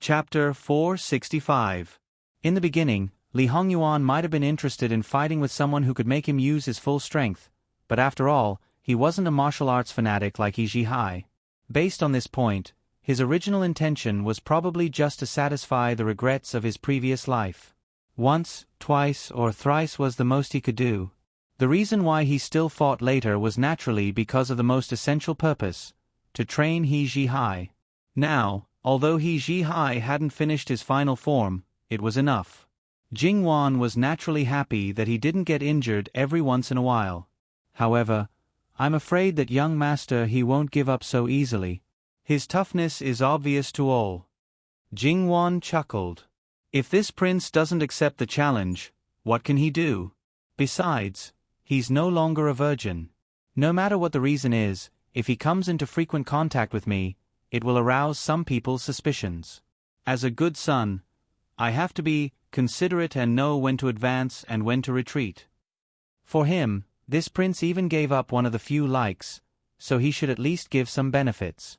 Chapter 465. In the beginning, Li Hongyuan might have been interested in fighting with someone who could make him use his full strength, but after all, he wasn't a martial arts fanatic like He Zhihai. Based on this point, his original intention was probably just to satisfy the regrets of his previous life. Once, twice, or thrice was the most he could do. The reason why he still fought later was naturally because of the most essential purpose: to train He Zhihai. Now, although He Zhihai hadn't finished his final form, it was enough. Jingwan was naturally happy that he didn't get injured every once in a while. However, I'm afraid that young master he won't give up so easily. His toughness is obvious to all. Jingwan chuckled. If this prince doesn't accept the challenge, what can he do? Besides, he's no longer a virgin. No matter what the reason is, if he comes into frequent contact with me, it will arouse some people's suspicions. As a good son, I have to be considerate and know when to advance and when to retreat. For him, this prince even gave up one of the few likes, so he should at least give some benefits.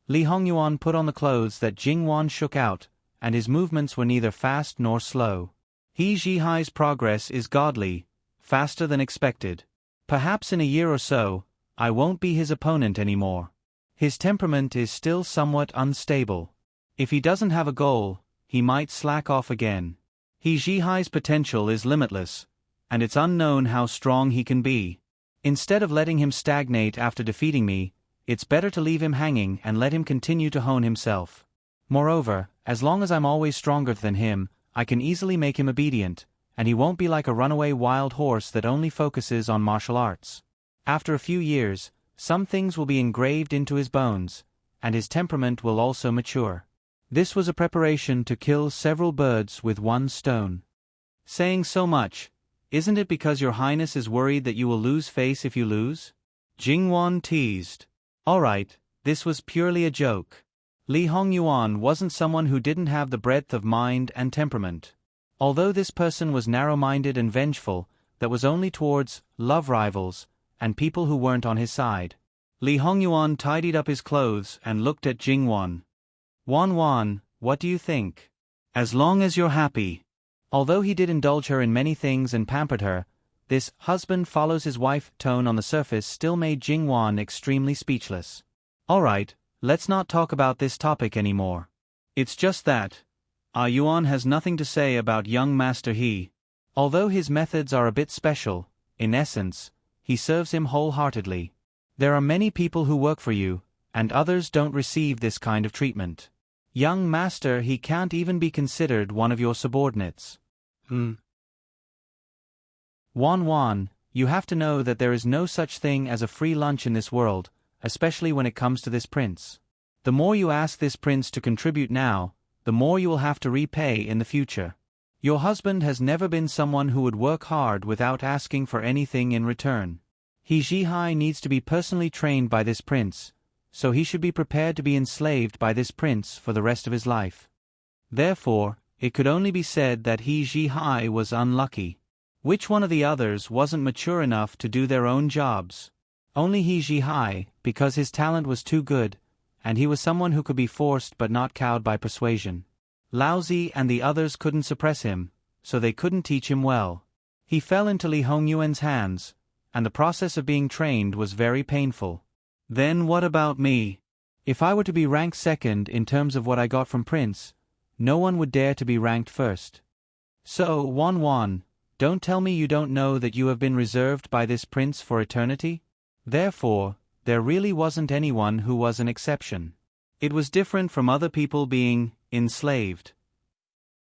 Li Hongyuan put on the clothes that Jingwan shook out, and his movements were neither fast nor slow. He Zhihai's progress is godly, faster than expected. Perhaps in a year or so, I won't be his opponent anymore. His temperament is still somewhat unstable. If he doesn't have a goal, he might slack off again. He Zhihai's potential is limitless, and it's unknown how strong he can be. Instead of letting him stagnate after defeating me, it's better to leave him hanging and let him continue to hone himself. Moreover, as long as I'm always stronger than him, I can easily make him obedient, and he won't be like a runaway wild horse that only focuses on martial arts. After a few years, some things will be engraved into his bones, and his temperament will also mature. This was a preparation to kill several birds with one stone. Saying so much, isn't it because your highness is worried that you will lose face if you lose? Jingwan teased. Alright, this was purely a joke. Li Hongyuan wasn't someone who didn't have the breadth of mind and temperament. Although this person was narrow-minded and vengeful, that was only towards love rivals and people who weren't on his side. Li Hongyuan tidied up his clothes and looked at Jingwan. Wan, what do you think? As long as you're happy. Although he did indulge her in many things and pampered her, this husband follows his wife tone on the surface still made Jingwan extremely speechless. Alright, let's not talk about this topic anymore. It's just that Yuan has nothing to say about young Master He. Although his methods are a bit special, in essence, he serves him wholeheartedly. There are many people who work for you, and others don't receive this kind of treatment. Young Master He can't even be considered one of your subordinates. Wan, you have to know that there is no such thing as a free lunch in this world, especially when it comes to this prince. The more you ask this prince to contribute now, the more you will have to repay in the future. Your husband has never been someone who would work hard without asking for anything in return. He Zhihai needs to be personally trained by this prince, so he should be prepared to be enslaved by this prince for the rest of his life. Therefore, it could only be said that He Zhihai was unlucky. Which one of the others wasn't mature enough to do their own jobs? Only He Zhihai, because his talent was too good, and he was someone who could be forced but not cowed by persuasion. Laozi and the others couldn't suppress him, so they couldn't teach him well. He fell into Li Hongyuan's hands, and the process of being trained was very painful. Then what about me? If I were to be ranked second in terms of what I got from Prince, no one would dare to be ranked first. So, Wan, don't tell me you don't know that you have been reserved by this prince for eternity? Therefore, there really wasn't anyone who was an exception. It was different from other people being enslaved.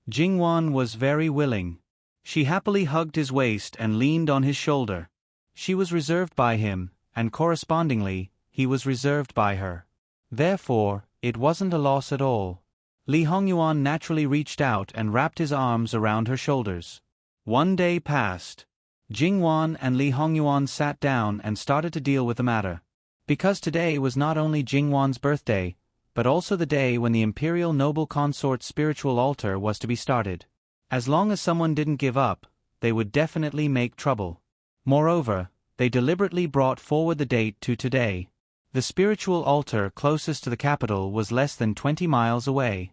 Jingwan was very willing. She happily hugged his waist and leaned on his shoulder. She was reserved by him, and correspondingly, he was reserved by her. Therefore, it wasn't a loss at all. Li Hongyuan naturally reached out and wrapped his arms around her shoulders. One day passed. Jingwan and Li Hongyuan sat down and started to deal with the matter. Because today was not only Jingwan's birthday, but also the day when the imperial noble consort's spiritual altar was to be started. As long as someone didn't give up, they would definitely make trouble. Moreover, they deliberately brought forward the date to today. The spiritual altar closest to the capital was less than 20 miles away.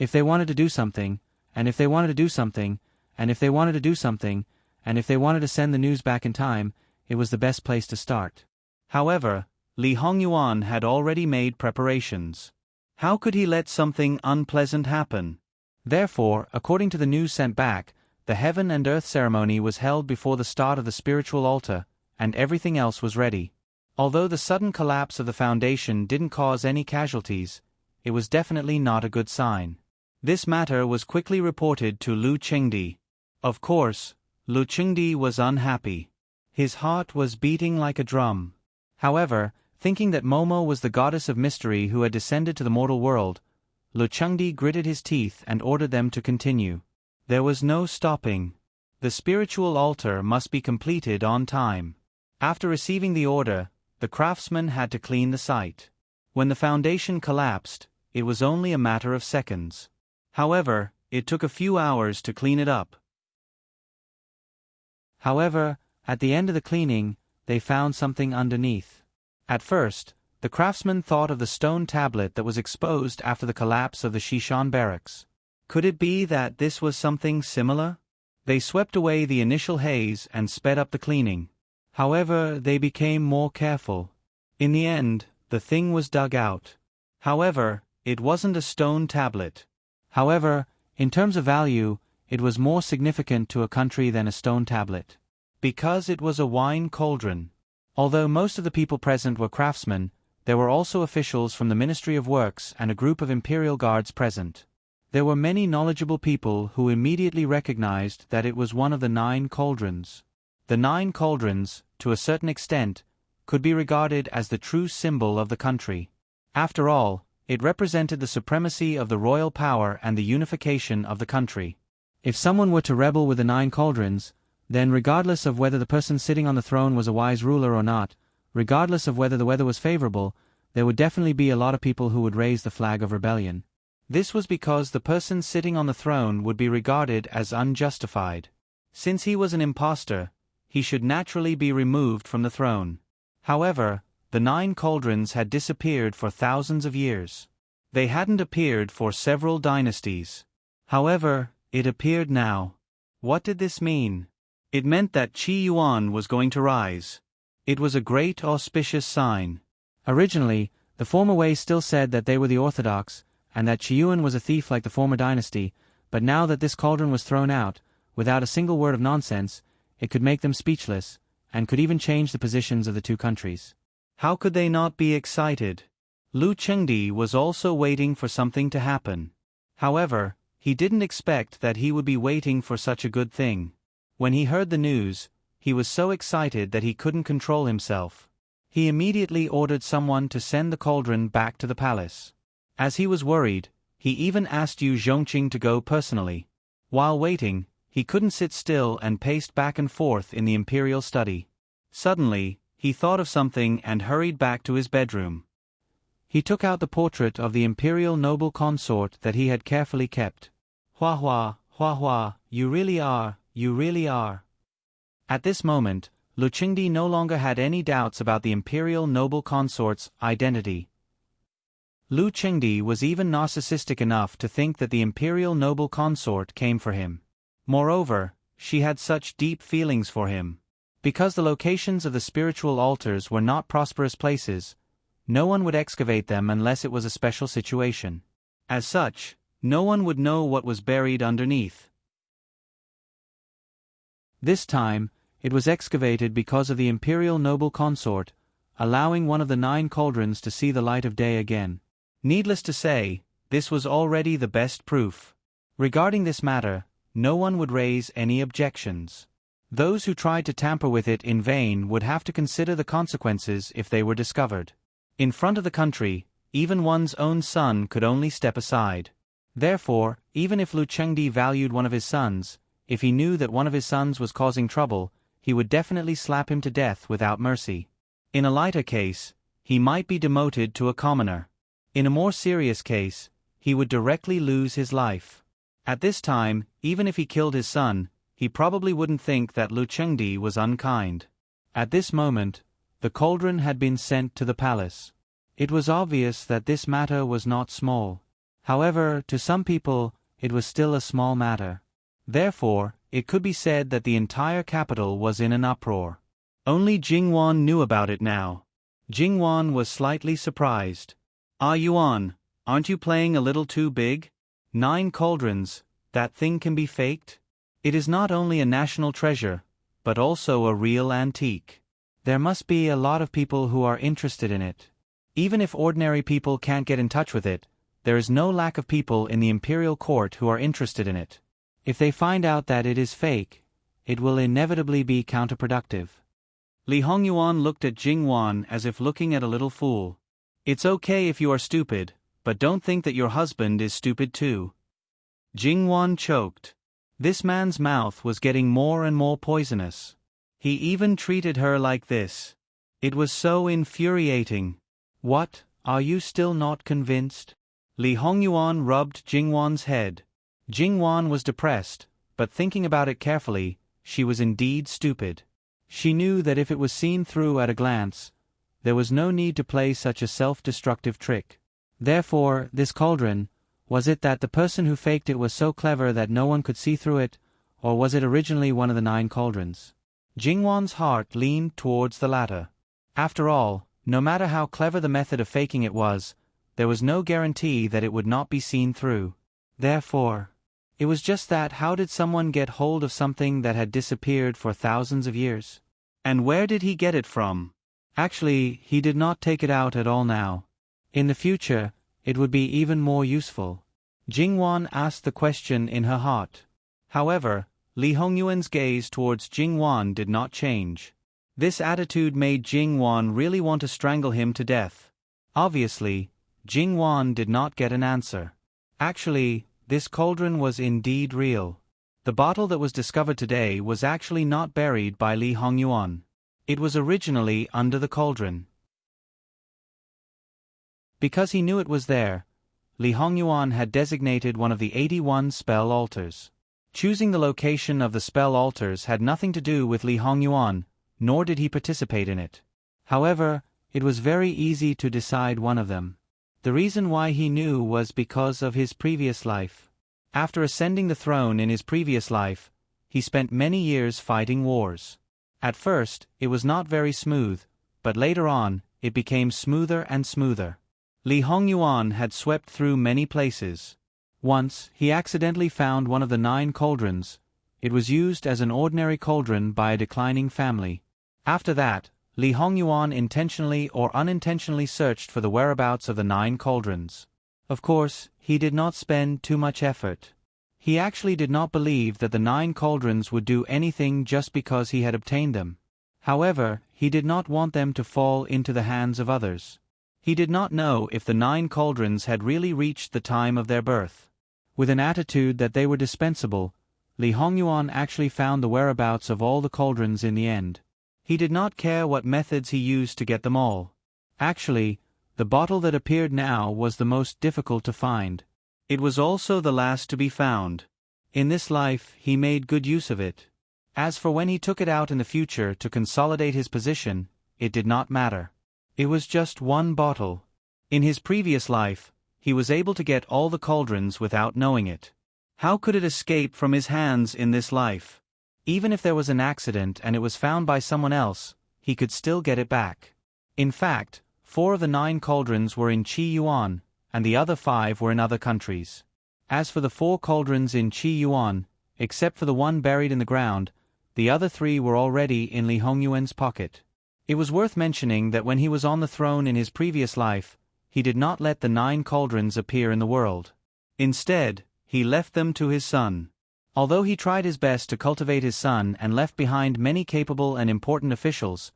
If they wanted to do something, and if they wanted to do something, and if they wanted to do something, and if they wanted to send the news back in time, it was the best place to start. However, Li Hongyuan had already made preparations. How could he let something unpleasant happen? Therefore, according to the news sent back, the heaven and earth ceremony was held before the start of the spiritual altar, and everything else was ready. Although the sudden collapse of the foundation didn't cause any casualties, it was definitely not a good sign. This matter was quickly reported to Lu Qingdi. Of course, Lu Qingdi was unhappy. His heart was beating like a drum. However, thinking that Momo was the goddess of mystery who had descended to the mortal world, Lu Qingdi gritted his teeth and ordered them to continue. There was no stopping. The spiritual altar must be completed on time. After receiving the order, the craftsman had to clean the site. When the foundation collapsed, it was only a matter of seconds. However, it took a few hours to clean it up. However, at the end of the cleaning, they found something underneath. At first, the craftsman thought of the stone tablet that was exposed after the collapse of the Shishan barracks. Could it be that this was something similar? They swept away the initial haze and sped up the cleaning. However, they became more careful. In the end, the thing was dug out. However, it wasn't a stone tablet. However, in terms of value, it was more significant to a country than a stone tablet. Because it was a wine cauldron. Although most of the people present were craftsmen, there were also officials from the Ministry of Works and a group of imperial guards present. There were many knowledgeable people who immediately recognized that it was one of the 9 cauldrons. The 9 cauldrons, to a certain extent, could be regarded as the true symbol of the country. After all, it represented the supremacy of the royal power and the unification of the country. If someone were to rebel with the 9 cauldrons, then regardless of whether the person sitting on the throne was a wise ruler or not, regardless of whether the weather was favorable, there would definitely be a lot of people who would raise the flag of rebellion. This was because the person sitting on the throne would be regarded as unjustified. Since he was an impostor, he should naturally be removed from the throne. However, the 9 cauldrons had disappeared for thousands of years. They hadn't appeared for several dynasties. However, it appeared now. What did this mean? It meant that Qi Yuan was going to rise. It was a great auspicious sign. Originally, the former Wei still said that they were the orthodox, and that Qi Yuan was a thief like the former dynasty, but now that this cauldron was thrown out, without a single word of nonsense, it could make them speechless, and could even change the positions of the 2 countries. How could they not be excited? Lu Qingdi was also waiting for something to happen. However, he didn't expect that he would be waiting for such a good thing. When he heard the news, he was so excited that he couldn't control himself. He immediately ordered someone to send the cauldron back to the palace. As he was worried, he even asked Yu Zhongqing to go personally. While waiting, he couldn't sit still and paced back and forth in the imperial study. Suddenly, he thought of something and hurried back to his bedroom. He took out the portrait of the imperial noble consort that he had carefully kept. Hua hua, you really are, you really are. At this moment, Lu Qingdi no longer had any doubts about the imperial noble consort's identity. Lu Qingdi was even narcissistic enough to think that the imperial noble consort came for him. Moreover, she had such deep feelings for him. Because the locations of the spiritual altars were not prosperous places, no one would excavate them unless it was a special situation. As such, no one would know what was buried underneath. This time, it was excavated because of the imperial noble consort, allowing one of the 9 cauldrons to see the light of day again. Needless to say, this was already the best proof. Regarding this matter, no one would raise any objections. Those who tried to tamper with it in vain would have to consider the consequences if they were discovered. In front of the country, even one's own son could only step aside. Therefore, even if Lu Qingdi valued one of his sons, if he knew that one of his sons was causing trouble, he would definitely slap him to death without mercy. In a lighter case, he might be demoted to a commoner. In a more serious case, he would directly lose his life. At this time, even if he killed his son, he probably wouldn't think that Lu Qingdi was unkind. At this moment, the cauldron had been sent to the palace. It was obvious that this matter was not small. However, to some people, it was still a small matter. Therefore, it could be said that the entire capital was in an uproar. Only Jingwan knew about it now. Jingwan was slightly surprised. "Ah Yuan, aren't you playing a little too big? 9 cauldrons, that thing can be faked? It is not only a national treasure, but also a real antique. There must be a lot of people who are interested in it. Even if ordinary people can't get in touch with it, there is no lack of people in the imperial court who are interested in it. If they find out that it is fake, it will inevitably be counterproductive." Li Hongyuan looked at Jingwan as if looking at a little fool. "It's okay if you are stupid, but don't think that your husband is stupid too." Jingwan choked. This man's mouth was getting more and more poisonous. He even treated her like this. It was so infuriating. "What, are you still not convinced?" Li Hongyuan rubbed Jingwan's head. Jingwan was depressed, but thinking about it carefully, she was indeed stupid. She knew that if it was seen through at a glance, there was no need to play such a self-destructive trick. Therefore, this cauldron, was it that the person who faked it was so clever that no one could see through it, or was it originally one of the 9 cauldrons? Jingwan's heart leaned towards the latter. After all, no matter how clever the method of faking it was, there was no guarantee that it would not be seen through. Therefore, it was just that how did someone get hold of something that had disappeared for thousands of years? And where did he get it from? Actually, he did not take it out at all now. In the future, it would be even more useful. Jingwan asked the question in her heart. However, Li Hongyuan's gaze towards Jingwan did not change. This attitude made Jingwan really want to strangle him to death. Obviously, Jingwan did not get an answer. Actually, this cauldron was indeed real. The bottle that was discovered today was actually not buried by Li Hongyuan. It was originally under the cauldron. Because he knew it was there, Li Hongyuan had designated one of the 81 spell altars. Choosing the location of the spell altars had nothing to do with Li Hongyuan, nor did he participate in it. However, it was very easy to decide one of them. The reason why he knew was because of his previous life. After ascending the throne in his previous life, he spent many years fighting wars. At first, it was not very smooth, but later on, it became smoother and smoother. Li Hongyuan had swept through many places. Once, he accidentally found one of the 9 cauldrons. It was used as an ordinary cauldron by a declining family. After that, Li Hongyuan intentionally or unintentionally searched for the whereabouts of the 9 cauldrons. Of course, he did not spend too much effort. He actually did not believe that the 9 cauldrons would do anything just because he had obtained them. However, he did not want them to fall into the hands of others. He did not know if the 9 cauldrons had really reached the time of their birth. With an attitude that they were dispensable, Li Hongyuan actually found the whereabouts of all the cauldrons in the end. He did not care what methods he used to get them all. Actually, the bottle that appeared now was the most difficult to find. It was also the last to be found. In this life, he made good use of it. As for when he took it out in the future to consolidate his position, it did not matter. It was just one bottle. In his previous life, he was able to get all the cauldrons without knowing it. How could it escape from his hands in this life? Even if there was an accident and it was found by someone else, he could still get it back. In fact, 4 of the 9 cauldrons were in Qi Yuan, and the other 5 were in other countries. As for the 4 cauldrons in Qi Yuan, except for the one buried in the ground, the other 3 were already in Li Hongyuan's pocket. It was worth mentioning that when he was on the throne in his previous life, he did not let the 9 cauldrons appear in the world. Instead, he left them to his son. Although he tried his best to cultivate his son and left behind many capable and important officials,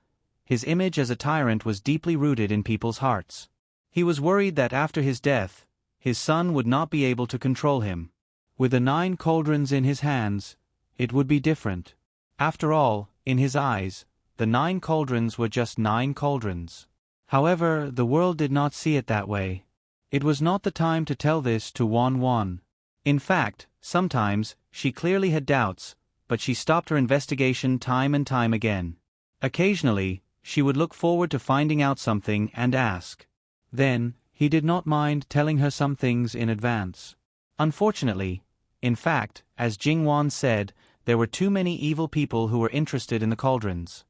his image as a tyrant was deeply rooted in people's hearts. He was worried that after his death, his son would not be able to control him. With the 9 cauldrons in his hands, it would be different. After all, in his eyes, the 9 cauldrons were just 9 cauldrons. However, the world did not see it that way. It was not the time to tell this to Wan Wan. In fact, sometimes, she clearly had doubts, but she stopped her investigation time and time again. Occasionally, she would look forward to finding out something and ask. Then, he did not mind telling her some things in advance. Unfortunately, in fact, as Jingwan said, there were too many evil people who were interested in the cauldrons.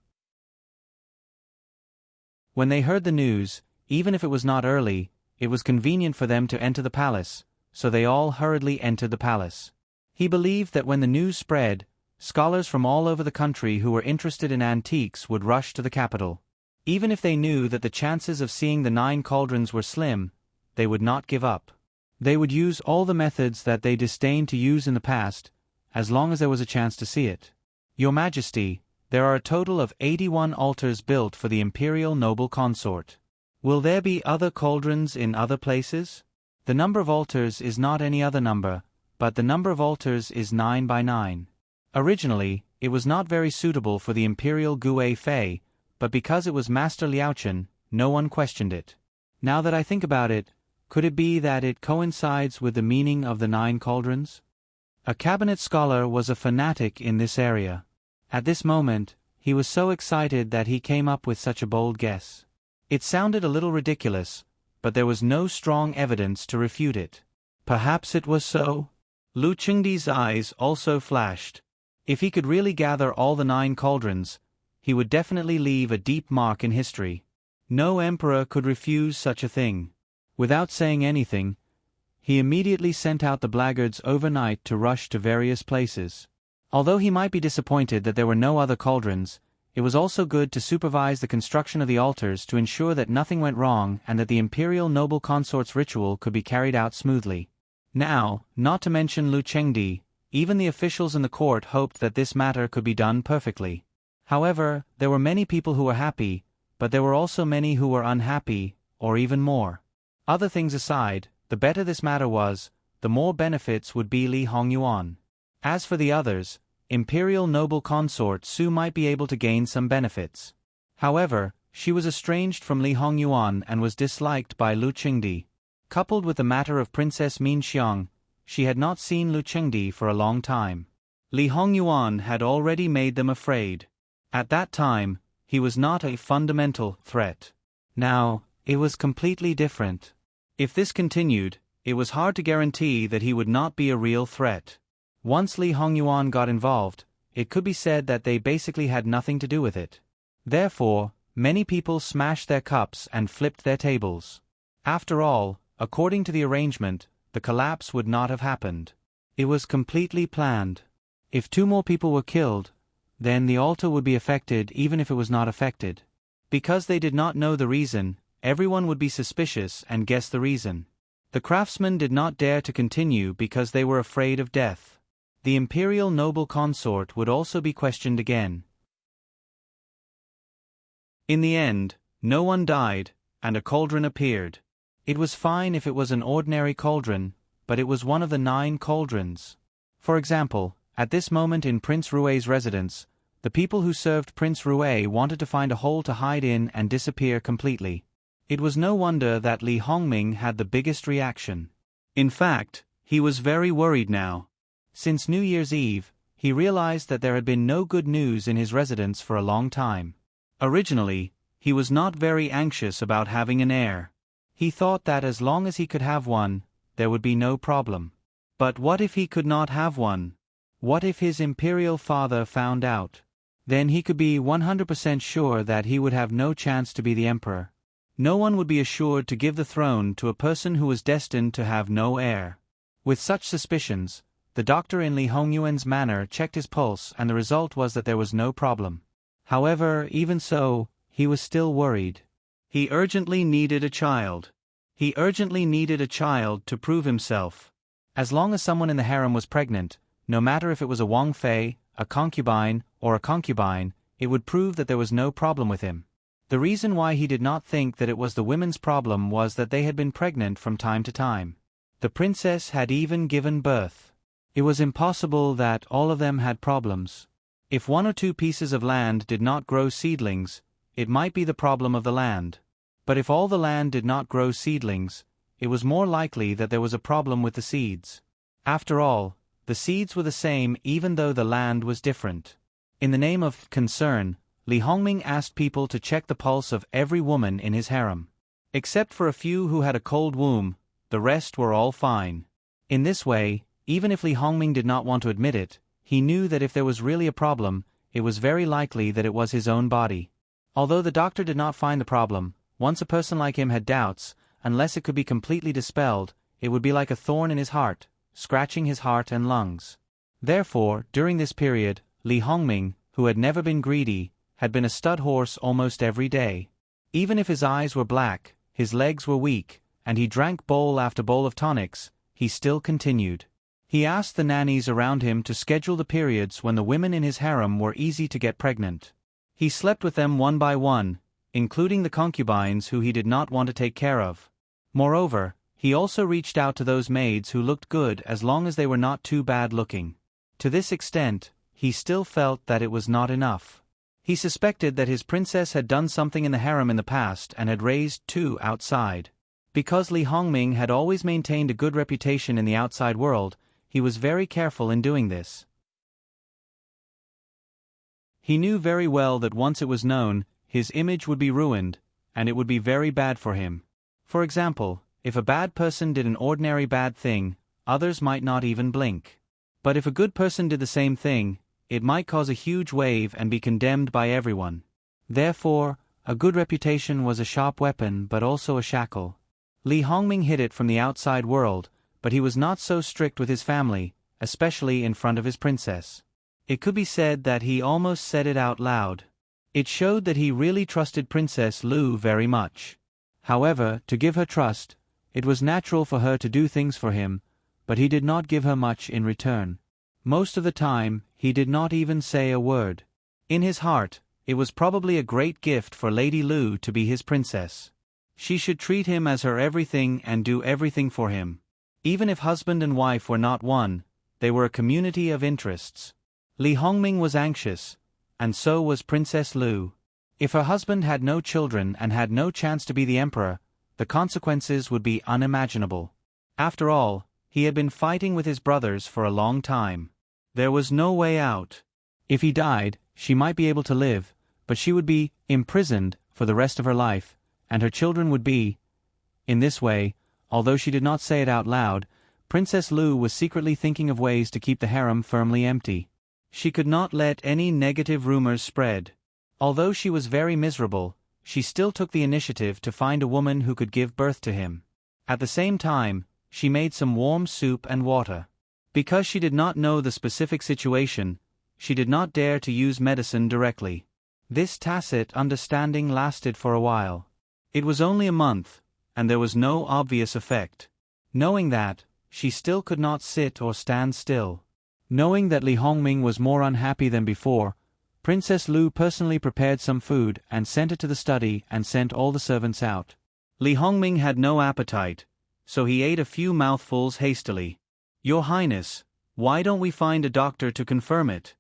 When they heard the news, even if it was not early, it was convenient for them to enter the palace, so they all hurriedly entered the palace. He believed that when the news spread, scholars from all over the country who were interested in antiques would rush to the capital. Even if they knew that the chances of seeing the 9 cauldrons were slim, they would not give up. They would use all the methods that they disdained to use in the past, as long as there was a chance to see it. Your Majesty, there are a total of 81 altars built for the imperial noble consort. Will there be other cauldrons in other places? The number of altars is not any other number, but the number of altars is 9 by 9. Originally, it was not very suitable for the imperial Gui Fei, but because it was Master Liaochen, no one questioned it. Now that I think about it, could it be that it coincides with the meaning of the 9 cauldrons? A cabinet scholar was a fanatic in this area. At this moment, he was so excited that he came up with such a bold guess. It sounded a little ridiculous, but there was no strong evidence to refute it. Perhaps it was so? Lu Chengdi's eyes also flashed. If he could really gather all the 9 cauldrons, he would definitely leave a deep mark in history. No emperor could refuse such a thing. Without saying anything, he immediately sent out the blackguards overnight to rush to various places. Although he might be disappointed that there were no other cauldrons, it was also good to supervise the construction of the altars to ensure that nothing went wrong and that the imperial noble consort's ritual could be carried out smoothly. Now, not to mention Lu Chengdi, even the officials in the court hoped that this matter could be done perfectly. However, there were many people who were happy, but there were also many who were unhappy, or even more. Other things aside, the better this matter was, the more benefits would be Li Hongyuan. As for the others, imperial noble consort Su might be able to gain some benefits. However, she was estranged from Li Hongyuan and was disliked by Lu Chengdi. Coupled with the matter of Princess Min Xiang, she had not seen Lu Chengdi for a long time. Li Hongyuan had already made them afraid. At that time, he was not a fundamental threat. Now, it was completely different. If this continued, it was hard to guarantee that he would not be a real threat. Once Li Hongyuan got involved, it could be said that they basically had nothing to do with it. Therefore, many people smashed their cups and flipped their tables. After all, according to the arrangement, the collapse would not have happened. It was completely planned. If 2 more people were killed, then the altar would be affected even if it was not affected. Because they did not know the reason, everyone would be suspicious and guess the reason. The craftsmen did not dare to continue because they were afraid of death. The imperial noble consort would also be questioned again. In the end, no one died, and a cauldron appeared. It was fine if it was an ordinary cauldron, but it was one of the 9 cauldrons. For example, at this moment in Prince Rue's residence, the people who served Prince Rue wanted to find a hole to hide in and disappear completely. It was no wonder that Li Hongming had the biggest reaction. In fact, he was very worried now. Since New Year's Eve, he realized that there had been no good news in his residence for a long time. Originally, he was not very anxious about having an heir. He thought that as long as he could have one, there would be no problem. But what if he could not have one? What if his imperial father found out? Then he could be 100% sure that he would have no chance to be the emperor. No one would be assured to give the throne to a person who was destined to have no heir. With such suspicions, the doctor in Li Hongyuan's manor checked his pulse and the result was that there was no problem. However, even so, he was still worried. He urgently needed a child. He urgently needed a child to prove himself. As long as someone in the harem was pregnant, no matter if it was a Wang Fei, a concubine, or a concubine, it would prove that there was no problem with him. The reason why he did not think that it was the women's problem was that they had been pregnant from time to time. The princess had even given birth. It was impossible that all of them had problems. If 1 or 2 pieces of land did not grow seedlings, it might be the problem of the land. But if all the land did not grow seedlings, it was more likely that there was a problem with the seeds. After all, the seeds were the same even though the land was different. In the name of concern, Li Hongming asked people to check the pulse of every woman in his harem. Except for a few who had a cold womb, the rest were all fine. In this way, even if Li Hongming did not want to admit it, he knew that if there was really a problem, it was very likely that it was his own body. Although the doctor did not find the problem, once a person like him had doubts, unless it could be completely dispelled, it would be like a thorn in his heart, scratching his heart and lungs. Therefore, during this period, Li Hongming, who had never been greedy, had been a stud horse almost every day. Even if his eyes were black, his legs were weak, and he drank bowl after bowl of tonics, he still continued. He asked the nannies around him to schedule the periods when the women in his harem were easy to get pregnant. He slept with them one by one, including the concubines who he did not want to take care of. Moreover, he also reached out to those maids who looked good as long as they were not too bad looking. To this extent, he still felt that it was not enough. He suspected that his princess had done something in the harem in the past and had raised two outside. Because Li Hongming had always maintained a good reputation in the outside world, he was very careful in doing this. He knew very well that once it was known, his image would be ruined, and it would be very bad for him. For example, if a bad person did an ordinary bad thing, others might not even blink. But if a good person did the same thing, it might cause a huge wave and be condemned by everyone. Therefore, a good reputation was a sharp weapon but also a shackle. Li Hongming hid it from the outside world, but he was not so strict with his family, especially in front of his princess. It could be said that he almost said it out loud. It showed that he really trusted Princess Lu very much. However, to give her trust, it was natural for her to do things for him, but he did not give her much in return. Most of the time, he did not even say a word. In his heart, it was probably a great gift for Lady Lu to be his princess. She should treat him as her everything and do everything for him. Even if husband and wife were not one, they were a community of interests. Li Hongming was anxious, and so was Princess Lu. If her husband had no children and had no chance to be the emperor, the consequences would be unimaginable. After all, he had been fighting with his brothers for a long time. There was no way out. If he died, she might be able to live, but she would be imprisoned for the rest of her life, and her children would be. In this way, although she did not say it out loud, Princess Lu was secretly thinking of ways to keep the harem firmly empty. She could not let any negative rumors spread. Although she was very miserable, she still took the initiative to find a woman who could give birth to him. At the same time, she made some warm soup and water. Because she did not know the specific situation, she did not dare to use medicine directly. This tacit understanding lasted for a while. It was only a month, and there was no obvious effect. Knowing that, she still could not sit or stand still. Knowing that Li Hongming was more unhappy than before, Princess Lu personally prepared some food and sent it to the study and sent all the servants out. Li Hongming had no appetite, so he ate a few mouthfuls hastily. "Your Highness, why don't we find a doctor to confirm it?"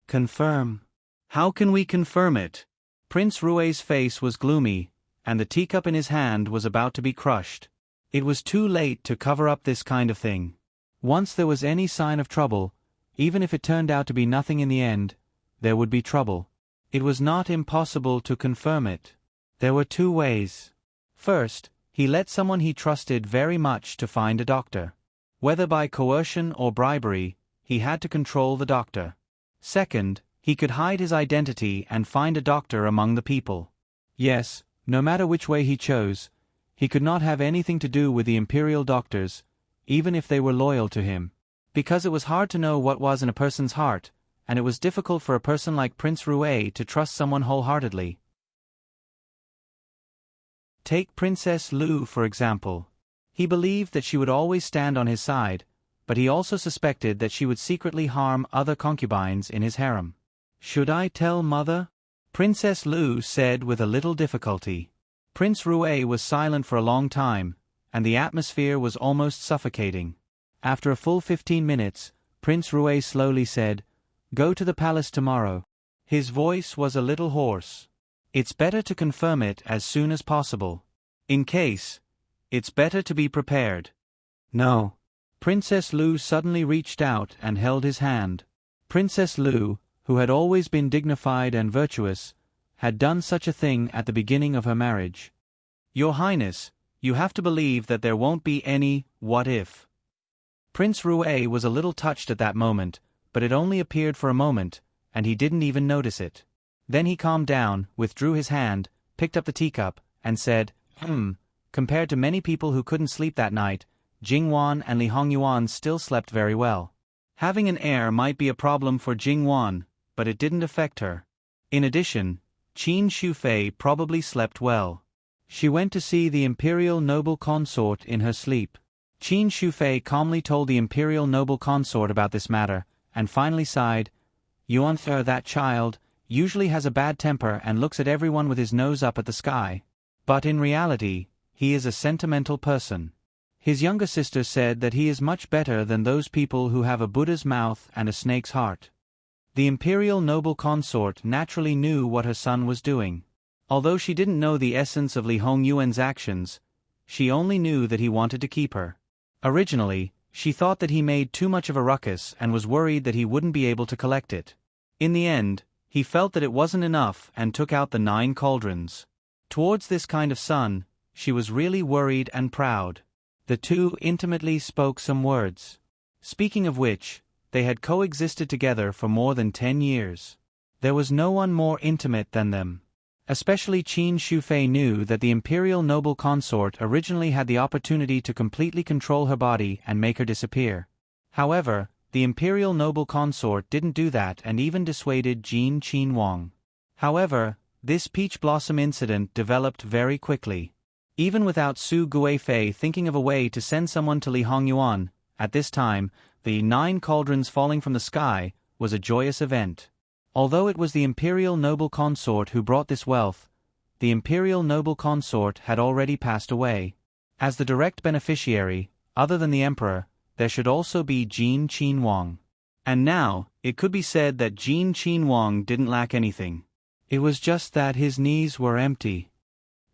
"Confirm? How can we confirm it?" Prince Rue's face was gloomy, and the teacup in his hand was about to be crushed. It was too late to cover up this kind of thing. Once there was any sign of trouble, even if it turned out to be nothing in the end, there would be trouble. It was not impossible to confirm it. There were two ways. First, he let someone he trusted very much to find a doctor. Whether by coercion or bribery, he had to control the doctor. Second, he could hide his identity and find a doctor among the people. Yes, no matter which way he chose, he could not have anything to do with the imperial doctors, even if they were loyal to him. Because it was hard to know what was in a person's heart, and it was difficult for a person like Prince Rue to trust someone wholeheartedly. Take Princess Lu for example. He believed that she would always stand on his side, but he also suspected that she would secretly harm other concubines in his harem. "Should I tell mother?" Princess Lu said with a little difficulty. Prince Rue was silent for a long time, and the atmosphere was almost suffocating. After a full 15 minutes, Prince Rue slowly said, "Go to the palace tomorrow." His voice was a little hoarse. "It's better to confirm it as soon as possible. In case, it's better to be prepared." "No." Princess Lu suddenly reached out and held his hand. Princess Lu, who had always been dignified and virtuous, had done such a thing at the beginning of her marriage. Your Highness, you have to believe that there won't be any what if. Prince Rue was a little touched at that moment, but it only appeared for a moment, and he didn't even notice it. Then he calmed down, withdrew his hand, picked up the teacup, and said, Compared to many people who couldn't sleep that night, Jingwan and Li Hongyuan still slept very well. Having an heir might be a problem for Jingwan, but it didn't affect her. In addition, Qin Shufei probably slept well. She went to see the imperial noble consort in her sleep. Qin Shufei calmly told the imperial noble consort about this matter, and finally sighed, Yuanther, that child, usually has a bad temper and looks at everyone with his nose up at the sky. But in reality, he is a sentimental person. His younger sister said that he is much better than those people who have a Buddha's mouth and a snake's heart. The imperial noble consort naturally knew what her son was doing. Although she didn't know the essence of Li Hongyuan's actions, she only knew that he wanted to keep her. Originally, she thought that he made too much of a ruckus and was worried that he wouldn't be able to collect it. In the end, he felt that it wasn't enough and took out the 9 cauldrons. Towards this kind of son, she was really worried and proud. The two intimately spoke some words. Speaking of which, they had coexisted together for more than 10 years. There was no one more intimate than them. Especially Qin Shufei knew that the imperial noble consort originally had the opportunity to completely control her body and make her disappear. However, the imperial noble consort didn't do that and even dissuaded Jin Qinhuang. However, this peach blossom incident developed very quickly. Even without Su Guifei thinking of a way to send someone to Li Hongyuan, at this time, the 9 cauldrons falling from the sky was a joyous event. Although it was the imperial noble consort who brought this wealth, the imperial noble consort had already passed away. As the direct beneficiary, other than the emperor, there should also be Jin Qinhuang. And now, it could be said that Jin Qinhuang didn't lack anything. It was just that his knees were empty.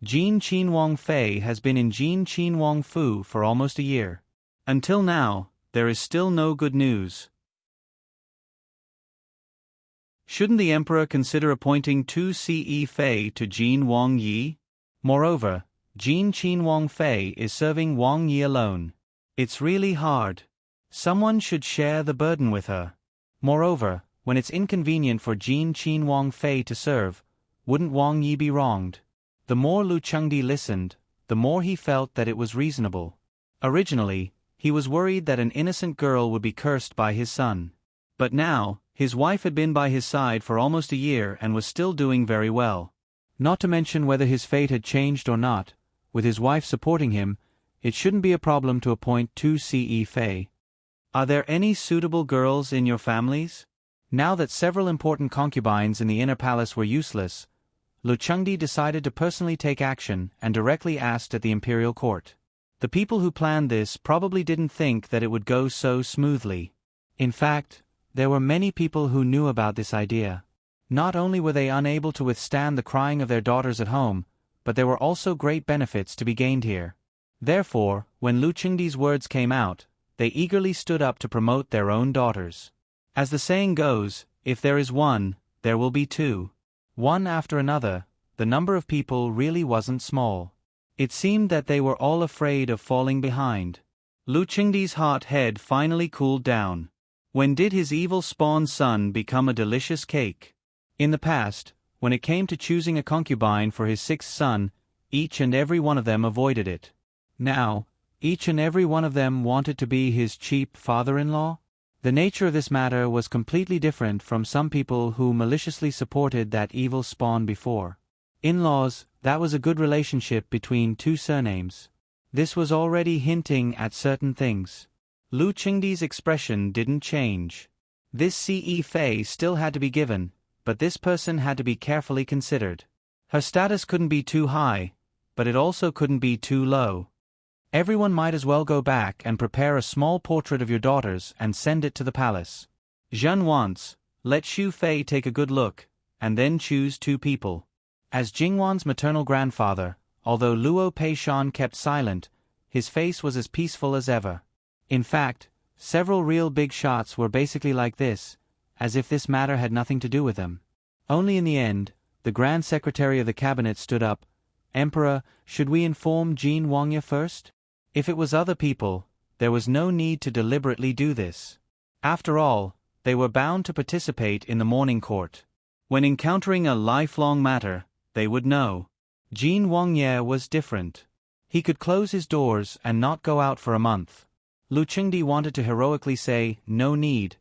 Jin Qinhuang Fei has been in Jin Qinhuang Fu for almost a year. Until now, there is still no good news. Shouldn't the emperor consider appointing 2 Ce Fei to Jin Wang Yi? Moreover, Jin Qinhuang Fei is serving Wang Yi alone. It's really hard. Someone should share the burden with her. Moreover, when it's inconvenient for Jin Qinhuang Fei to serve, wouldn't Wang Yi be wronged? The more Lu Chengdi listened, the more he felt that it was reasonable. Originally, he was worried that an innocent girl would be cursed by his son. But now, his wife had been by his side for almost a year and was still doing very well. Not to mention whether his fate had changed or not, with his wife supporting him, it shouldn't be a problem to appoint 2 Ce Fei. Are there any suitable girls in your families? Now that several important concubines in the inner palace were useless, Lu Chengdi decided to personally take action and directly asked at the imperial court. The people who planned this probably didn't think that it would go so smoothly. In fact, there were many people who knew about this idea. Not only were they unable to withstand the crying of their daughters at home, but there were also great benefits to be gained here. Therefore, when Lu Chengdi's words came out, they eagerly stood up to promote their own daughters. As the saying goes, if there is one, there will be 2. One after another, the number of people really wasn't small. It seemed that they were all afraid of falling behind. Lu Chengdi's hot head finally cooled down. When did his evil spawn son become a delicious cake? In the past, when it came to choosing a concubine for his 6th son, each and every one of them avoided it. Now, each and every one of them wanted to be his cheap father-in-law? The nature of this matter was completely different from some people who maliciously supported that evil spawn before. In-laws, that was a good relationship between 2 surnames. This was already hinting at certain things. Lu Chengdi's expression didn't change. This Ce Fei still had to be given, but this person had to be carefully considered. Her status couldn't be too high, but it also couldn't be too low. Everyone might as well go back and prepare a small portrait of your daughters and send it to the palace. Zhen wants, let Xu Fei take a good look, and then choose 2 people. As Jingwan's maternal grandfather, although Luo Peishan kept silent, his face was as peaceful as ever. In fact, several real big shots were basically like this, as if this matter had nothing to do with them. Only in the end, the Grand Secretary of the Cabinet stood up, "Emperor, should we inform Jin Wangya first? If it was other people, there was no need to deliberately do this. After all, they were bound to participate in the morning court. When encountering a lifelong matter, they would know." Jin Wangye was different. He could close his doors and not go out for a month. Lu Chengdi wanted to heroically say, "No need,"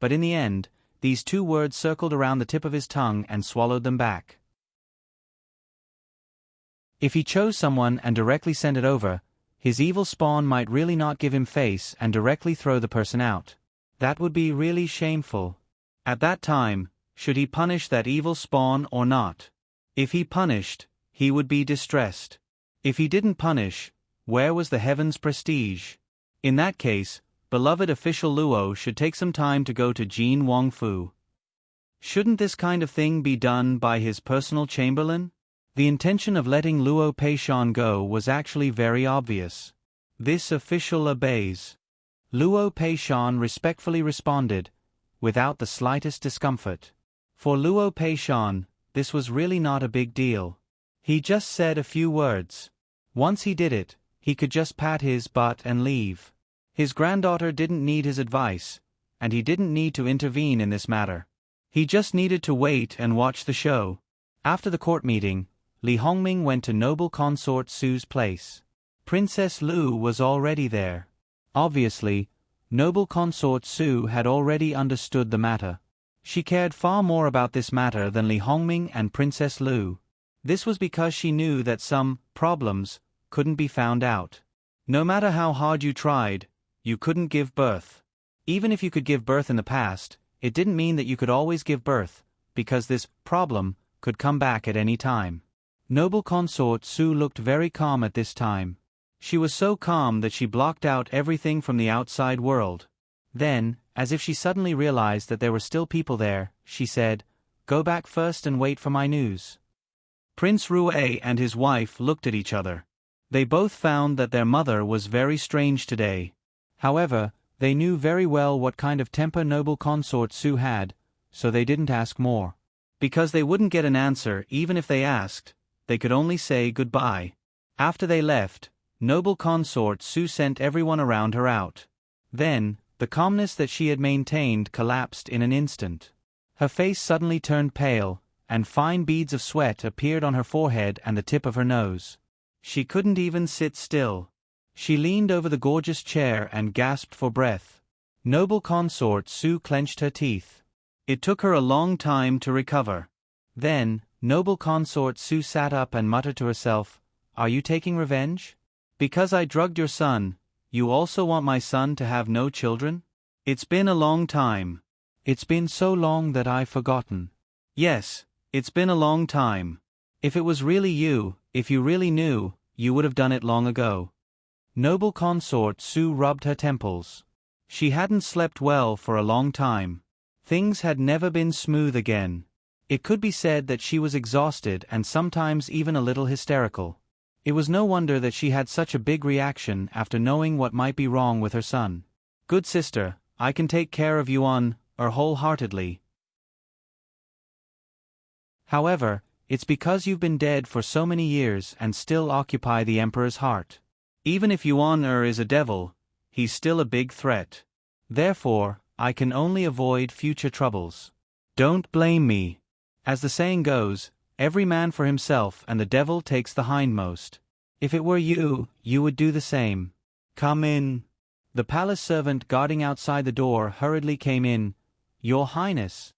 but in the end, these two words circled around the tip of his tongue and swallowed them back. If he chose someone and directly sent it over, his evil spawn might really not give him face and directly throw the person out. That would be really shameful. At that time, should he punish that evil spawn or not? If he punished, he would be distressed. If he didn't punish, where was the heaven's prestige? In that case, beloved official Luo should take some time to go to Jin Wangfu. Shouldn't this kind of thing be done by his personal chamberlain? The intention of letting Luo Peishan go was actually very obvious. This official obeys. Luo Peishan respectfully responded, without the slightest discomfort. For Luo Peishan, this was really not a big deal. He just said a few words. Once he did it, he could just pat his butt and leave. His granddaughter didn't need his advice, and he didn't need to intervene in this matter. He just needed to wait and watch the show. After the court meeting, Li Hongming went to noble consort Su's place. Princess Lu was already there. Obviously, noble consort Su had already understood the matter. She cared far more about this matter than Li Hongming and Princess Lu. This was because she knew that some problems couldn't be found out. No matter how hard you tried, you couldn't give birth. Even if you could give birth in the past, it didn't mean that you could always give birth, because this problem could come back at any time. Noble consort Su looked very calm at this time. She was so calm that she blocked out everything from the outside world. Then, as if she suddenly realized that there were still people there, she said, "Go back first and wait for my news." Prince Rue and his wife looked at each other. They both found that their mother was very strange today. However, they knew very well what kind of temper noble consort Su had, so they didn't ask more. Because they wouldn't get an answer even if they asked, they could only say goodbye. After they left, noble consort Su sent everyone around her out. Then, the calmness that she had maintained collapsed in an instant. Her face suddenly turned pale, and fine beads of sweat appeared on her forehead and the tip of her nose. She couldn't even sit still. She leaned over the gorgeous chair and gasped for breath. Noble consort Su clenched her teeth. It took her a long time to recover. Then, noble consort Su sat up and muttered to herself, "Are you taking revenge? Because I drugged your son, you also want my son to have no children? It's been a long time. It's been so long that I've forgotten." "Yes, it's been a long time. If it was really you, if you really knew, you would have done it long ago." Noble consort Su rubbed her temples. She hadn't slept well for a long time. Things had never been smooth again. It could be said that she was exhausted and sometimes even a little hysterical. It was no wonder that she had such a big reaction after knowing what might be wrong with her son. "Good sister, I can take care of you wholeheartedly. However, it's because you've been dead for so many years and still occupy the Emperor's heart. Even if Yuan is a devil, he's still a big threat. Therefore, I can only avoid future troubles. Don't blame me. As the saying goes, every man for himself and the devil takes the hindmost. If it were you, you would do the same. Come in." The palace servant guarding outside the door hurriedly came in. "Your Highness."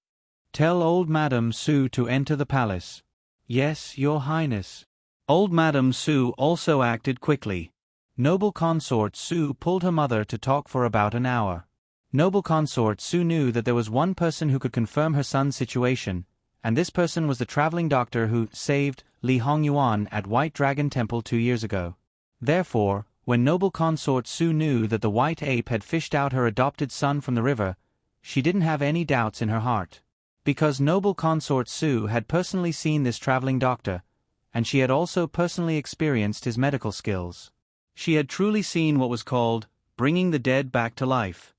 "Tell old Madame Su to enter the palace." "Yes, Your Highness." Old Madame Su also acted quickly. Noble consort Su pulled her mother to talk for about an hour. Noble consort Su knew that there was one person who could confirm her son's situation, and this person was the traveling doctor who saved Li Hongyuan at White Dragon Temple 2 years ago. Therefore, when noble consort Su knew that the white ape had fished out her adopted son from the river, she didn't have any doubts in her heart. Because noble consort Su had personally seen this traveling doctor, and she had also personally experienced his medical skills. She had truly seen what was called bringing the dead back to life.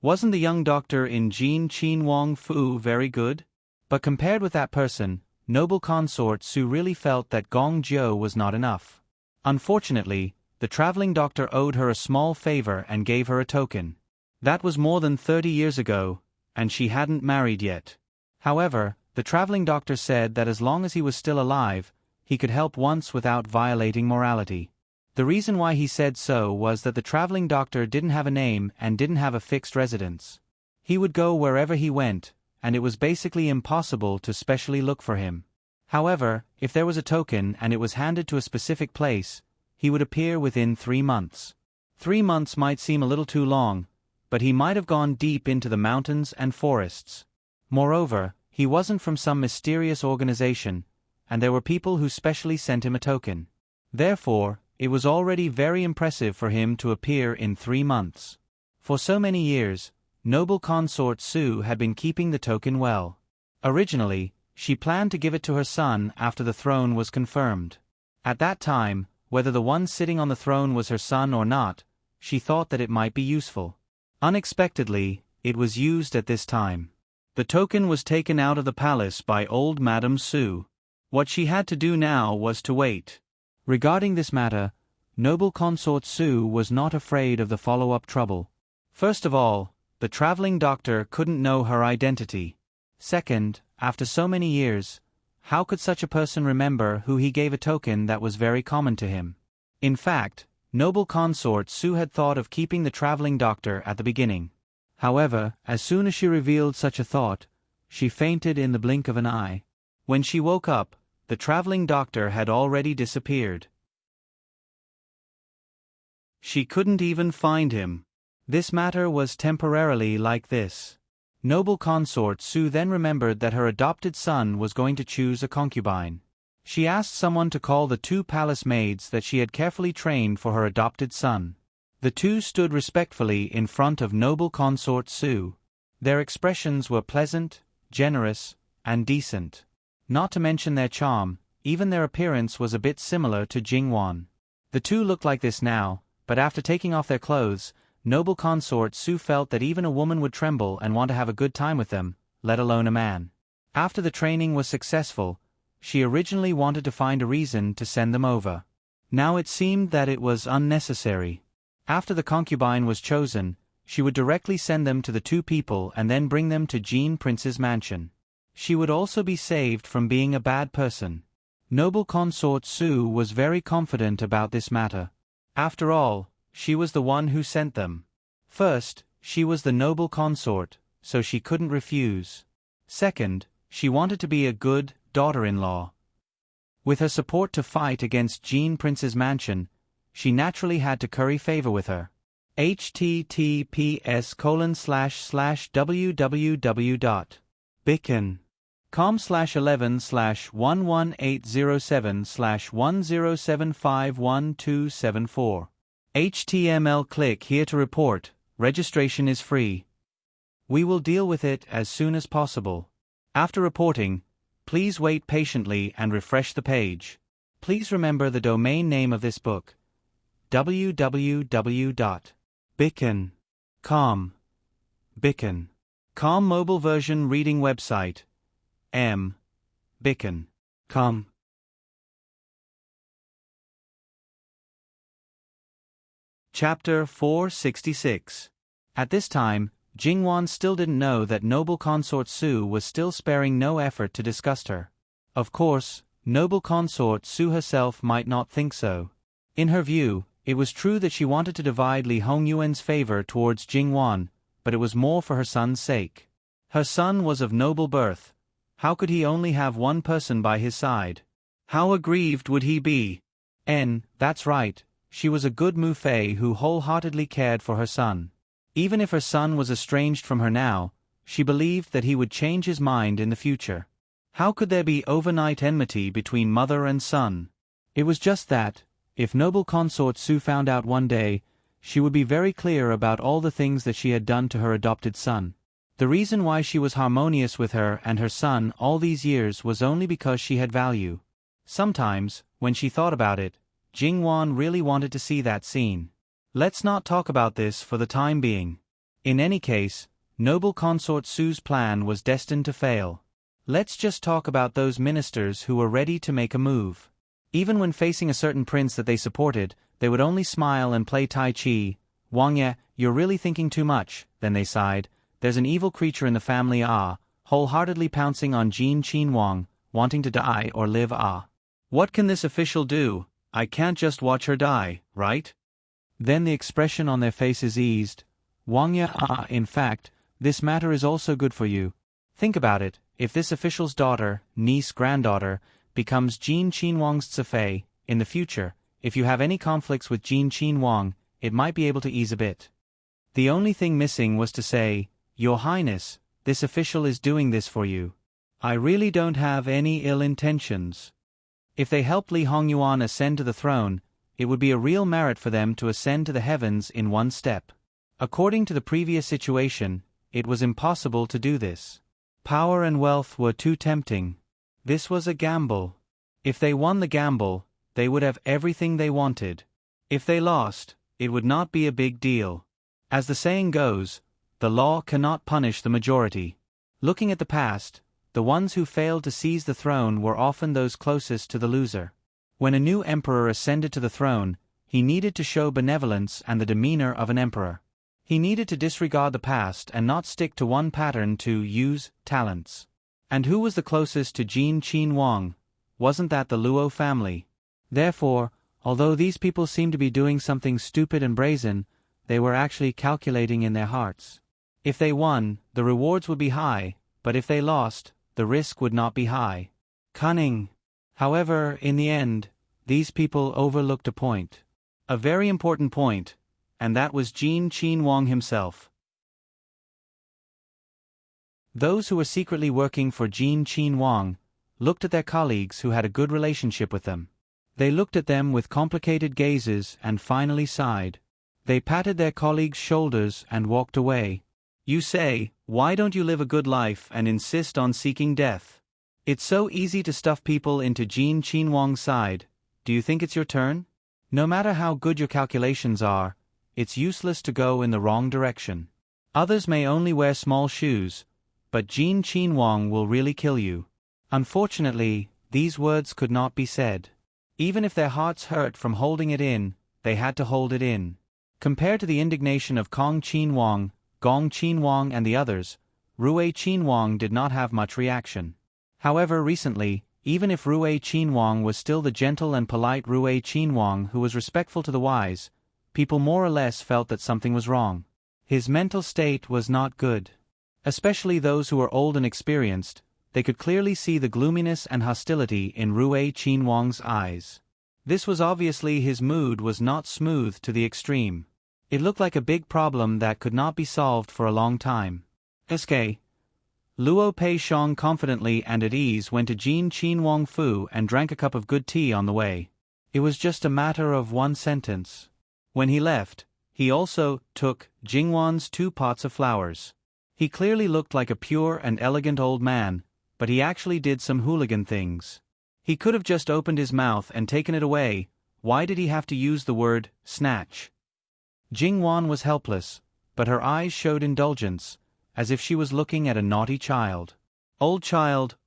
Wasn't the young doctor in Jin Qin Wang Fu very good? But compared with that person, noble consort Su really felt that Gong Jiu was not enough. Unfortunately, the traveling doctor owed her a small favor and gave her a token. That was more than 30 years ago, and she hadn't married yet. However, the traveling doctor said that as long as he was still alive, he could help once without violating morality. The reason why he said so was that the traveling doctor didn't have a name and didn't have a fixed residence. He would go wherever he went, and it was basically impossible to specially look for him. However, if there was a token and it was handed to a specific place, he would appear within 3 months. 3 months might seem a little too long, but he might have gone deep into the mountains and forests. Moreover, he wasn't from some mysterious organization, and there were people who specially sent him a token. Therefore, it was already very impressive for him to appear in 3 months. For so many years, noble consort Su had been keeping the token well. Originally, she planned to give it to her son after the throne was confirmed. At that time, whether the one sitting on the throne was her son or not, she thought that it might be useful. Unexpectedly, it was used at this time. The token was taken out of the palace by old Madame Su. What she had to do now was to wait. Regarding this matter, noble consort Su was not afraid of the follow-up trouble. First of all, the traveling doctor couldn't know her identity. Second, after so many years, how could such a person remember who he gave a token that was very common to him? In fact, noble consort Su had thought of keeping the traveling doctor at the beginning. However, as soon as she revealed such a thought, she fainted in the blink of an eye. When she woke up, the traveling doctor had already disappeared. She couldn't even find him. This matter was temporarily like this. Noble consort Su then remembered that her adopted son was going to choose a concubine. She asked someone to call the 2 palace maids that she had carefully trained for her adopted son. The 2 stood respectfully in front of noble consort Su. Their expressions were pleasant, generous, and decent. Not to mention their charm, even their appearance was a bit similar to Jingwan. The 2 looked like this now, but after taking off their clothes, noble consort Su felt that even a woman would tremble and want to have a good time with them, let alone a man. After the training was successful, she originally wanted to find a reason to send them over. Now it seemed that it was unnecessary. After the concubine was chosen, she would directly send them to the 2 people and then bring them to Jean Prince's mansion. She would also be saved from being a bad person. Noble consort Su was very confident about this matter. After all, she was the one who sent them. First, she was the noble consort, so she couldn't refuse. Second, she wanted to be a good daughter-in-law. With her support to fight against Jean Prince's mansion, she naturally had to curry favor with her. https://www.bicken.com/11/11807/10751274. HTML. Click here to report. Registration is free. We will deal with it as soon as possible. After reporting, please wait patiently and refresh the page. Please remember the domain name of this book: www.bicken.com. Bicken.com mobile version reading website: bicken.com. Chapter 466. At this time, Jingwan still didn't know that noble consort Su was still sparing no effort to disgust her. Of course, noble consort Su herself might not think so. In her view, it was true that she wanted to divide Li Hongyuan's favor towards Jingwan, but it was more for her son's sake. Her son was of noble birth. How could he only have one person by his side? How aggrieved would he be? That's right, she was a good Mufei who wholeheartedly cared for her son. Even if her son was estranged from her now, she believed that he would change his mind in the future. How could there be overnight enmity between mother and son? It was just that, if noble consort Su found out one day, she would be very clear about all the things that she had done to her adopted son. The reason why she was harmonious with her and her son all these years was only because she had value. Sometimes, when she thought about it, Jingwan really wanted to see that scene. Let's not talk about this for the time being. In any case, noble consort Su's plan was destined to fail. Let's just talk about those ministers who were ready to make a move. Even when facing a certain prince that they supported, they would only smile and play Tai Chi. Wang Ye, you're really thinking too much, then they sighed. There's an evil creature in the family wholeheartedly pouncing on Jin Qin Wang, wanting to die or live What can this official do? I can't just watch her die, right? Then the expression on their faces eased. Wang Ye, in fact, this matter is also good for you. Think about it, if this official's daughter, niece, granddaughter, becomes Jin Qin Wang's Zifei, in the future, if you have any conflicts with Jin Qin Wang, it might be able to ease a bit. The only thing missing was to say, Your Highness, this official is doing this for you. I really don't have any ill intentions. If they helped Li Hongyuan ascend to the throne, it would be a real merit for them to ascend to the heavens in one step. According to the previous situation, it was impossible to do this. Power and wealth were too tempting. This was a gamble. If they won the gamble, they would have everything they wanted. If they lost, it would not be a big deal. As the saying goes, the law cannot punish the majority. Looking at the past, the ones who failed to seize the throne were often those closest to the loser. When a new emperor ascended to the throne, he needed to show benevolence and the demeanor of an emperor. He needed to disregard the past and not stick to one pattern to use talents. And who was the closest to Jin Qin Wang? Wasn't that the Luo family? Therefore, although these people seemed to be doing something stupid and brazen, they were actually calculating in their hearts. If they won, the rewards would be high, but if they lost, the risk would not be high. Cunning. However, in the end, these people overlooked a point. A very important point, and that was Jin Qin Wang himself. Those who were secretly working for Jin Qin Wang looked at their colleagues who had a good relationship with them. They looked at them with complicated gazes and finally sighed. They patted their colleagues' shoulders and walked away. You say, why don't you live a good life and insist on seeking death? It's so easy to stuff people into Jin Qin Wang's side. Do you think it's your turn? No matter how good your calculations are, it's useless to go in the wrong direction. Others may only wear small shoes, but Jin Qin Wang will really kill you. Unfortunately, these words could not be said. Even if their hearts hurt from holding it in, they had to hold it in. Compared to the indignation of Kong Qin Wang, Gong Qin Wang and the others, Rui Qin Wang did not have much reaction. However, recently, even if Rui Qin Wang was still the gentle and polite Rui Qin Wang who was respectful to the wise, people more or less felt that something was wrong. His mental state was not good. Especially those who were old and experienced, they could clearly see the gloominess and hostility in Rui Qin Wang's eyes. This was obviously his mood was not smooth to the extreme. It looked like a big problem that could not be solved for a long time. SK. Luo Pei Shang confidently and at ease went to Jin Qin Wang Fu and drank a cup of good tea on the way. It was just a matter of one sentence. When he left, he also took Jingwan's 2 pots of flowers. He clearly looked like a pure and elegant old man, but he actually did some hooligan things. He could have just opened his mouth and taken it away. Why did he have to use the word snatch? Jingwan was helpless, but her eyes showed indulgence, as if she was looking at a naughty child. Old child,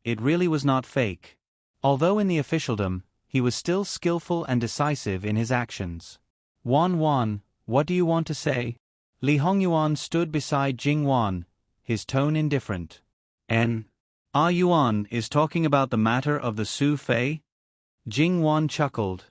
it really was not fake. Although in the officialdom, he was still skillful and decisive in his actions. Wan, what do you want to say? Li Hongyuan stood beside Jingwan, his tone indifferent. Yuan is talking about the matter of the Su Fei? Jingwan chuckled.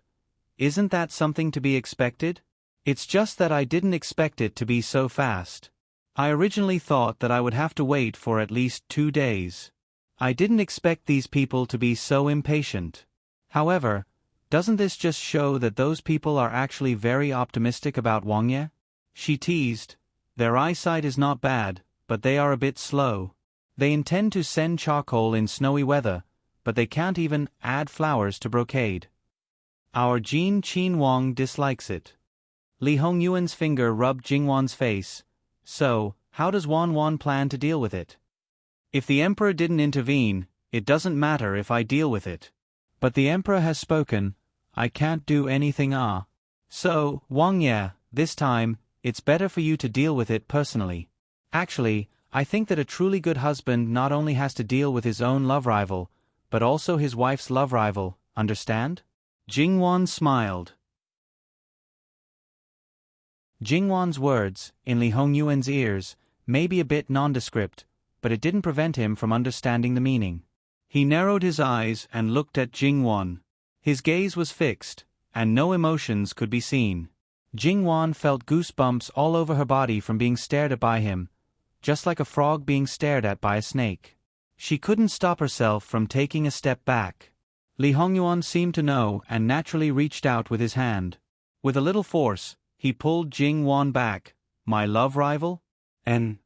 Isn't that something to be expected? It's just that I didn't expect it to be so fast. I originally thought that I would have to wait for at least 2 days. I didn't expect these people to be so impatient. However, doesn't this just show that those people are actually very optimistic about Wang Ye? She teased. Their eyesight is not bad, but they are a bit slow. They intend to send charcoal in snowy weather, but they can't even add flowers to brocade. Our Jin Qin Wang dislikes it. Li Hongyuan's finger rubbed Jingwan's face. So, how does Wan plan to deal with it? If the emperor didn't intervene, it doesn't matter if I deal with it. But the emperor has spoken, I can't do anything. So, Wang Ye, this time, it's better for you to deal with it personally. Actually, I think that a truly good husband not only has to deal with his own love rival, but also his wife's love rival, understand? Jingwan smiled. Jingwan's words, in Li Hongyuan's ears, may be a bit nondescript, but it didn't prevent him from understanding the meaning. He narrowed his eyes and looked at Jingwan. His gaze was fixed, and no emotions could be seen. Jingwan felt goosebumps all over her body from being stared at by him, just like a frog being stared at by a snake. She couldn't stop herself from taking a step back. Li Hongyuan seemed to know and naturally reached out with his hand. With a little force, he pulled Jingwan back. My love rival? And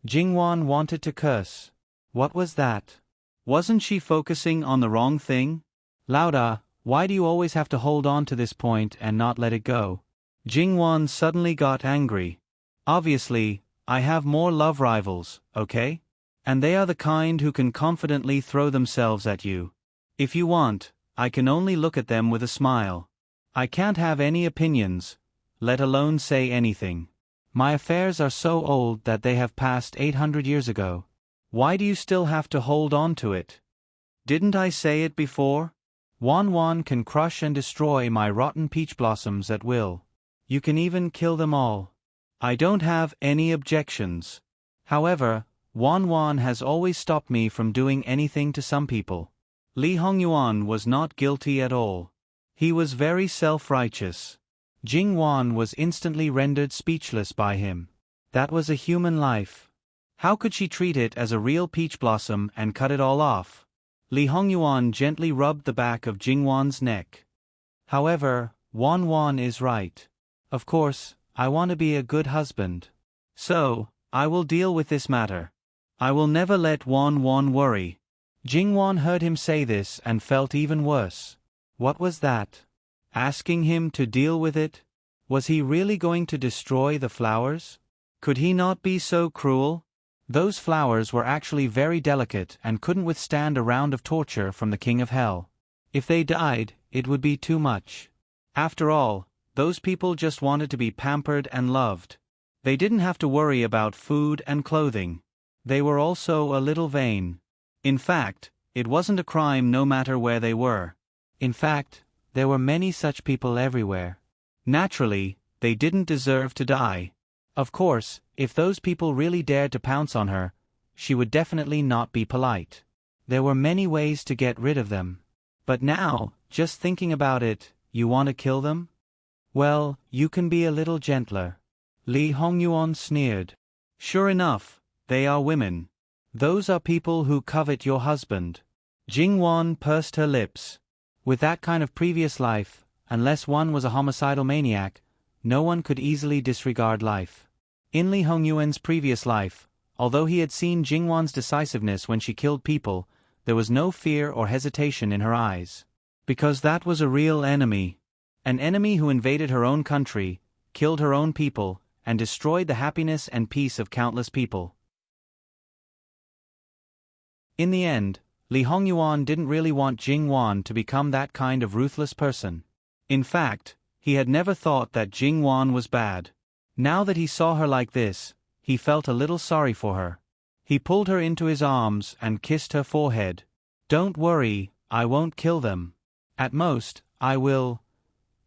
Jingwan wanted to curse. What was that? Wasn't she focusing on the wrong thing? Lauda, why do you always have to hold on to this point and not let it go? Jingwan suddenly got angry. Obviously, I have more love rivals, okay? And they are the kind who can confidently throw themselves at you. If you want, I can only look at them with a smile. I can't have any opinions, let alone say anything. My affairs are so old that they have passed 800 years ago. Why do you still have to hold on to it? Didn't I say it before? Wan can crush and destroy my rotten peach blossoms at will. You can even kill them all. I don't have any objections. However, Wan has always stopped me from doing anything to some people. Li Hongyuan was not guilty at all. He was very self-righteous. Jingwan was instantly rendered speechless by him. That was a human life. How could she treat it as a real peach blossom and cut it all off? Li Hongyuan gently rubbed the back of Jingwan's neck. However, Wan is right. Of course, I want to be a good husband. So, I will deal with this matter. I will never let Wan worry. Jingwan heard him say this and felt even worse. What was that? Asking him to deal with it? Was he really going to destroy the flowers? Could he not be so cruel? Those flowers were actually very delicate and couldn't withstand a round of torture from the King of Hell. If they died, it would be too much. After all, those people just wanted to be pampered and loved. They didn't have to worry about food and clothing. They were also a little vain. In fact, it wasn't a crime no matter where they were. In fact, there were many such people everywhere. Naturally, they didn't deserve to die. Of course, if those people really dared to pounce on her, she would definitely not be polite. There were many ways to get rid of them. But now, just thinking about it, you want to kill them? Well, you can be a little gentler. Li Hongyuan sneered. Sure enough, they are women. Those are people who covet your husband. Jingwan pursed her lips. With that kind of previous life, unless one was a homicidal maniac, no one could easily disregard life. In Li Hongyuan's previous life, although he had seen Jingwan's decisiveness when she killed people, there was no fear or hesitation in her eyes. Because that was a real enemy. An enemy who invaded her own country, killed her own people, and destroyed the happiness and peace of countless people. In the end, Li Hongyuan didn't really want Jingwan to become that kind of ruthless person. In fact, he had never thought that Jingwan was bad. Now that he saw her like this, he felt a little sorry for her. He pulled her into his arms and kissed her forehead. Don't worry, I won't kill them. At most, I will.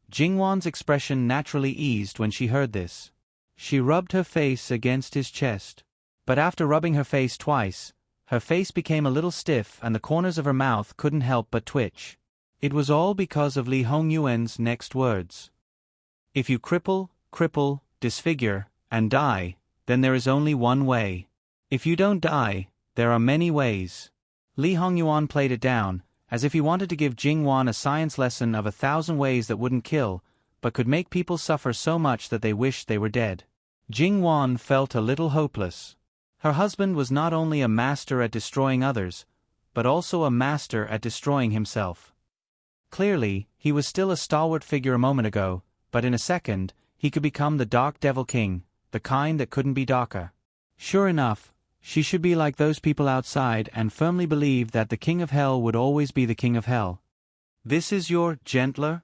Jingwan's expression naturally eased when she heard this. She rubbed her face against his chest. But after rubbing her face twice, her face became a little stiff and the corners of her mouth couldn't help but twitch. It was all because of Li Hongyuan's next words. If you cripple, disfigure, and die, then there is only one way. If you don't die, there are many ways. Li Hongyuan played it down, as if he wanted to give Jingwan a science lesson of 1,000 ways that wouldn't kill, but could make people suffer so much that they wished they were dead. Jingwan felt a little hopeless. Her husband was not only a master at destroying others, but also a master at destroying himself. Clearly, he was still a stalwart figure a moment ago, but in a second, he could become the Dark Devil King, the kind that couldn't be darker. Sure enough, she should be like those people outside and firmly believe that the King of Hell would always be the King of Hell. This is your gentler?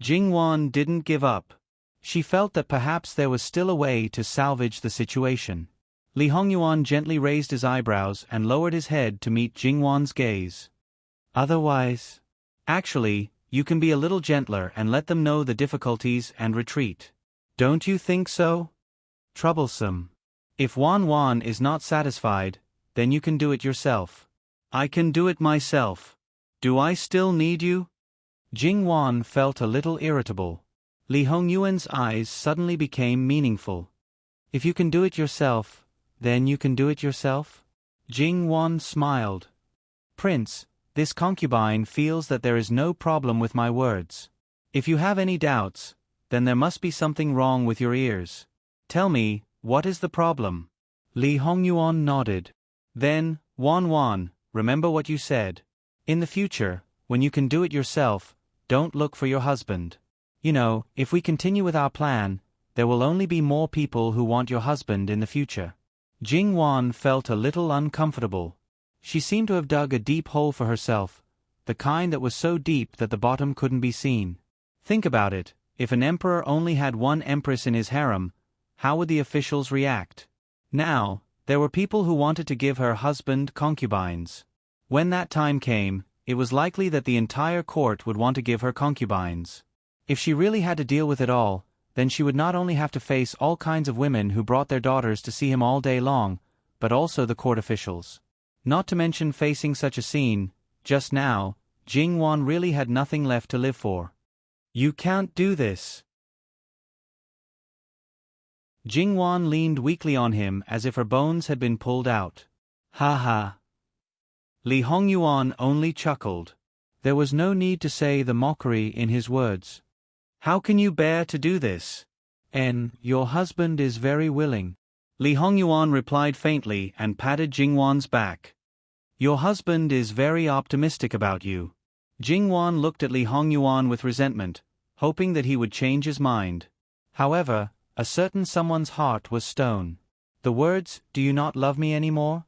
Jingwan didn't give up. She felt that perhaps there was still a way to salvage the situation. Li Hongyuan gently raised his eyebrows and lowered his head to meet Jingwan's gaze. Otherwise, actually, you can be a little gentler and let them know the difficulties and retreat. Don't you think so? Troublesome. If Wan Wan is not satisfied, then you can do it yourself. I can do it myself. Do I still need you? Jingwan felt a little irritable. Li Hongyuan's eyes suddenly became meaningful. If you can do it yourself, then you can do it yourself? Jingwan smiled. Prince, this concubine feels that there is no problem with my words. If you have any doubts, then there must be something wrong with your ears. Tell me, what is the problem? Li Hongyuan nodded. Then, Wan Wan, remember what you said. In the future, when you can do it yourself, don't look for your husband. You know, if we continue with our plan, there will only be more people who want your husband in the future. Jingwan felt a little uncomfortable. She seemed to have dug a deep hole for herself, the kind that was so deep that the bottom couldn't be seen. Think about it, if an emperor only had one empress in his harem, how would the officials react? Now, there were people who wanted to give her husband concubines. When that time came, it was likely that the entire court would want to give her concubines. If she really had to deal with it all, then she would not only have to face all kinds of women who brought their daughters to see him all day long, but also the court officials. Not to mention facing such a scene, just now, Jingwan really had nothing left to live for. You can't do this. Jingwan leaned weakly on him as if her bones had been pulled out. Ha ha. Li Hongyuan only chuckled. There was no need to say the mockery in his words. How can you bear to do this? Your husband is very willing. Li Hongyuan replied faintly and patted Jingwan's back. Your husband is very optimistic about you. Jingwan looked at Li Hongyuan with resentment, hoping that he would change his mind. However, a certain someone's heart was stone. The words, "Do you not love me anymore?"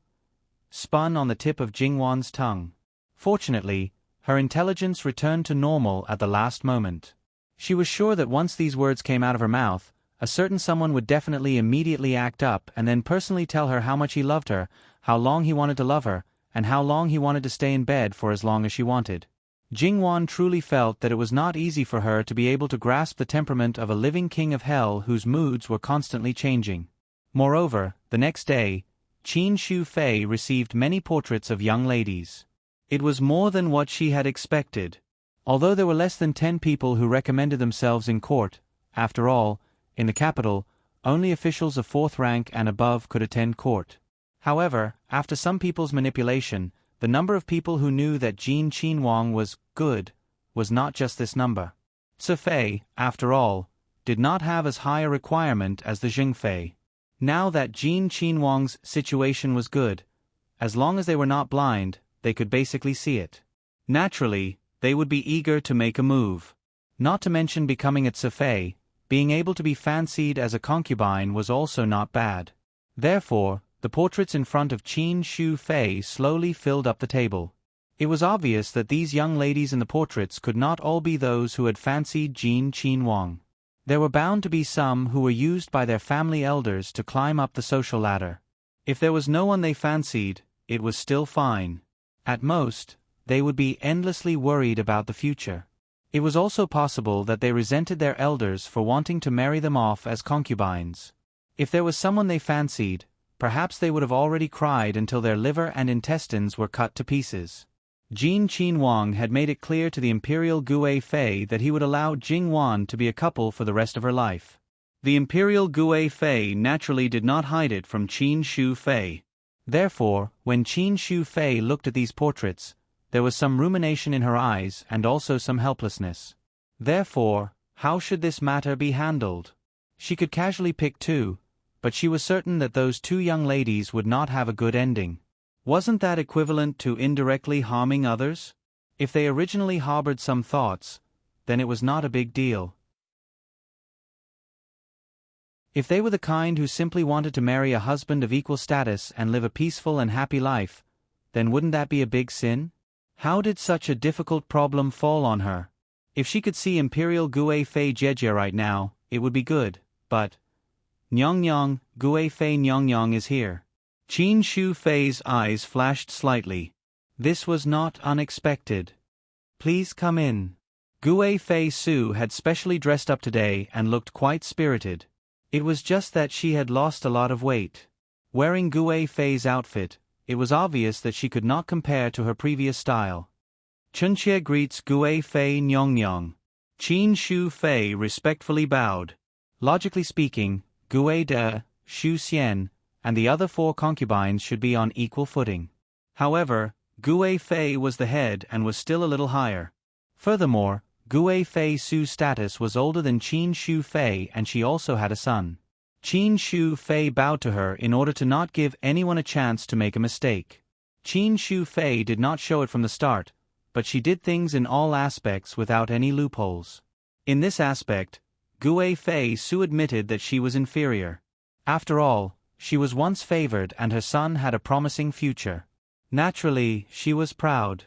spun on the tip of Jingwan's tongue. Fortunately, her intelligence returned to normal at the last moment. She was sure that once these words came out of her mouth, a certain someone would definitely immediately act up and then personally tell her how much he loved her, how long he wanted to love her, and how long he wanted to stay in bed for as long as she wanted. Jingwan truly felt that it was not easy for her to be able to grasp the temperament of a living king of hell whose moods were constantly changing. Moreover, the next day, Qin Shu Fei received many portraits of young ladies. It was more than what she had expected. Although there were less than 10 people who recommended themselves in court, after all, in the capital, only officials of 4th rank and above could attend court. However, after some people's manipulation, the number of people who knew that Jin Qinhuang was good was not just this number. Fei, after all, did not have as high a requirement as the Fei. Now that Jin Qinhuang's situation was good, as long as they were not blind, they could basically see it. Naturally, they would be eager to make a move. Not to mention becoming a Fei, being able to be fancied as a concubine was also not bad. Therefore, the portraits in front of Qin Shu Fei slowly filled up the table. It was obvious that these young ladies in the portraits could not all be those who had fancied Jin Qinhuang. There were bound to be some who were used by their family elders to climb up the social ladder. If there was no one they fancied, it was still fine. At most, they would be endlessly worried about the future. It was also possible that they resented their elders for wanting to marry them off as concubines. If there was someone they fancied, perhaps they would have already cried until their liver and intestines were cut to pieces. Jin Qinhuang had made it clear to the Imperial Gue Fei that he would allow Jingwan to be a couple for the rest of her life. The Imperial Gue Fei naturally did not hide it from Qin Shu Fei. Therefore, when Qin Shu Fei looked at these portraits, there was some rumination in her eyes and also some helplessness. Therefore, how should this matter be handled? She could casually pick two, but she was certain that those 2 young ladies would not have a good ending. Wasn't that equivalent to indirectly harming others? If they originally harbored some thoughts, then it was not a big deal. If they were the kind who simply wanted to marry a husband of equal status and live a peaceful and happy life, then wouldn't that be a big sin? How did such a difficult problem fall on her? If she could see Imperial Gue Fei Jejia right now, it would be good, but Nyong, Gui Fei Nyong is here. Qin Shu Fei's eyes flashed slightly. This was not unexpected. Please come in. Gui Fei Su had specially dressed up today and looked quite spirited. It was just that she had lost a lot of weight. Wearing Gui Fei's outfit, it was obvious that she could not compare to her previous style. Chunxie greets Gui Fei Nyong. Qin Shu Fei respectfully bowed. Logically speaking, Gui De, Shu Xian, and the other 4 concubines should be on equal footing. However, Gui Fei was the head and was still a little higher. Furthermore, Gui Fei Su's status was older than Qin Shu Fei and she also had a son. Qin Shu Fei bowed to her in order to not give anyone a chance to make a mistake. Qin Shu Fei did not show it from the start, but she did things in all aspects without any loopholes. In this aspect, Gui Fei Su admitted that she was inferior. After all, she was once favored and her son had a promising future. Naturally, she was proud.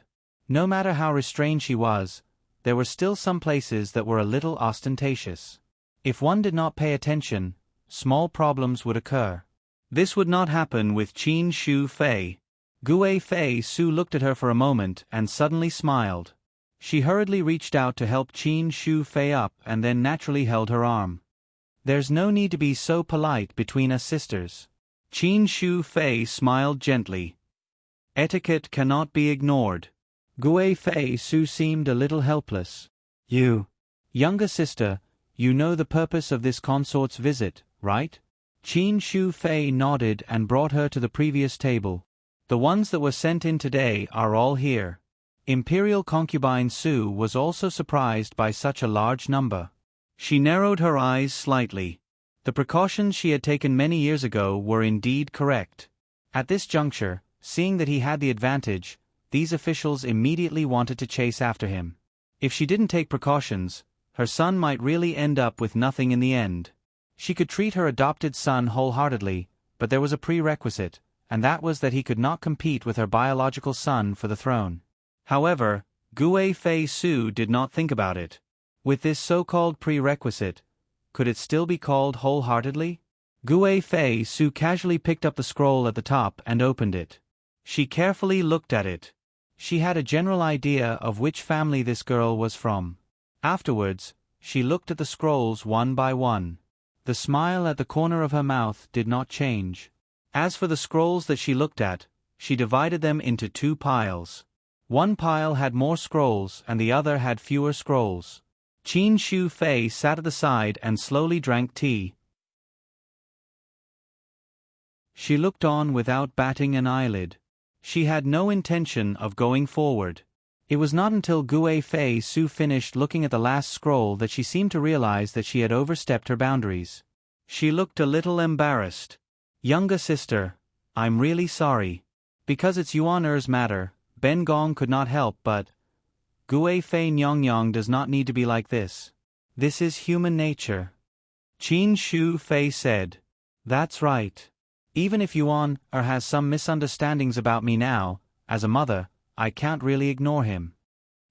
No matter how restrained she was, there were still some places that were a little ostentatious. If one did not pay attention, small problems would occur. This would not happen with Qin Shu Fei. Gui Fei Su looked at her for a moment and suddenly smiled. She hurriedly reached out to help Qin Shu Fei up and then naturally held her arm. There's no need to be so polite between us sisters. Qin Shu Fei smiled gently. Etiquette cannot be ignored. Gui Fei Su seemed a little helpless. You, younger sister, you know the purpose of this consort's visit, right? Qin Shu Fei nodded and brought her to the previous table. The ones that were sent in today are all here. Imperial concubine Su was also surprised by such a large number. She narrowed her eyes slightly. The precautions she had taken many years ago were indeed correct. At this juncture, seeing that he had the advantage, these officials immediately wanted to chase after him. If she didn't take precautions, her son might really end up with nothing in the end. She could treat her adopted son wholeheartedly, but there was a prerequisite, and that was that he could not compete with her biological son for the throne. However, Gui Fei Su did not think about it. With this so-called prerequisite, could it still be called wholeheartedly? Gui Fei Su casually picked up the scroll at the top and opened it. She carefully looked at it. She had a general idea of which family this girl was from. Afterwards, she looked at the scrolls one by one. The smile at the corner of her mouth did not change. As for the scrolls that she looked at, she divided them into 2 piles. One pile had more scrolls and the other had fewer scrolls. Qin Shu Fei sat at the side and slowly drank tea. She looked on without batting an eyelid. She had no intention of going forward. It was not until Gui Fei Su finished looking at the last scroll that she seemed to realize that she had overstepped her boundaries. She looked a little embarrassed. Younger sister, I'm really sorry. Because it's Yuan Er's matter, Ben Gong could not help but... Gui Fei Nyong does not need to be like this. This is human nature. Qin Shu Fei said. That's right. Even if Yuan Er has some misunderstandings about me now, as a mother, I can't really ignore him.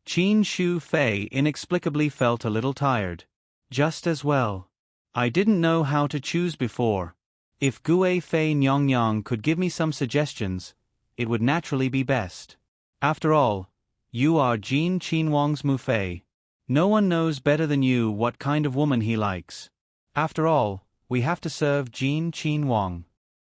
Qin Shu Fei inexplicably felt a little tired. Just as well. I didn't know how to choose before. If Gui Fei Nyong could give me some suggestions, it would naturally be best. After all, you are Jin Qinhuang's Mufei. No one knows better than you what kind of woman he likes. After all, we have to serve Jin Qinhuang.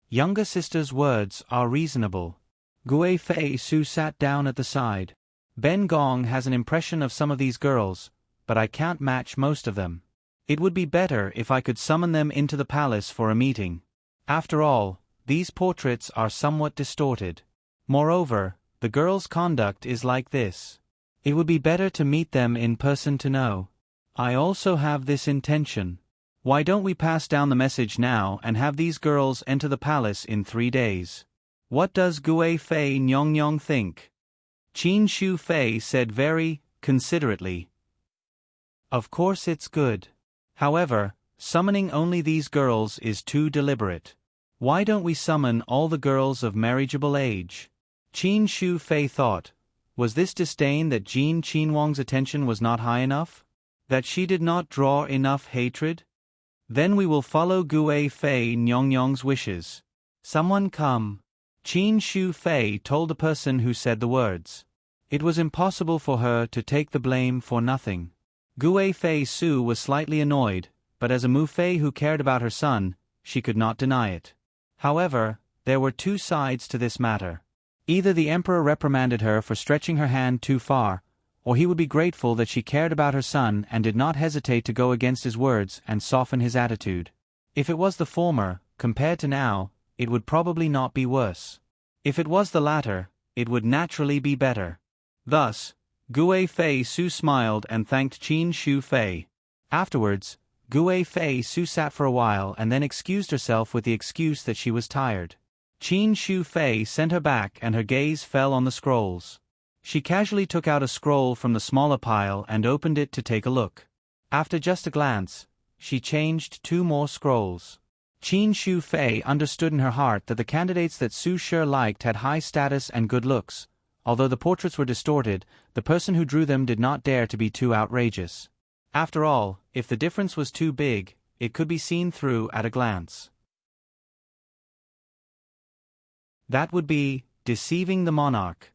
Younger sister's words are reasonable. Gui Fei Su sat down at the side. Ben Gong has an impression of some of these girls, but I can't match most of them. It would be better if I could summon them into the palace for a meeting. After all, these portraits are somewhat distorted. Moreover, the girls' conduct is like this. It would be better to meet them in person to know. I also have this intention. Why don't we pass down the message now and have these girls enter the palace in 3 days? What does Gui Fei Nyong think? Qin Shu Fei said very considerately. Of course it's good. However, summoning only these girls is too deliberate. Why don't we summon all the girls of marriageable age? Qin Shu Fei thought. Was this disdain that Jin Qinhuang's attention was not high enough? That she did not draw enough hatred? Then we will follow Gue Fei Nyongyong's wishes. Someone come. Qin Shu Fei told the person who said the words. It was impossible for her to take the blame for nothing. Gue Fei Su was slightly annoyed, but as a Mu Fei who cared about her son, she could not deny it. However, there were two sides to this matter. Either the emperor reprimanded her for stretching her hand too far, or he would be grateful that she cared about her son and did not hesitate to go against his words and soften his attitude. If it was the former, compared to now, it would probably not be worse. If it was the latter, it would naturally be better. Thus, Gue Fei Su smiled and thanked Qin Shu Fei. Afterwards, Gue Fei Su sat for a while and then excused herself with the excuse that she was tired. Qin Shu Fei sent her back and her gaze fell on the scrolls. She casually took out a scroll from the smaller pile and opened it to take a look. After just a glance, she changed 2 more scrolls. Qin Shu Fei understood in her heart that the candidates that Su Shi liked had high status and good looks. Although the portraits were distorted, the person who drew them did not dare to be too outrageous. After all, if the difference was too big, it could be seen through at a glance. That would be deceiving the monarch.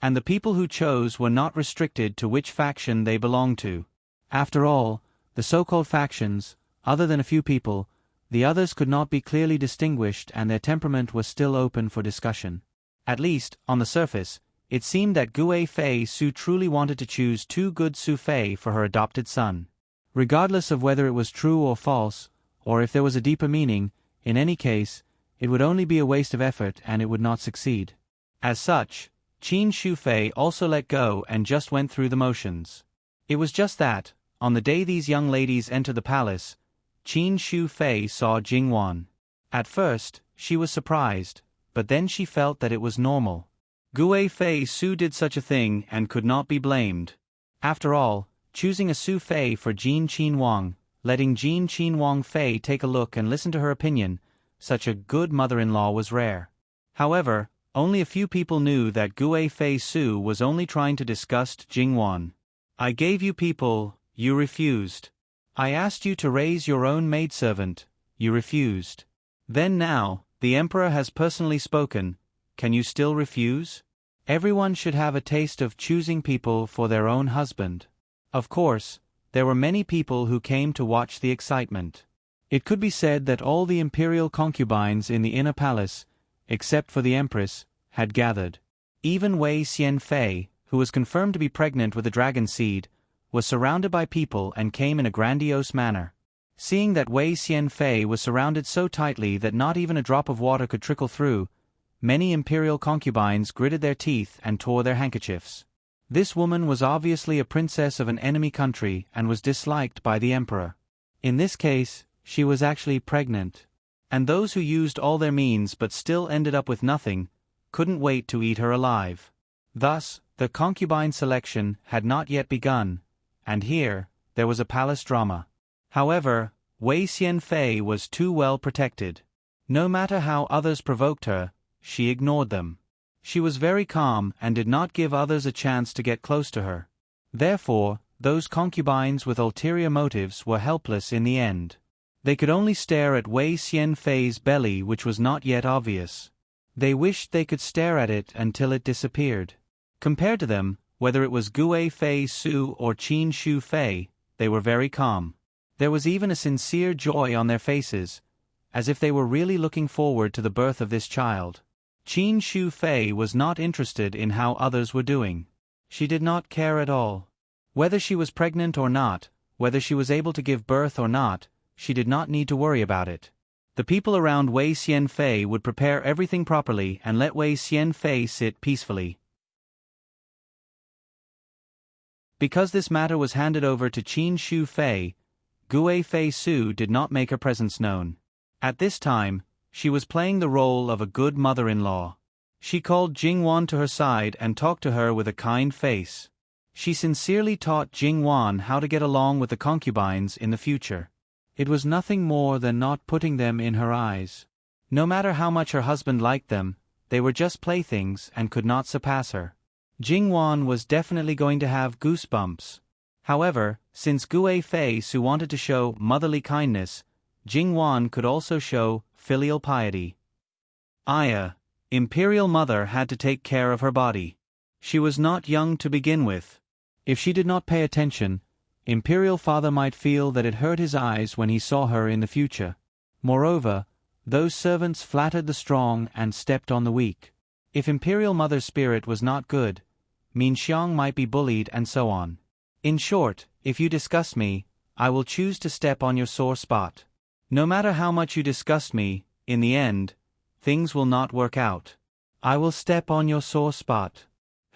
And the people who chose were not restricted to which faction they belonged to. After all, the so-called factions, other than a few people, the others could not be clearly distinguished and their temperament was still open for discussion. At least, on the surface, it seemed that Gue Fei Su truly wanted to choose 2 good Su Fei for her adopted son. Regardless of whether it was true or false, or if there was a deeper meaning, in any case, it would only be a waste of effort and it would not succeed. As such, Qin Shu Fei also let go and just went through the motions. It was just that, on the day these young ladies entered the palace, Qin Shu Fei saw Jingwan. At first, she was surprised, but then she felt that it was normal. Gue Fei Su did such a thing and could not be blamed. After all, choosing a Su Fei for Jin Qin Wang, letting Jin Qin Wang Fei take a look and listen to her opinion, such a good mother-in-law was rare. However, only a few people knew that Gue Fei Su was only trying to disgust Jingwan. I gave you people, you refused. I asked you to raise your own maidservant, you refused. Then now, the emperor has personally spoken, can you still refuse? Everyone should have a taste of choosing people for their own husband. Of course, there were many people who came to watch the excitement. It could be said that all the imperial concubines in the inner palace, except for the empress, had gathered. Even Wei Xianfei, who was confirmed to be pregnant with the dragon seed, was surrounded by people and came in a grandiose manner. Seeing that Wei Xianfei was surrounded so tightly that not even a drop of water could trickle through, many imperial concubines gritted their teeth and tore their handkerchiefs. This woman was obviously a princess of an enemy country and was disliked by the emperor. In this case, she was actually pregnant. And those who used all their means but still ended up with nothing, couldn't wait to eat her alive. Thus, the concubine selection had not yet begun, and here, there was a palace drama. However, Wei Xianfei was too well protected. No matter how others provoked her, she ignored them. She was very calm and did not give others a chance to get close to her. Therefore, those concubines with ulterior motives were helpless in the end. They could only stare at Wei Xianfei's belly, which was not yet obvious. They wished they could stare at it until it disappeared. Compared to them, whether it was Gue Fei Su or Qin Shu Fei, they were very calm. There was even a sincere joy on their faces, as if they were really looking forward to the birth of this child. Qin Shu Fei was not interested in how others were doing. She did not care at all. Whether she was pregnant or not, whether she was able to give birth or not, she did not need to worry about it. The people around Wei Xianfei would prepare everything properly and let Wei Xianfei sit peacefully. Because this matter was handed over to Qin Shu Fei, Gue Fei Su did not make her presence known. At this time, she was playing the role of a good mother-in-law. She called Jingwan to her side and talked to her with a kind face. She sincerely taught Jingwan how to get along with the concubines in the future. It was nothing more than not putting them in her eyes. No matter how much her husband liked them, they were just playthings and could not surpass her. Jingwan was definitely going to have goosebumps. However, since Gu Fei Su wanted to show motherly kindness, Jing Wan could also show filial piety. Aya, Imperial Mother had to take care of her body. She was not young to begin with. If she did not pay attention, Imperial Father might feel that it hurt his eyes when he saw her in the future. Moreover, those servants flattered the strong and stepped on the weak. If Imperial Mother's spirit was not good, Min Xiang might be bullied and so on. In short, if you disgust me, I will choose to step on your sore spot. No matter how much you disgust me, in the end, things will not work out. I will step on your sore spot.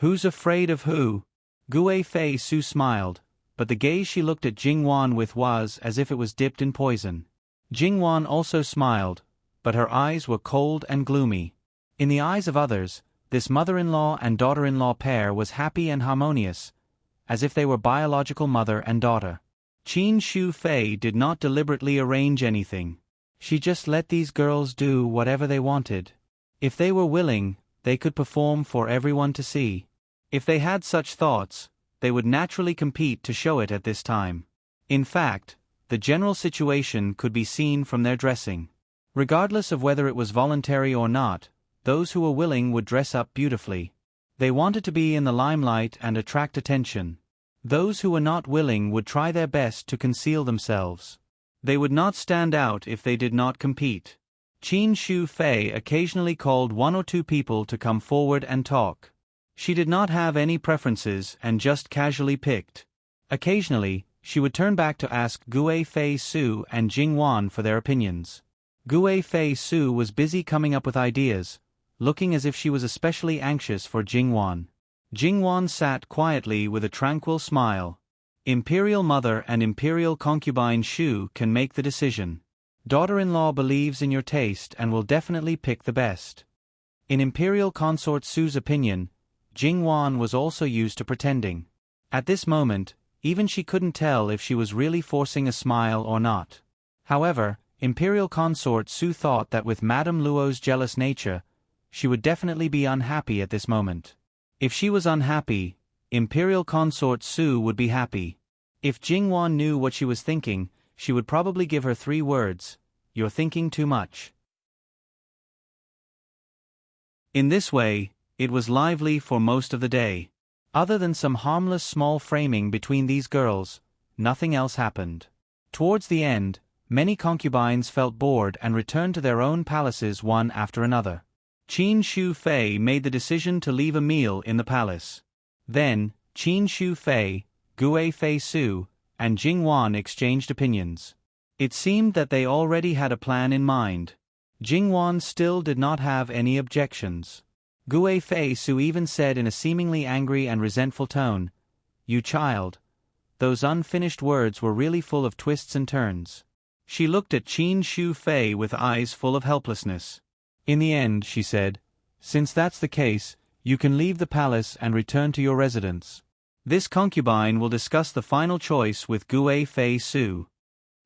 Who's afraid of who? Gu Fei Su smiled, but the gaze she looked at Jing Wan with was as if it was dipped in poison. Jing Wan also smiled, but her eyes were cold and gloomy. In the eyes of others, this mother-in-law and daughter-in-law pair was happy and harmonious, as if they were biological mother and daughter. Qin Shu Fei did not deliberately arrange anything. She just let these girls do whatever they wanted. If they were willing, they could perform for everyone to see. If they had such thoughts, they would naturally compete to show it at this time. In fact, the general situation could be seen from their dressing. Regardless of whether it was voluntary or not, those who were willing would dress up beautifully. They wanted to be in the limelight and attract attention. Those who were not willing would try their best to conceal themselves. They would not stand out if they did not compete. Qin Shu Fei occasionally called one or two people to come forward and talk. She did not have any preferences and just casually picked. Occasionally, she would turn back to ask Gu Fei Su and Jing Wan for their opinions. Gu Fei Su was busy coming up with ideas, looking as if she was especially anxious for Jing Wan. Jing Wan sat quietly with a tranquil smile. Imperial Mother and Imperial Concubine Shu can make the decision. Daughter-in-law believes in your taste and will definitely pick the best. In Imperial Consort Su's opinion, Jing Wan was also used to pretending. At this moment, even she couldn't tell if she was really forcing a smile or not. However, Imperial Consort Su thought that with Madame Luo's jealous nature, she would definitely be unhappy at this moment. If she was unhappy, Imperial Consort Su would be happy. If Jing Wan knew what she was thinking, she would probably give her 3 words: "You're thinking too much." In this way, it was lively for most of the day. Other than some harmless small framing between these girls, nothing else happened. Towards the end, many concubines felt bored and returned to their own palaces one after another. Qin Shu Fei made the decision to leave a meal in the palace. Then, Qin Shu Fei, Gu Fei Su, and Jing Wan exchanged opinions. It seemed that they already had a plan in mind. Jing Wan still did not have any objections. Gu Fei Su even said in a seemingly angry and resentful tone, "You child." Those unfinished words were really full of twists and turns. She looked at Qin Shu Fei with eyes full of helplessness. "In the end," she said, "since that's the case, you can leave the palace and return to your residence. This concubine will discuss the final choice with Gu Fei Su."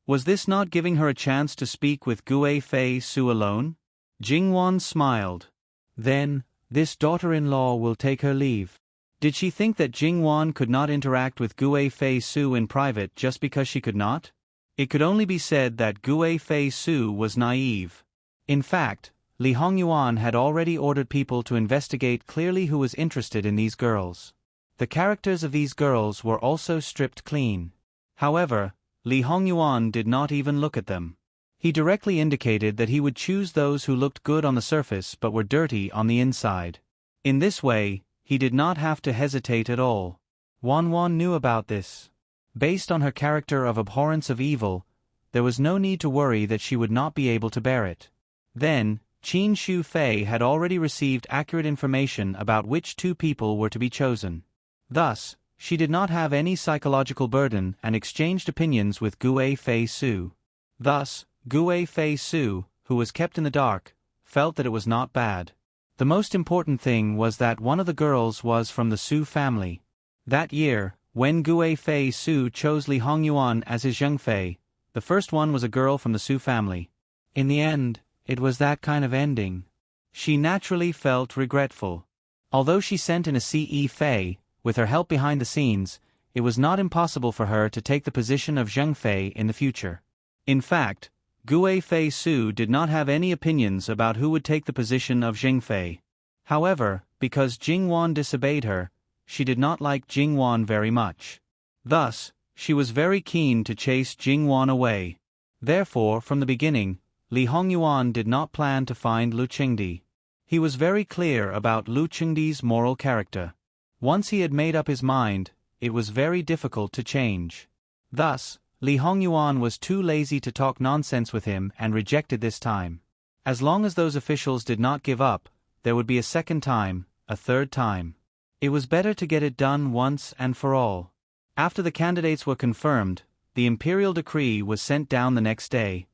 Was this not giving her a chance to speak with Gu Fei Su alone? Jing Wan smiled. Then, this daughter-in-law will take her leave. Did she think that Jing Wan could not interact with Gu Fei Su in private just because she could not? It could only be said that Gu Fei Su was naive. In fact, Li Hongyuan had already ordered people to investigate clearly who was interested in these girls. The characters of these girls were also stripped clean. However, Li Hongyuan did not even look at them. He directly indicated that he would choose those who looked good on the surface but were dirty on the inside. In this way, he did not have to hesitate at all. Wan knew about this. Based on her character of abhorrence of evil, there was no need to worry that she would not be able to bear it. Then, Qin Shu Fei had already received accurate information about which 2 people were to be chosen. Thus, she did not have any psychological burden and exchanged opinions with Gu Fei Su. Thus, Gu Fei Su, who was kept in the dark, felt that it was not bad. The most important thing was that one of the girls was from the Su family. That year, when Gu Fei Su chose Li Hongyuan as his Zhengfei, the first one was a girl from the Su family. In the end, it was that kind of ending. She naturally felt regretful. Although she sent in a Ce Fei, with her help behind the scenes, it was not impossible for her to take the position of Zheng Fei in the future. In fact, Gue Fei Su did not have any opinions about who would take the position of Zheng Fei. However, because Jing Wan disobeyed her, she did not like Jing Wan very much. Thus, she was very keen to chase Jing Wan away. Therefore, from the beginning, Li Hongyuan did not plan to find Lu Qingdi. He was very clear about Lu Qingdi's moral character. Once he had made up his mind, it was very difficult to change. Thus, Li Hongyuan was too lazy to talk nonsense with him and rejected this time. As long as those officials did not give up, there would be a second time, a third time. It was better to get it done once and for all. After the candidates were confirmed, the imperial decree was sent down the next day.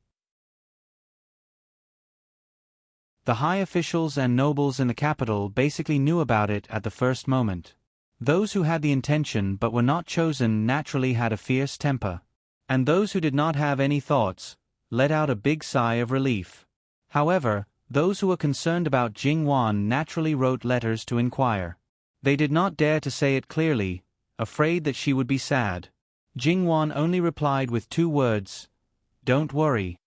The high officials and nobles in the capital basically knew about it at the first moment. Those who had the intention but were not chosen naturally had a fierce temper. And those who did not have any thoughts, let out a big sigh of relief. However, those who were concerned about Jing Wan naturally wrote letters to inquire. They did not dare to say it clearly, afraid that she would be sad. Jing Wan only replied with 2 words, "Don't worry."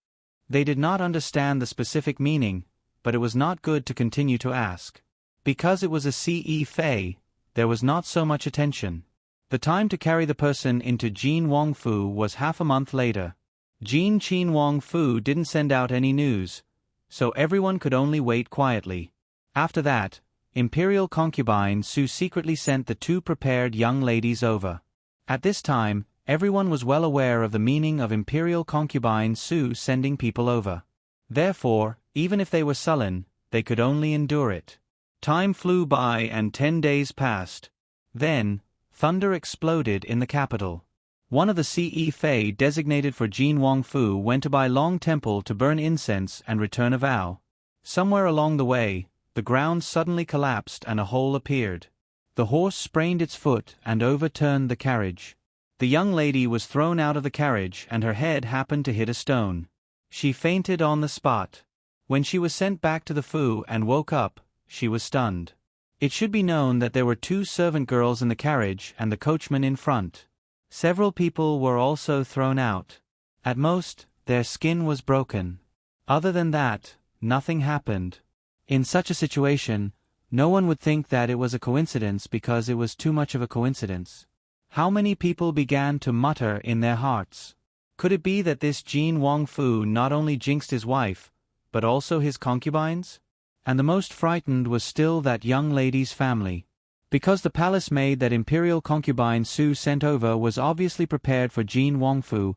They did not understand the specific meaning, but it was not good to continue to ask. Because it was a Ce Fei, there was not so much attention. The time to carry the person into Jin Wangfu was half a month later. Jin Qin Wangfu didn't send out any news, so everyone could only wait quietly. After that, Imperial concubine Su secretly sent the 2 prepared young ladies over. At this time, everyone was well aware of the meaning of Imperial concubine Su sending people over. Therefore, even if they were sullen, they could only endure it. Time flew by and 10 days passed. Then, thunder exploded in the capital. One of the Ce Fei designated for Jin Wangfu went to Bailong Temple to burn incense and return a vow. Somewhere along the way, the ground suddenly collapsed and a hole appeared. The horse sprained its foot and overturned the carriage. The young lady was thrown out of the carriage and her head happened to hit a stone. She fainted on the spot. When she was sent back to the Fu and woke up, she was stunned. It should be known that there were 2 servant girls in the carriage and the coachman in front. Several people were also thrown out. At most, their skin was broken. Other than that, nothing happened. In such a situation, no one would think that it was a coincidence because it was too much of a coincidence. How many people began to mutter in their hearts? Could it be that this Jin Wangfu not only jinxed his wife, but also his concubines? And the most frightened was still that young lady's family. Because the palace maid that Imperial concubine Su sent over was obviously prepared for Jin Wangfu,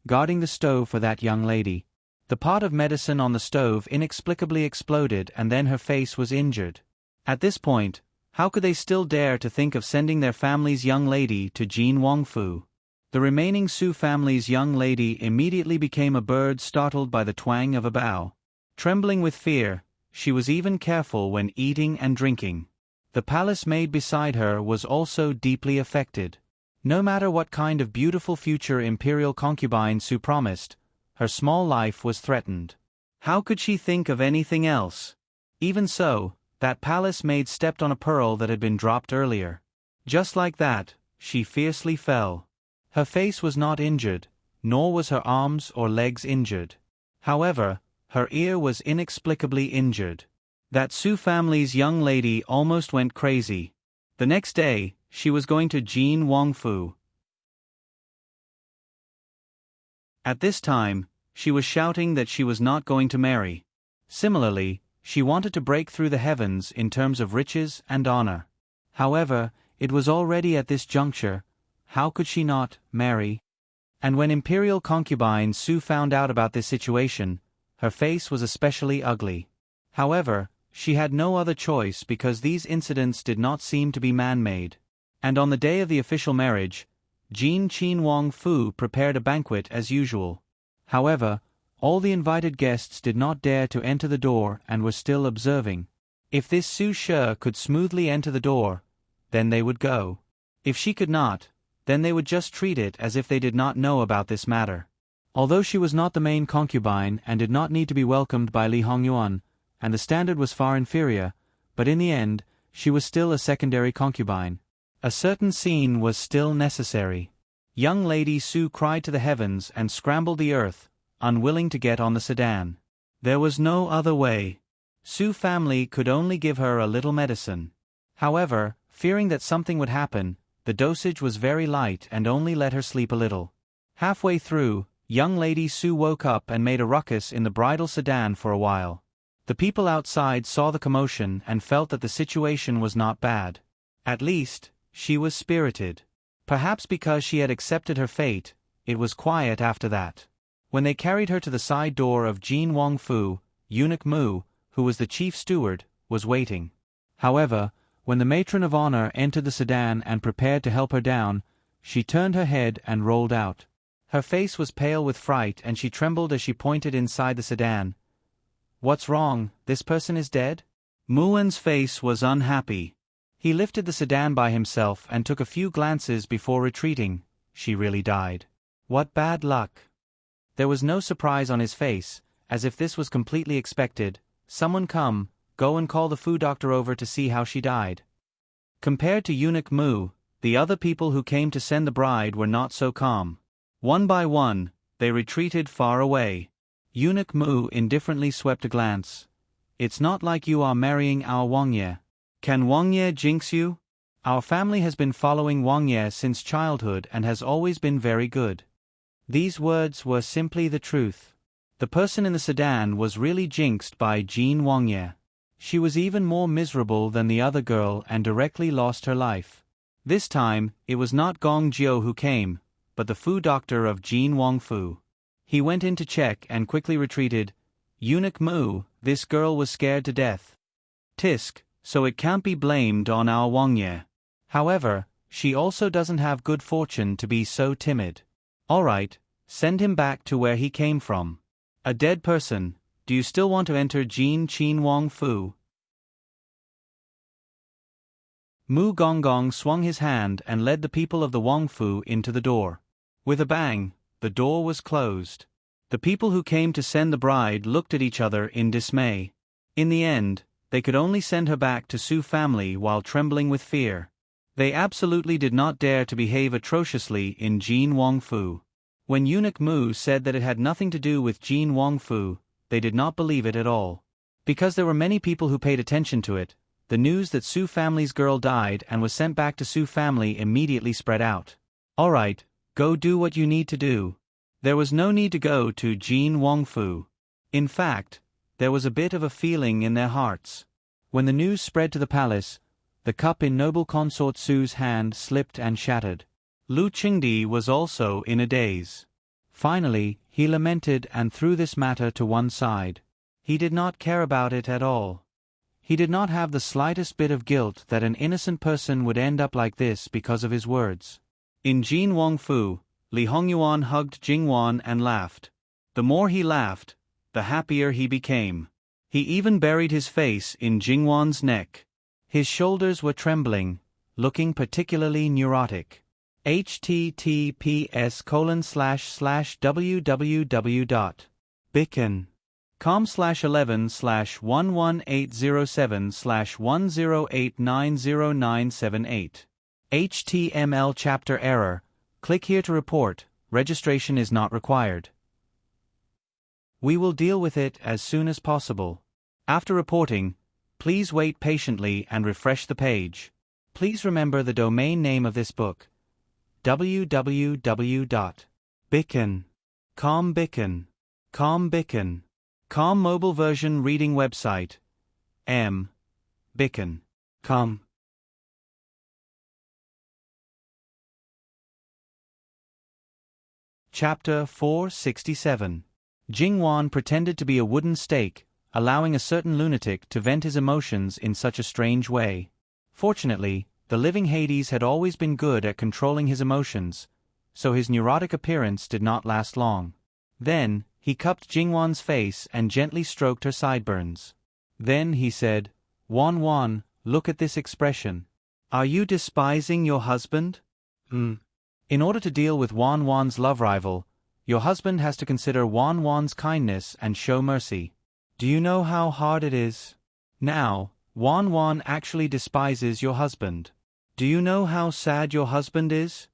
guarding the stove for that young lady. The pot of medicine on the stove inexplicably exploded and then her face was injured. At this point, how could they still dare to think of sending their family's young lady to Jin Wangfu? The remaining Su family's young lady immediately became a bird startled by the twang of a bow. Trembling with fear, she was even careful when eating and drinking. The palace maid beside her was also deeply affected. No matter what kind of beautiful future Imperial concubine Su promised, her small life was threatened. How could she think of anything else? Even so, that palace maid stepped on a pearl that had been dropped earlier. Just like that, she fiercely fell. Her face was not injured, nor was her arms or legs injured. However, her ear was inexplicably injured. That Su family's young lady almost went crazy. The next day, she was going to Jin Wangfu. At this time, she was shouting that she was not going to marry. Similarly, she wanted to break through the heavens in terms of riches and honor. However, it was already at this juncture, how could she not marry? And when Imperial concubine Su found out about this situation, her face was especially ugly. However, she had no other choice because these incidents did not seem to be man-made. And on the day of the official marriage, Jin Qin Wangfu prepared a banquet as usual. However, all the invited guests did not dare to enter the door and were still observing. If this Su She could smoothly enter the door, then they would go. If she could not, then they would just treat it as if they did not know about this matter. Although she was not the main concubine and did not need to be welcomed by Li Hongyuan, and the standard was far inferior, but in the end, she was still a secondary concubine. A certain scene was still necessary. Young Lady Su cried to the heavens and scrambled the earth, unwilling to get on the sedan. There was no other way. Su family could only give her a little medicine. However, fearing that something would happen, the dosage was very light and only let her sleep a little. Halfway through, young Lady Su woke up and made a ruckus in the bridal sedan for a while. The people outside saw the commotion and felt that the situation was not bad. At least, she was spirited. Perhaps because she had accepted her fate, it was quiet after that. When they carried her to the side door of Jin Wong Fu, Eunuch Mu, who was the chief steward, was waiting. However, when the matron of honor entered the sedan and prepared to help her down, she turned her head and rolled out. Her face was pale with fright and she trembled as she pointed inside the sedan. "What's wrong? This person is dead?" Muan's face was unhappy. He lifted the sedan by himself and took a few glances before retreating. She really died. What bad luck. There was no surprise on his face, as if this was completely expected. Someone go and call the Fu doctor over to see how she died. Compared to Eunuch Mu, the other people who came to send the bride were not so calm. One by one, they retreated far away. Eunuch Mu indifferently swept a glance. "It's not like you are marrying our Wangye. Can Wangye jinx you? Our family has been following Wangye since childhood and has always been very good." These words were simply the truth. The person in the sedan was really jinxed by Jin Wangye. She was even more miserable than the other girl and directly lost her life. This time, it was not Gong Jiu who came, but the Fu doctor of Jin Wong Fu. He went in to check and quickly retreated. "Eunuch Mu, this girl was scared to death. Tisk, so it can't be blamed on our Wangye. However, she also doesn't have good fortune to be so timid. Alright, send him back to where he came from. A dead person, do you still want to enter Jin Qin Wong Fu?" Mu Gonggong swung his hand and led the people of the Wong Fu into the door. With a bang, the door was closed. The people who came to send the bride looked at each other in dismay. In the end, they could only send her back to Su family while trembling with fear. They absolutely did not dare to behave atrociously in Jin Wong Fu. When Eunuch Mu said that it had nothing to do with Jin Wong Fu, they did not believe it at all. Because there were many people who paid attention to it, the news that Su family's girl died and was sent back to Su family immediately spread out. Alright, go do what you need to do. There was no need to go to Jin Wong Fu. In fact, there was a bit of a feeling in their hearts. When the news spread to the palace, the cup in noble consort Su's hand slipped and shattered. Lu Qingdi was also in a daze. Finally, he lamented and threw this matter to one side. He did not care about it at all. He did not have the slightest bit of guilt that an innocent person would end up like this because of his words. In Jin Wong Fu, Li Hongyuan hugged Jingwan and laughed. The more he laughed, the happier he became. He even buried his face in Jingwan's neck. His shoulders were trembling, looking particularly neurotic. https://www.bicken.com/11/11807/108909778. HTML chapter error. Click here to report. Registration is not required. We will deal with it as soon as possible. After reporting, please wait patiently and refresh the page. Please remember the domain name of this book: www.bicken.com. Bicken.com mobile version reading website Bicken.com. Chapter 467. Jingwan pretended to be a wooden stake, allowing a certain lunatic to vent his emotions in such a strange way. Fortunately, the living Hades had always been good at controlling his emotions, so his neurotic appearance did not last long. Then, he cupped Jingwan's face and gently stroked her sideburns. Then he said, "Wan, look at this expression. Are you despising your husband?" In order to deal with Wan's love rival, your husband has to consider Wan's kindness and show mercy. Do you know how hard it is? Now, Wan actually despises your husband. Do you know how sad your husband is?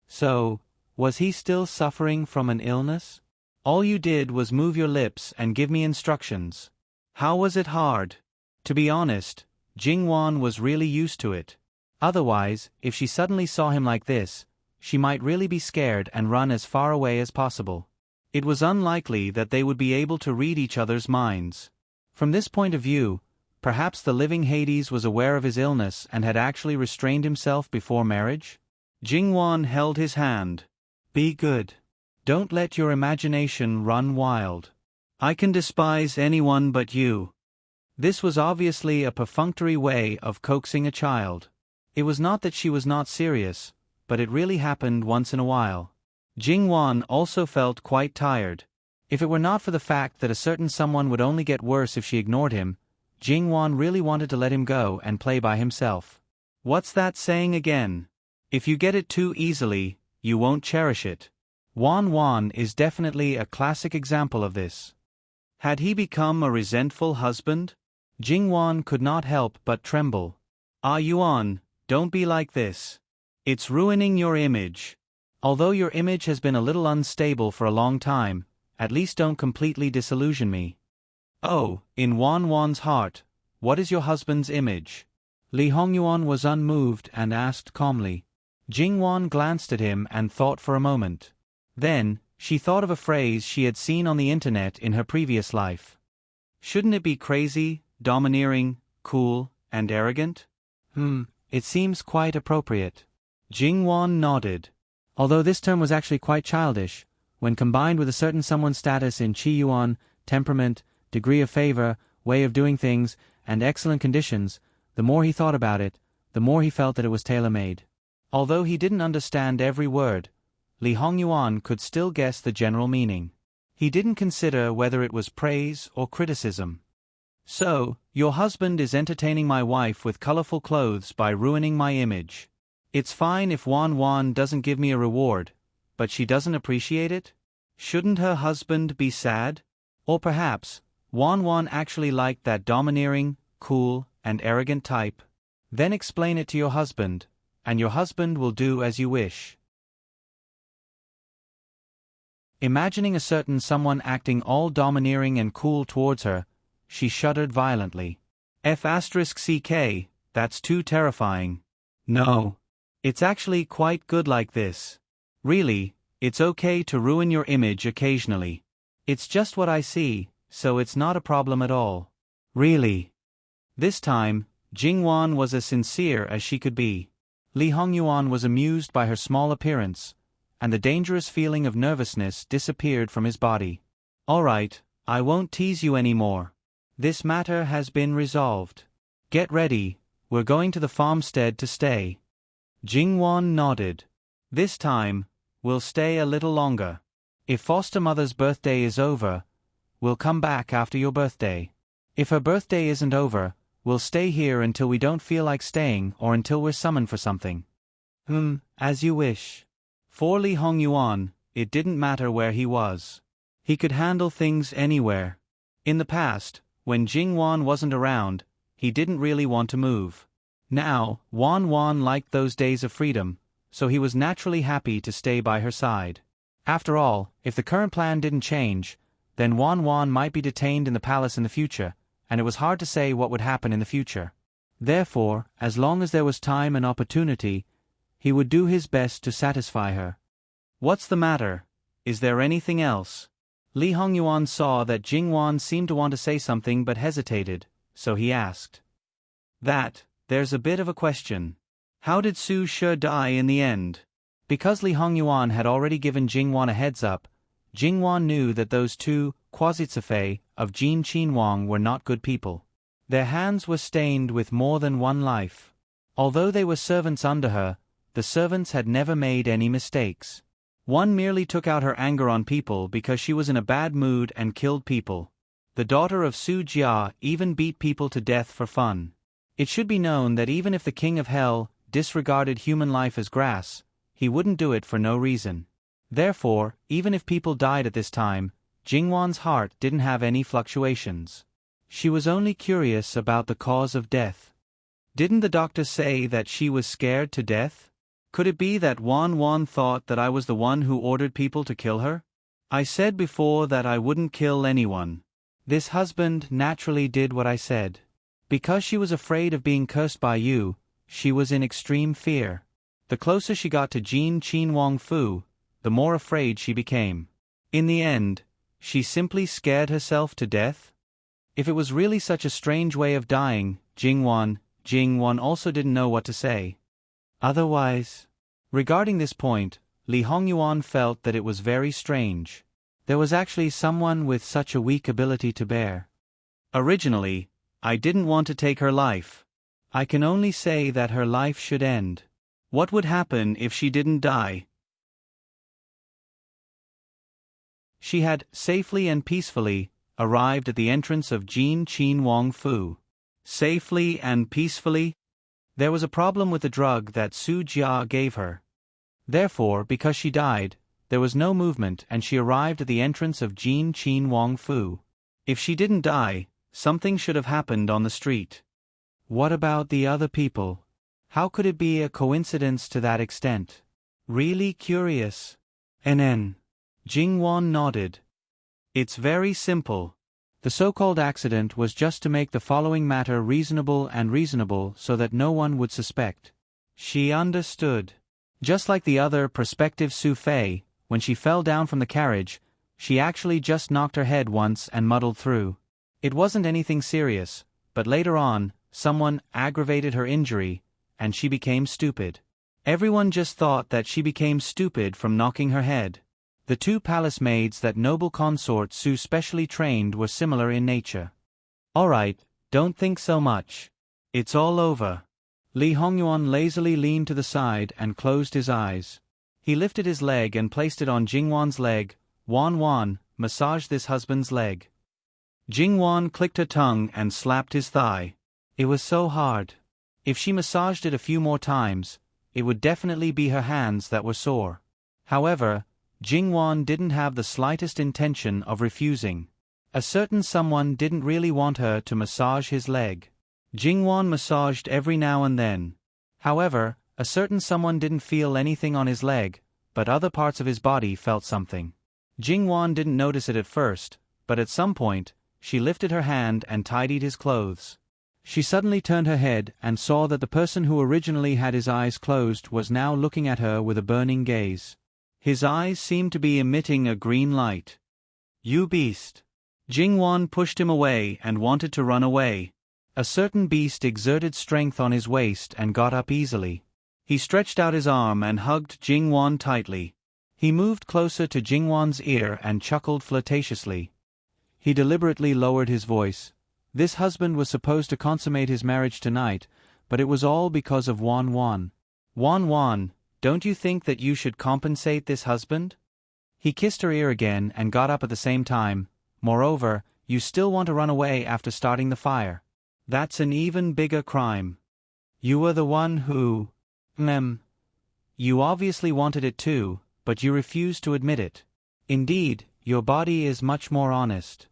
So, was he still suffering from an illness? All you did was move your lips and give me instructions. How was it hard? To be honest, Jingwan was really used to it. Otherwise, if she suddenly saw him like this, she might really be scared and run as far away as possible. It was unlikely that they would be able to read each other's minds. From this point of view, perhaps the living Hades was aware of his illness and had actually restrained himself before marriage? Jingwan held his hand. Be good. Don't let your imagination run wild. I can despise anyone but you. This was obviously a perfunctory way of coaxing a child. It was not that she was not serious, but it really happened once in a while. Jingwan also felt quite tired. If it were not for the fact that a certain someone would only get worse if she ignored him, Jingwan really wanted to let him go and play by himself. What's that saying again? If you get it too easily, you won't cherish it. Wan Wan is definitely a classic example of this. Had he become a resentful husband? Jingwan could not help but tremble. Ah Yuan, don't be like this. It's ruining your image. Although your image has been a little unstable for a long time, at least don't completely disillusion me. Oh, in Wan Wan's heart, what is your husband's image? Li Hongyuan was unmoved and asked calmly. Jingwan glanced at him and thought for a moment. Then, she thought of a phrase she had seen on the internet in her previous life. Shouldn't it be crazy, domineering, cool, and arrogant? It seems quite appropriate. Jingwan nodded. Although this term was actually quite childish, when combined with a certain someone's status in Qi Yuan, temperament, degree of favor, way of doing things, and excellent conditions, the more he thought about it, the more he felt that it was tailor-made. Although he didn't understand every word, Li Hongyuan could still guess the general meaning. He didn't consider whether it was praise or criticism. So, your husband is entertaining my wife with colorful clothes by ruining my image. It's fine if Wan Wan doesn't give me a reward, but she doesn't appreciate it? Shouldn't her husband be sad? Or perhaps, Wan Wan actually liked that domineering, cool, and arrogant type? Then explain it to your husband, and your husband will do as you wish. Imagining a certain someone acting all domineering and cool towards her, she shuddered violently. F*CK, that's too terrifying. No. It's actually quite good like this. Really, it's okay to ruin your image occasionally. It's just what I see, so it's not a problem at all. Really. This time, Jingwan was as sincere as she could be. Li Hongyuan was amused by her small appearance, and the dangerous feeling of nervousness disappeared from his body. All right, I won't tease you anymore. This matter has been resolved. Get ready, we're going to the farmstead to stay. Jingwan nodded. This time, we'll stay a little longer. If foster mother's birthday is over, we'll come back after your birthday. If her birthday isn't over, we'll stay here until we don't feel like staying or until we're summoned for something. As you wish. For Li Hongyuan, it didn't matter where he was. He could handle things anywhere. In the past, when Jingwan wasn't around, he didn't really want to move. Now, Wan Wan liked those days of freedom, so he was naturally happy to stay by her side. After all, if the current plan didn't change, then Wan Wan might be detained in the palace in the future, and it was hard to say what would happen in the future. Therefore, as long as there was time and opportunity, he would do his best to satisfy her. What's the matter? Is there anything else? Li Hongyuan saw that Jingwan seemed to want to say something but hesitated, so he asked. There's a bit of a question. How did Su She die in the end? Because Li Hongyuan had already given Jingwan a heads up, Jingwan knew that those two quasi-tsefei of Jin Qinhuang were not good people. Their hands were stained with more than one life. Although they were servants under her, the servants had never made any mistakes. One merely took out her anger on people because she was in a bad mood and killed people. The daughter of Su Jia even beat people to death for fun. It should be known that even if the king of hell disregarded human life as grass, he wouldn't do it for no reason. Therefore, even if people died at this time, Jingwan's heart didn't have any fluctuations. She was only curious about the cause of death. Didn't the doctor say that she was scared to death? Could it be that Wan thought that I was the one who ordered people to kill her? I said before that I wouldn't kill anyone. This husband naturally did what I said. Because she was afraid of being cursed by you, she was in extreme fear. The closer she got to Jin Qin Wang Fu, the more afraid she became. In the end, she simply scared herself to death? If it was really such a strange way of dying, Jingwan also didn't know what to say. Otherwise, regarding this point, Li Hongyuan felt that it was very strange. There was actually someone with such a weak ability to bear. Originally, I didn't want to take her life. I can only say that her life should end. What would happen if she didn't die? She had, safely and peacefully, arrived at the entrance of Jin Qin Wang Fu. Safely and peacefully? There was a problem with the drug that Su Jia gave her. Therefore, because she died, there was no movement and she arrived at the entrance of Jin Qin Wang Fu. If she didn't die, something should have happened on the street. What about the other people? How could it be a coincidence to that extent? Really curious. NN. Jingwan nodded. It's very simple. The so-called accident was just to make the following matter reasonable so that no one would suspect. She understood. Just like the other prospective Su Fei, when she fell down from the carriage, she actually just knocked her head once and muddled through. It wasn't anything serious, but later on, someone aggravated her injury, and she became stupid. Everyone just thought that she became stupid from knocking her head. The two palace maids that noble consort Su specially trained were similar in nature. Alright, don't think so much. It's all over. Li Hongyuan lazily leaned to the side and closed his eyes. He lifted his leg and placed it on Jingwan's leg. Wan, massage this husband's leg. Jingwan clicked her tongue and slapped his thigh. It was so hard. If she massaged it a few more times, it would definitely be her hands that were sore. However, Jingwan didn't have the slightest intention of refusing. A certain someone didn't really want her to massage his leg. Jingwan massaged every now and then. However, a certain someone didn't feel anything on his leg, but other parts of his body felt something. Jingwan didn't notice it at first, but at some point, she lifted her hand and tidied his clothes. She suddenly turned her head and saw that the person who originally had his eyes closed was now looking at her with a burning gaze. His eyes seemed to be emitting a green light. You beast! Jingwan pushed him away and wanted to run away. A certain beast exerted strength on his waist and got up easily. He stretched out his arm and hugged Jingwan tightly. He moved closer to Jingwan's ear and chuckled flirtatiously. He deliberately lowered his voice. This husband was supposed to consummate his marriage tonight, but it was all because of Wan. Wan, don't you think that you should compensate this husband? He kissed her ear again and got up at the same time. Moreover, you still want to run away after starting the fire. That's an even bigger crime. You were the one who… You obviously wanted it too, but you refused to admit it. Indeed, your body is much more honest.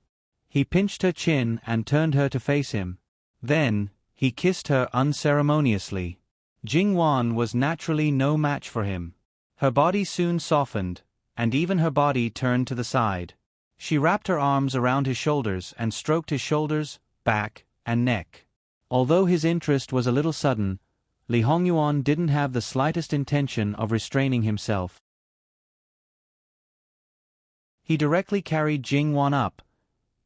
He pinched her chin and turned her to face him. Then, he kissed her unceremoniously. Jingwan was naturally no match for him. Her body soon softened, and even her body turned to the side. She wrapped her arms around his shoulders and stroked his shoulders, back, and neck. Although his interest was a little sudden, Li Hongyuan didn't have the slightest intention of restraining himself. He directly carried Jingwan up.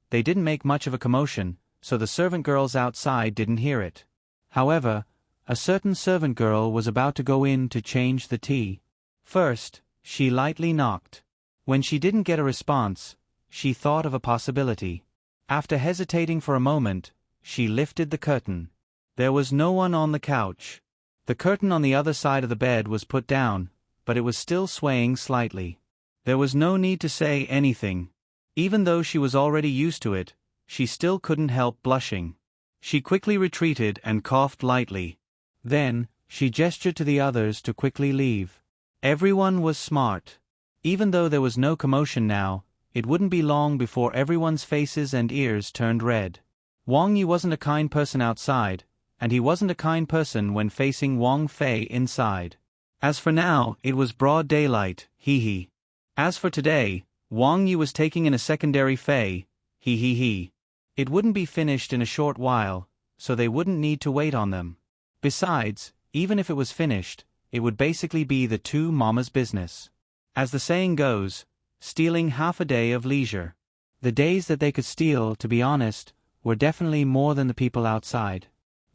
They didn't make much of a commotion, so the servant girls outside didn't hear it. However, a certain servant girl was about to go in to change the tea. First, she lightly knocked. When she didn't get a response, she thought of a possibility. After hesitating for a moment, she lifted the curtain. There was no one on the couch. The curtain on the other side of the bed was put down, but it was still swaying slightly. There was no need to say anything. Even though she was already used to it, she still couldn't help blushing. She quickly retreated and coughed lightly. Then, she gestured to the others to quickly leave. Everyone was smart. Even though there was no commotion now, it wouldn't be long before everyone's faces and ears turned red. Wang Yi wasn't a kind person outside, and he wasn't a kind person when facing Wang Fei inside. As for now, it was broad daylight, he. As for today, Wang Yi was taking in a secondary Fei, he. It wouldn't be finished in a short while, so they wouldn't need to wait on them. Besides, even if it was finished, it would basically be the two mamas' business. As the saying goes, stealing half a day of leisure. The days that they could steal, to be honest, were definitely more than the people outside.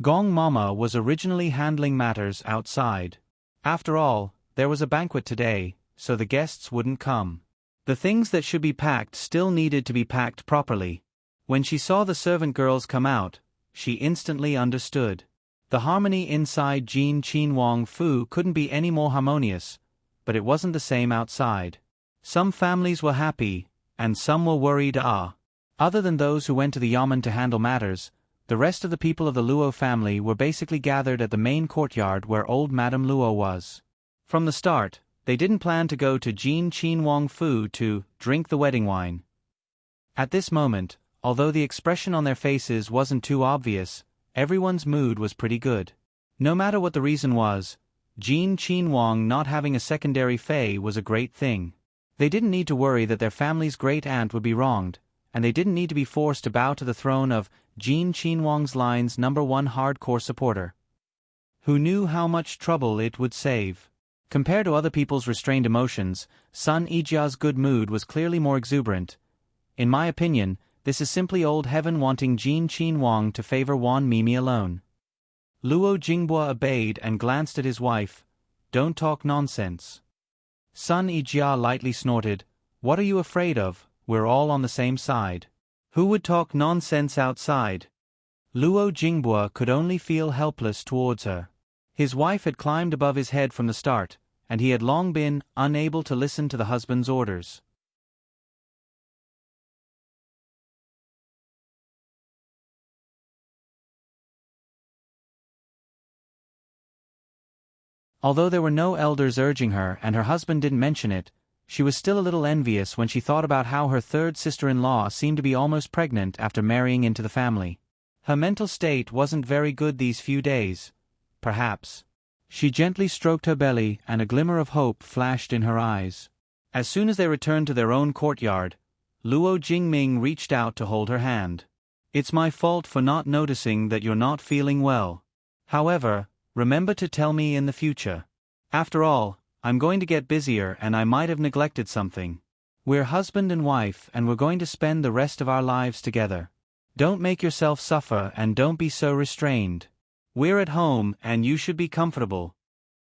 Gong Mama was originally handling matters outside. After all, there was a banquet today, so the guests wouldn't come. The things that should be packed still needed to be packed properly. When she saw the servant girls come out, she instantly understood. The harmony inside Jin Qin Wang Fu couldn't be any more harmonious, but it wasn't the same outside. Some families were happy, and some were worried. Other than those who went to the yamen to handle matters, the rest of the people of the Luo family were basically gathered at the main courtyard where old Madame Luo was. From the start, they didn't plan to go to Jin Qin Wang Fu to drink the wedding wine. At this moment, although the expression on their faces wasn't too obvious, everyone's mood was pretty good. No matter what the reason was, Jin Qin Wang not having a secondary Fei was a great thing. They didn't need to worry that their family's great-aunt would be wronged, and they didn't need to be forced to bow to the throne of Jin Qin Wang's line's #1 hardcore supporter, who knew how much trouble it would save. Compared to other people's restrained emotions, Sun Yijia's good mood was clearly more exuberant. In my opinion, this is simply old heaven wanting Jin Qin Wang to favor Wan Mimi alone. Luo Jinghua obeyed and glanced at his wife. Don't talk nonsense. Sun Yijia lightly snorted. What are you afraid of? We're all on the same side. Who would talk nonsense outside? Luo Jinghua could only feel helpless towards her. His wife had climbed above his head from the start, and he had long been unable to listen to the husband's orders. Although there were no elders urging her and her husband didn't mention it, she was still a little envious when she thought about how her third sister-in-law seemed to be almost pregnant after marrying into the family. Her mental state wasn't very good these few days. Perhaps. She gently stroked her belly and a glimmer of hope flashed in her eyes. As soon as they returned to their own courtyard, Luo Jingming reached out to hold her hand. It's my fault for not noticing that you're not feeling well. However, remember to tell me in the future. After all, I'm going to get busier and I might have neglected something. We're husband and wife and we're going to spend the rest of our lives together. Don't make yourself suffer and don't be so restrained. We're at home and you should be comfortable.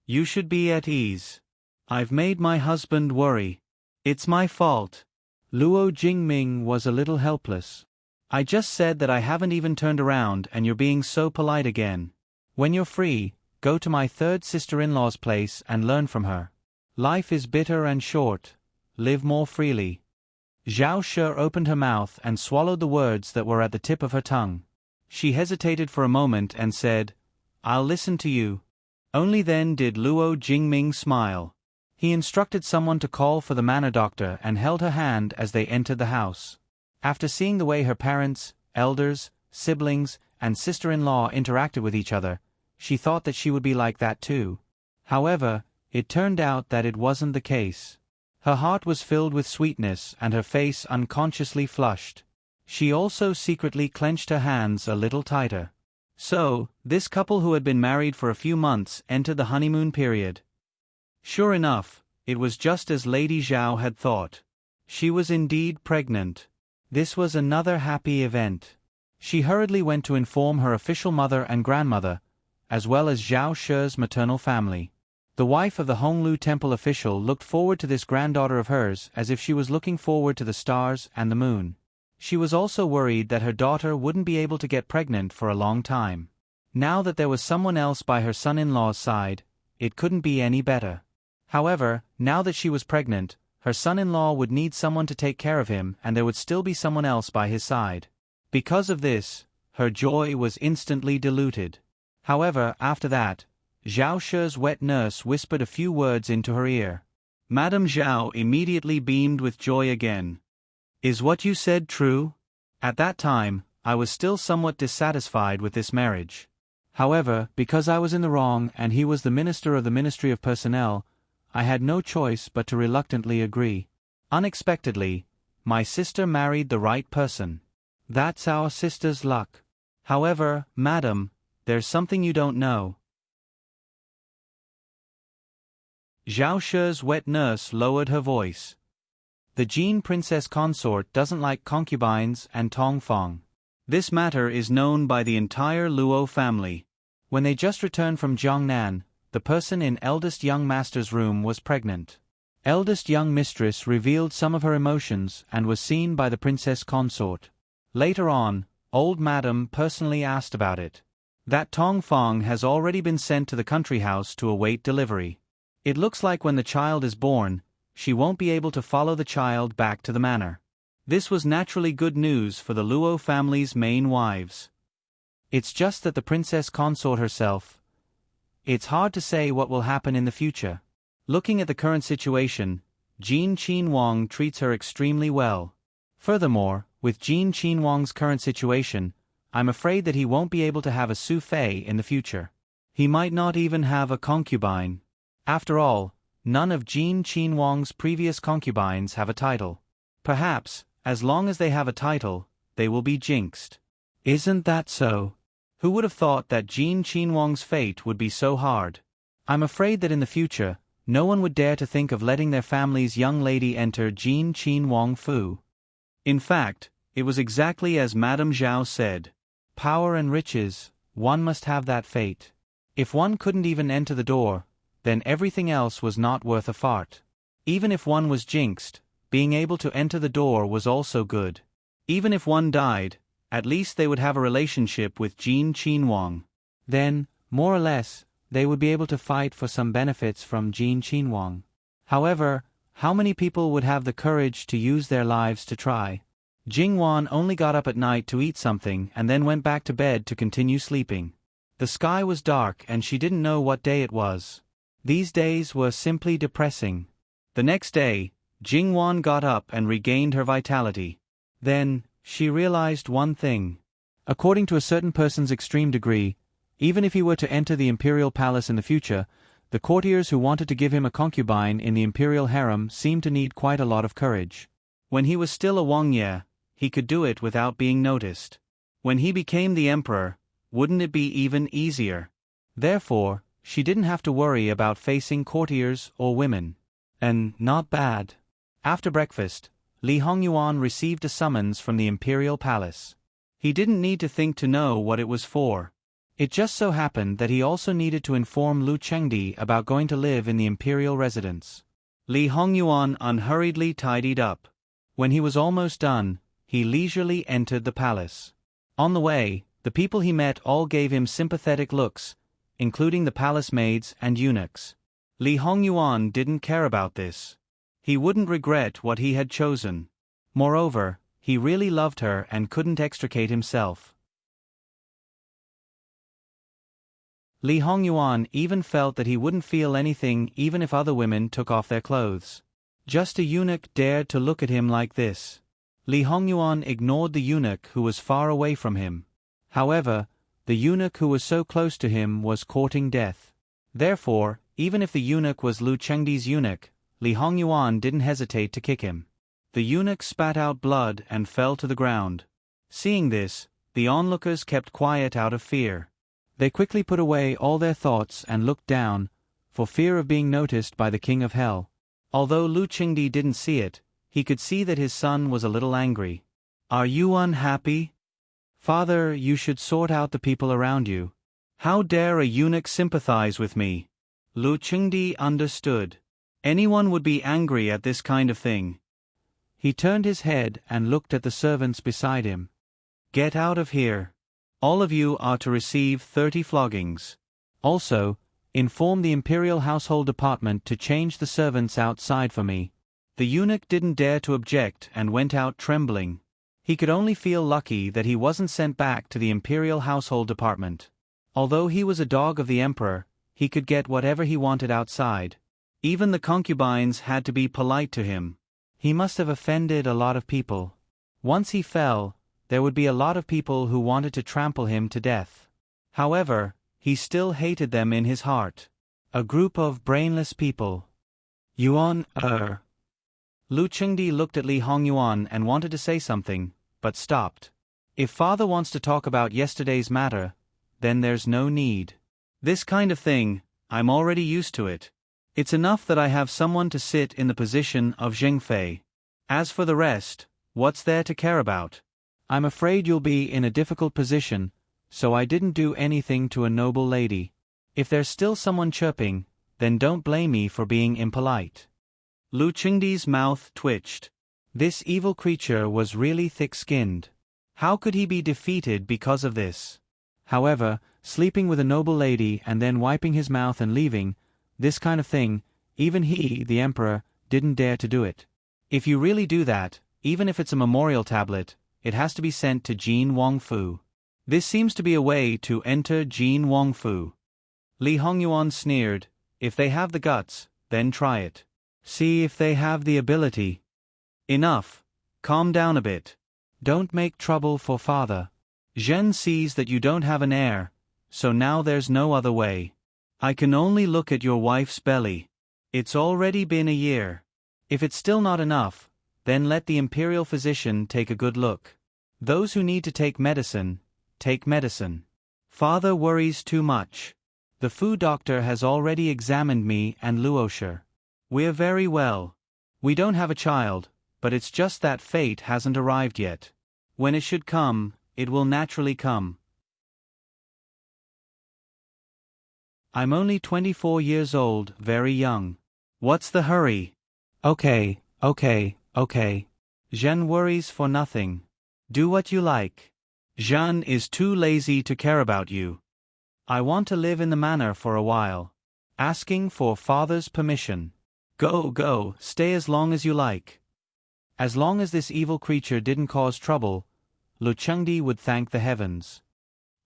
You should be at ease. I've made my husband worry. It's my fault. Luo Jingming was a little helpless. I just said that I haven't even turned around and you're being so polite again. When you're free, go to my third sister-in-law's place and learn from her. Life is bitter and short. Live more freely. Zhao Shi opened her mouth and swallowed the words that were at the tip of her tongue. She hesitated for a moment and said, I'll listen to you. Only then did Luo Jingming smile. He instructed someone to call for the manor doctor and held her hand as they entered the house. After seeing the way her parents, elders, siblings, and sister-in-law interacted with each other, she thought that she would be like that too. However, it turned out that it wasn't the case. Her heart was filled with sweetness and her face unconsciously flushed. She also secretly clenched her hands a little tighter. So, this couple who had been married for a few months entered the honeymoon period. Sure enough, it was just as Lady Zhao had thought. She was indeed pregnant. This was another happy event. She hurriedly went to inform her official mother and grandmother, as well as Zhao Shi's maternal family. The wife of the Honglu temple official looked forward to this granddaughter of hers as if she was looking forward to the stars and the moon. She was also worried that her daughter wouldn't be able to get pregnant for a long time. Now that there was someone else by her son-in-law's side, it couldn't be any better. However, now that she was pregnant, her son-in-law would need someone to take care of him and there would still be someone else by his side. Because of this, her joy was instantly diluted. However, after that, Zhao Shi's wet nurse whispered a few words into her ear. Madame Zhao immediately beamed with joy again. Is what you said true? At that time, I was still somewhat dissatisfied with this marriage. However, because I was in the wrong and he was the minister of the Ministry of Personnel, I had no choice but to reluctantly agree. Unexpectedly, my sister married the right person. That's our sister's luck. However, madam, there's something you don't know. Zhao She's wet nurse lowered her voice. The Jin princess consort doesn't like concubines and Tongfang. This matter is known by the entire Luo family. When they just returned from Jiangnan, the person in eldest young master's room was pregnant. Eldest young mistress revealed some of her emotions and was seen by the princess consort. Later on, old madam personally asked about it. That Tongfang has already been sent to the country house to await delivery. It looks like when the child is born, she won't be able to follow the child back to the manor. This was naturally good news for the Luo family's main wives. It's just that the princess consort herself. It's hard to say what will happen in the future. Looking at the current situation, Jin Qinhuang treats her extremely well. Furthermore, with Jin Qinhuang's current situation, I'm afraid that he won't be able to have a Su Fei in the future. He might not even have a concubine. After all, none of Jin Qinhuang's previous concubines have a title. Perhaps, as long as they have a title, they will be jinxed. Isn't that so? Who would have thought that Jin Qinhuang's fate would be so hard? I'm afraid that in the future, no one would dare to think of letting their family's young lady enter Jin Qinhuang Fu. In fact, it was exactly as Madame Zhao said. Power and riches, one must have that fate. If one couldn't even enter the door, then everything else was not worth a fart. Even if one was jinxed, being able to enter the door was also good. Even if one died, at least they would have a relationship with Jin Qinhuang. Then, more or less, they would be able to fight for some benefits from Jin Qinhuang. However, how many people would have the courage to use their lives to try? Jingwan only got up at night to eat something and then went back to bed to continue sleeping. The sky was dark and she didn't know what day it was. These days were simply depressing. The next day, Jingwan got up and regained her vitality. Then, she realized one thing. According to a certain person's extreme degree, even if he were to enter the imperial palace in the future, the courtiers who wanted to give him a concubine in the imperial harem seemed to need quite a lot of courage. When he was still a Wangye, he could do it without being noticed. When he became the emperor, wouldn't it be even easier? Therefore, she didn't have to worry about facing courtiers or women. And not bad. After breakfast, Li Hongyuan received a summons from the imperial palace. He didn't need to think to know what it was for. It just so happened that he also needed to inform Lu Chengdi about going to live in the imperial residence. Li Hongyuan unhurriedly tidied up. When he was almost done, he leisurely entered the palace. On the way, the people he met all gave him sympathetic looks, including the palace maids and eunuchs. Li Hongyuan didn't care about this. He wouldn't regret what he had chosen. Moreover, he really loved her and couldn't extricate himself. Li Hongyuan even felt that he wouldn't feel anything even if other women took off their clothes. Just a eunuch dared to look at him like this. Li Hongyuan ignored the eunuch who was far away from him. However, the eunuch who was so close to him was courting death. Therefore, even if the eunuch was Lu Chengdi's eunuch, Li Hongyuan didn't hesitate to kick him. The eunuch spat out blood and fell to the ground. Seeing this, the onlookers kept quiet out of fear. They quickly put away all their thoughts and looked down, for fear of being noticed by the king of hell. Although Lu Chengdi didn't see it, he could see that his son was a little angry. "Are you unhappy? Father, you should sort out the people around you. How dare a eunuch sympathize with me?" Lu Chengdi understood. Anyone would be angry at this kind of thing. He turned his head and looked at the servants beside him. "Get out of here. All of you are to receive 30 floggings. Also, inform the Imperial Household Department to change the servants outside for me." The eunuch didn't dare to object and went out trembling. He could only feel lucky that he wasn't sent back to the Imperial Household Department. Although he was a dog of the emperor, he could get whatever he wanted outside. Even the concubines had to be polite to him. He must have offended a lot of people. Once he fell, there would be a lot of people who wanted to trample him to death. However, he still hated them in his heart. A group of brainless people. Yuan, Lu Chengdi looked at Li Hongyuan and wanted to say something, but stopped. If father wants to talk about yesterday's matter, then there's no need. This kind of thing, I'm already used to it. It's enough that I have someone to sit in the position of Zheng Fei. As for the rest, what's there to care about? I'm afraid you'll be in a difficult position, so I didn't do anything to a noble lady. If there's still someone chirping, then don't blame me for being impolite. Lu Chengdi's mouth twitched. This evil creature was really thick-skinned. How could he be defeated because of this? However, sleeping with a noble lady and then wiping his mouth and leaving, this kind of thing, even he, the emperor, didn't dare to do it. If you really do that, even if it's a memorial tablet, it has to be sent to Jin Wangfu. This seems to be a way to enter Jin Wangfu. Li Hongyuan sneered, if they have the guts, then try it. See if they have the ability. Enough. Calm down a bit. Don't make trouble for father. Zhen sees that you don't have an heir, so now there's no other way. I can only look at your wife's belly. It's already been a year. If it's still not enough, then let the imperial physician take a good look. Those who need to take medicine, take medicine. Father worries too much. The Fu doctor has already examined me and Luosher. We're very well. We don't have a child, but it's just that fate hasn't arrived yet. When it should come, it will naturally come. I'm only 24 years old, very young. What's the hurry? Okay. Zhen worries for nothing. Do what you like. Zhen is too lazy to care about you. I want to live in the manor for a while. Asking for father's permission. Go, stay as long as you like. As long as this evil creature didn't cause trouble, Lu Chengdi would thank the heavens.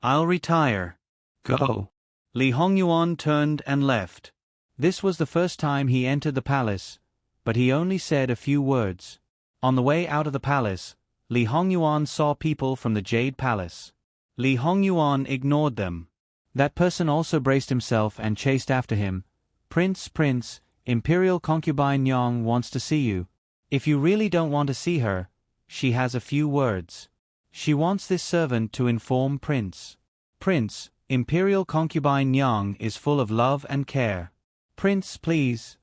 I'll retire. Go. Li Hongyuan turned and left. This was the first time he entered the palace, but he only said a few words. On the way out of the palace, Li Hongyuan saw people from the Jade Palace. Li Hongyuan ignored them. That person also braced himself and chased after him. Prince, Imperial concubine Yang wants to see you. If you really don't want to see her, she has a few words. She wants this servant to inform Prince. Prince, Imperial concubine Yang is full of love and care. Prince, please.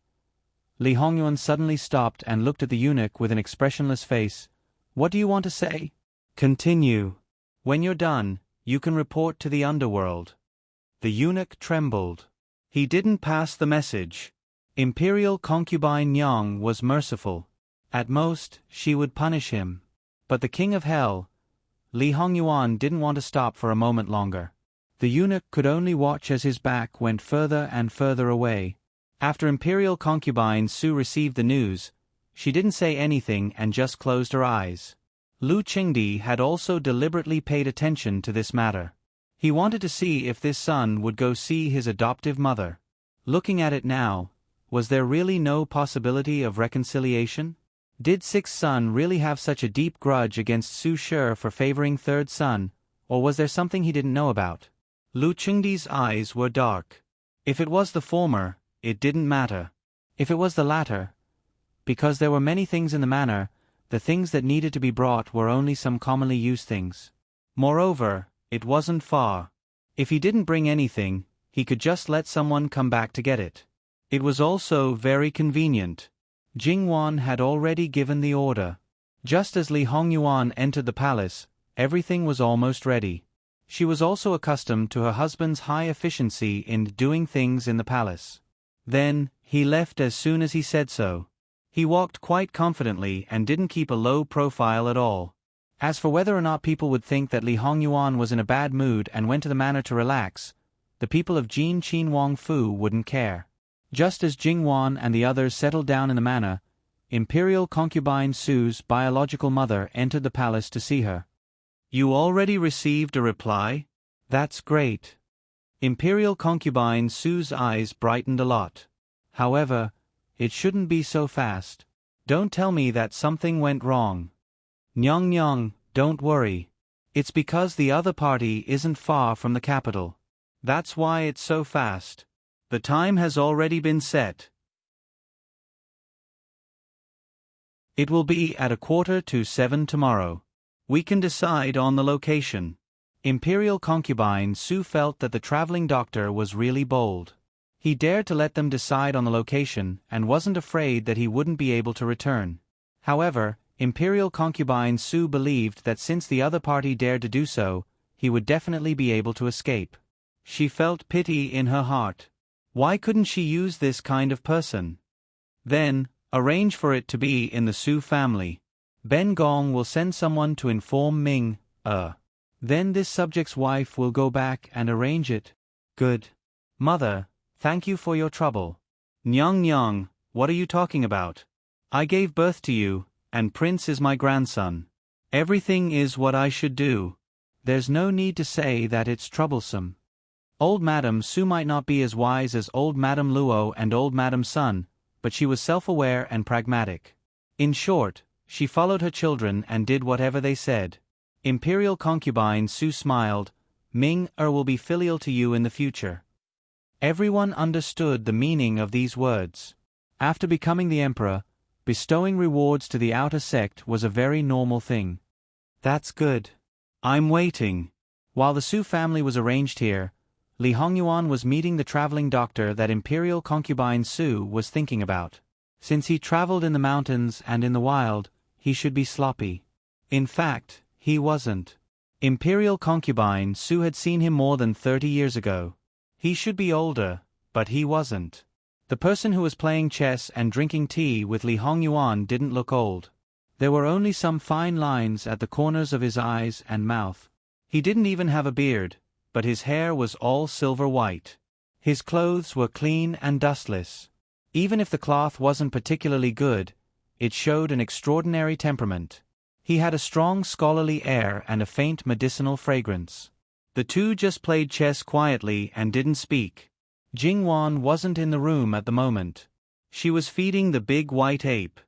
Li Hongyuan suddenly stopped and looked at the eunuch with an expressionless face. What do you want to say? Continue. When you're done, you can report to the underworld. The eunuch trembled. He didn't pass the message. Imperial concubine Yang was merciful. At most, she would punish him. But the king of hell, Li Hongyuan didn't want to stop for a moment longer. The eunuch could only watch as his back went further and further away. After Imperial concubine Su received the news, she didn't say anything and just closed her eyes. Lu Chengdi had also deliberately paid attention to this matter. He wanted to see if this son would go see his adoptive mother. Looking at it now, was there really no possibility of reconciliation? Did sixth son really have such a deep grudge against Su Shi for favoring third son, or was there something he didn't know about? Lu Chengdi's eyes were dark. If it was the former, it didn't matter. If it was the latter, because there were many things in the manor, the things that needed to be brought were only some commonly used things. Moreover, it wasn't far. If he didn't bring anything, he could just let someone come back to get it. It was also very convenient. Jingwan had already given the order. Just as Li Hongyuan entered the palace, everything was almost ready. She was also accustomed to her husband's high efficiency in doing things in the palace. Then, he left as soon as he said so. He walked quite confidently and didn't keep a low profile at all. As for whether or not people would think that Li Hongyuan was in a bad mood and went to the manor to relax, the people of Jin Qin Wangfu wouldn't care. Just as Jingwan and the others settled down in the manor, Imperial concubine Su's biological mother entered the palace to see her. You already received a reply? That's great. Imperial concubine Su's eyes brightened a lot. However, it shouldn't be so fast. Don't tell me that something went wrong. Nyang, don't worry. It's because the other party isn't far from the capital. That's why it's so fast. The time has already been set. It will be at 6:45 tomorrow. We can decide on the location. Imperial concubine Su felt that the traveling doctor was really bold. He dared to let them decide on the location and wasn't afraid that he wouldn't be able to return. However, Imperial concubine Su believed that since the other party dared to do so, he would definitely be able to escape. She felt pity in her heart. Why couldn't she use this kind of person? Then, arrange for it to be in the Su family. Ben Gong will send someone to inform Ming. Then this subject's wife will go back and arrange it. Good. Mother, thank you for your trouble. Nyang Nyang, what are you talking about? I gave birth to you, and Prince is my grandson. Everything is what I should do. There's no need to say that it's troublesome. Old Madam Su might not be as wise as Old Madam Luo and Old Madam Sun, but she was self-aware and pragmatic. In short, she followed her children and did whatever they said. Imperial concubine Su smiled. Ming will be filial to you in the future. Everyone understood the meaning of these words. After becoming the emperor, bestowing rewards to the outer sect was a very normal thing. That's good. I'm waiting. While the Su family was arranged here, Li Hongyuan was meeting the traveling doctor that Imperial concubine Su was thinking about. Since he traveled in the mountains and in the wild, he should be sloppy. In fact, he wasn't. Imperial concubine Su had seen him more than 30 years ago. He should be older, but he wasn't. The person who was playing chess and drinking tea with Li Hongyuan didn't look old. There were only some fine lines at the corners of his eyes and mouth. He didn't even have a beard, but his hair was all silver white. His clothes were clean and dustless. Even if the cloth wasn't particularly good, it showed an extraordinary temperament. He had a strong scholarly air and a faint medicinal fragrance. The two just played chess quietly and didn't speak. Jingwan wasn't in the room at the moment. She was feeding the big white ape.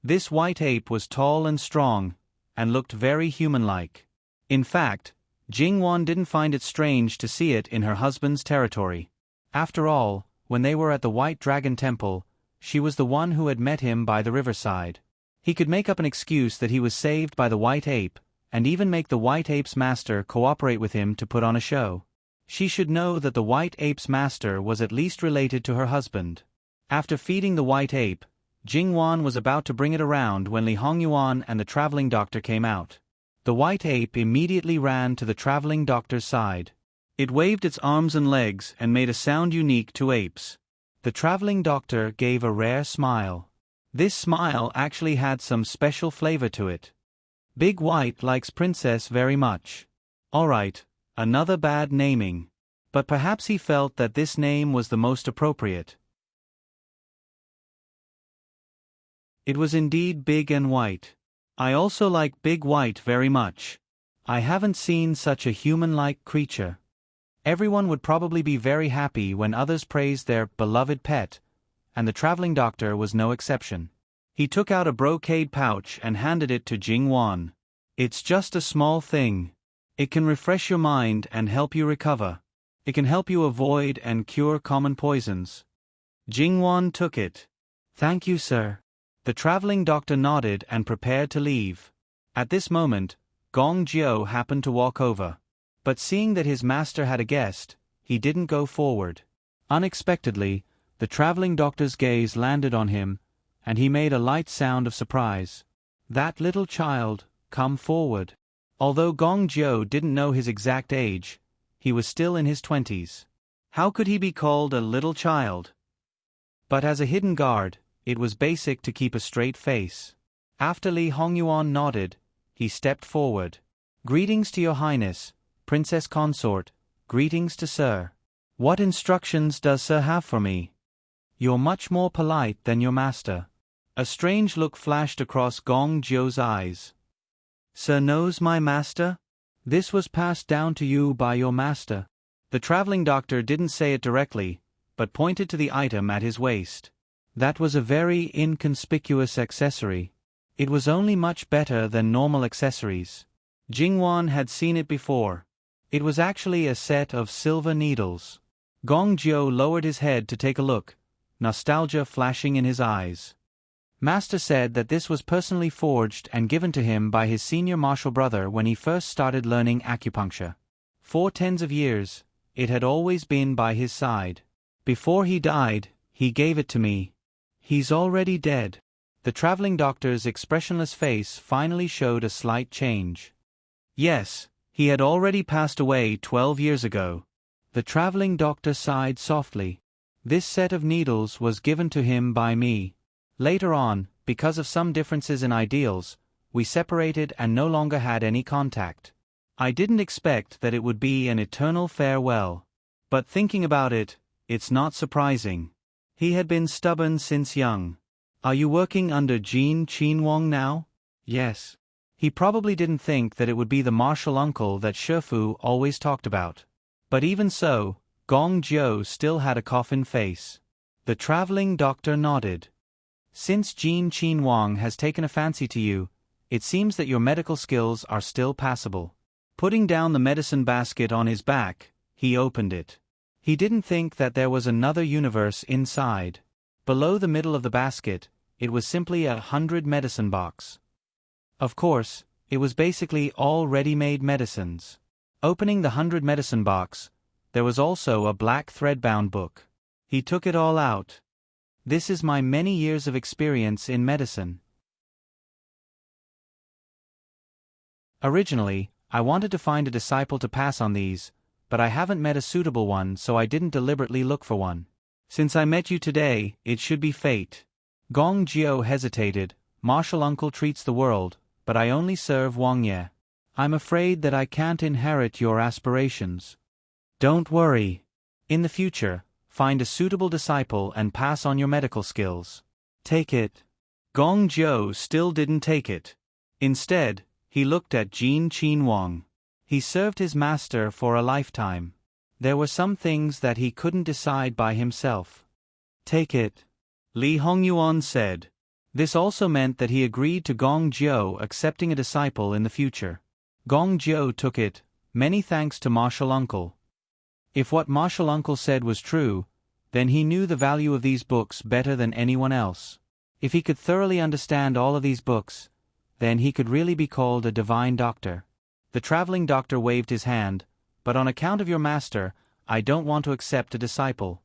This white ape was tall and strong, and looked very human-like. In fact, Jingwan didn't find it strange to see it in her husband's territory. After all, when they were at the White Dragon Temple, she was the one who had met him by the riverside. He could make up an excuse that he was saved by the white ape, and even make the white ape's master cooperate with him to put on a show. She should know that the white ape's master was at least related to her husband. After feeding the white ape, Jingwan was about to bring it around when Li Hongyuan and the traveling doctor came out. The white ape immediately ran to the traveling doctor's side. It waved its arms and legs and made a sound unique to apes. The traveling doctor gave a rare smile. This smile actually had some special flavor to it. Big White likes Princess very much. Alright, another bad naming. But perhaps he felt that this name was the most appropriate. It was indeed big and white. I also like Big White very much. I haven't seen such a human-like creature. Everyone would probably be very happy when others praised their beloved pet, and the traveling doctor was no exception. He took out a brocade pouch and handed it to Jingwan. It's just a small thing. It can refresh your mind and help you recover. It can help you avoid and cure common poisons. Jingwan took it. Thank you, sir. The traveling doctor nodded and prepared to leave. At this moment, Gong Jiu happened to walk over. But seeing that his master had a guest, he didn't go forward. Unexpectedly, the traveling doctor's gaze landed on him, and he made a light sound of surprise. That little child, come forward. Although Gong Jiu didn't know his exact age, he was still in his 20s. How could he be called a little child? But as a hidden guard, it was basic to keep a straight face. After Li Hongyuan nodded, he stepped forward. Greetings to your highness, Princess Consort. Greetings to sir. What instructions does sir have for me? You're much more polite than your master. A strange look flashed across Gong Jiu's eyes. Sir knows my master? This was passed down to you by your master. The traveling doctor didn't say it directly, but pointed to the item at his waist. That was a very inconspicuous accessory. It was only much better than normal accessories. Jingwan had seen it before. It was actually a set of silver needles. Gong Jiu lowered his head to take a look, nostalgia flashing in his eyes. Master said that this was personally forged and given to him by his senior martial brother when he first started learning acupuncture. For tens of years, it had always been by his side. Before he died, he gave it to me. He's already dead. The traveling doctor's expressionless face finally showed a slight change. Yes, he had already passed away 12 years ago. The traveling doctor sighed softly. This set of needles was given to him by me. Later on, because of some differences in ideals, we separated and no longer had any contact. I didn't expect that it would be an eternal farewell. But thinking about it, it's not surprising. He had been stubborn since young. Are you working under Jin Qinhuang now? Yes. He probably didn't think that it would be the martial uncle that Shifu always talked about. But even so, Gong Jiu still had a coffin face. The traveling doctor nodded. Since Jin Qinhuang has taken a fancy to you, it seems that your medical skills are still passable. Putting down the medicine basket on his back, he opened it. He didn't think that there was another universe inside. Below the middle of the basket, it was simply 100 medicine box. Of course, it was basically all ready-made medicines. Opening the 100 medicine box, there was also a black thread-bound book. He took it all out. This is my many years of experience in medicine. Originally, I wanted to find a disciple to pass on these, but I haven't met a suitable one, so I didn't deliberately look for one. Since I met you today, it should be fate. Gong Jiu hesitated. Martial uncle treats the world, but I only serve Wang Ye. I'm afraid that I can't inherit your aspirations. Don't worry. In the future, find a suitable disciple and pass on your medical skills. Take it. Gong Jiu still didn't take it. Instead, he looked at Jin Qinhuang. He served his master for a lifetime. There were some things that he couldn't decide by himself. Take it. Li Hongyuan said. This also meant that he agreed to Gong Jiu accepting a disciple in the future. Gong Jiu took it. Many thanks to martial uncle. If what martial uncle said was true, then he knew the value of these books better than anyone else. If he could thoroughly understand all of these books, then he could really be called a divine doctor. The traveling doctor waved his hand. But on account of your master, I don't want to accept a disciple.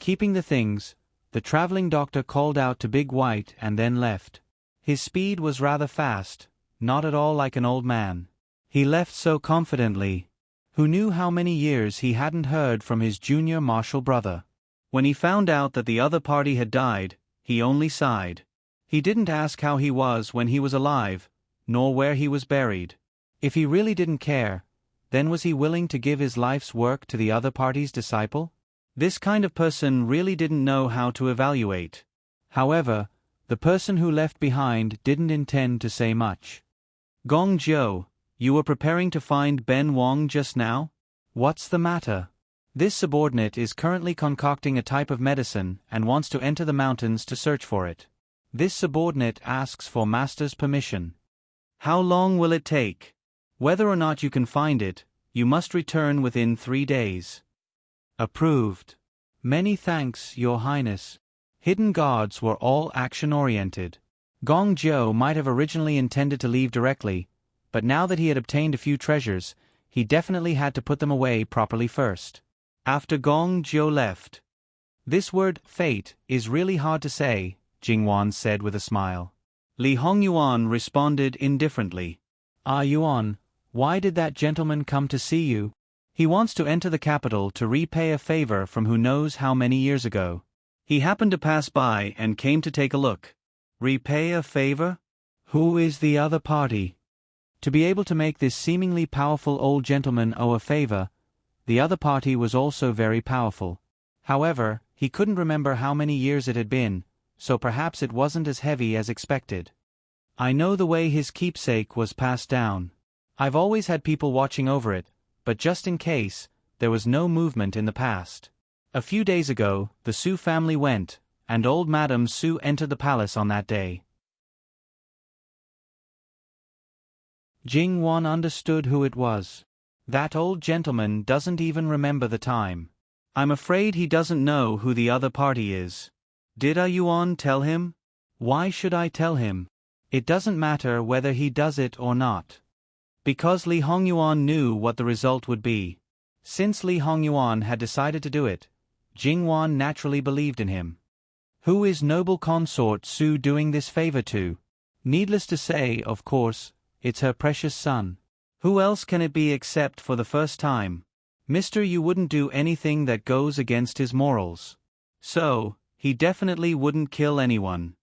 Keeping the things, the traveling doctor called out to Big White and then left. His speed was rather fast, not at all like an old man. He left so confidently. Who knew how many years he hadn't heard from his junior martial brother? When he found out that the other party had died, he only sighed. He didn't ask how he was when he was alive, nor where he was buried. If he really didn't care, then was he willing to give his life's work to the other party's disciple? This kind of person really didn't know how to evaluate. However, the person who left behind didn't intend to say much. Gong Jiu, you were preparing to find Ben Wang just now? What's the matter? This subordinate is currently concocting a type of medicine and wants to enter the mountains to search for it. This subordinate asks for master's permission. How long will it take? Whether or not you can find it, you must return within 3 days. Approved. Many thanks, Your Highness. Hidden guards were all action-oriented. Gong Jiu might have originally intended to leave directly, but now that he had obtained a few treasures, he definitely had to put them away properly first. After Gong Jiu left. This word, fate, is really hard to say, Jingwan said with a smile. Li Hongyuan responded indifferently. Ah Yuan, why did that gentleman come to see you? He wants to enter the capital to repay a favor from who knows how many years ago. He happened to pass by and came to take a look. Repay a favor? Who is the other party? To be able to make this seemingly powerful old gentleman owe a favor, the other party was also very powerful. However, he couldn't remember how many years it had been, so perhaps it wasn't as heavy as expected. I know the way his keepsake was passed down. I've always had people watching over it, but just in case, there was no movement in the past. A few days ago, the Su family went, and old Madame Su entered the palace on that day. Jing Wan understood who it was. That old gentleman doesn't even remember the time. I'm afraid he doesn't know who the other party is. Did Yuan tell him? Why should I tell him? It doesn't matter whether he does it or not. Because Li Hongyuan knew what the result would be. Since Li Hongyuan had decided to do it, Jingwan naturally believed in him. Who is noble consort Su doing this favor to? Needless to say, of course, it's her precious son. Who else can it be except for the first time? Mister Yu wouldn't do anything that goes against his morals. So, he definitely wouldn't kill anyone.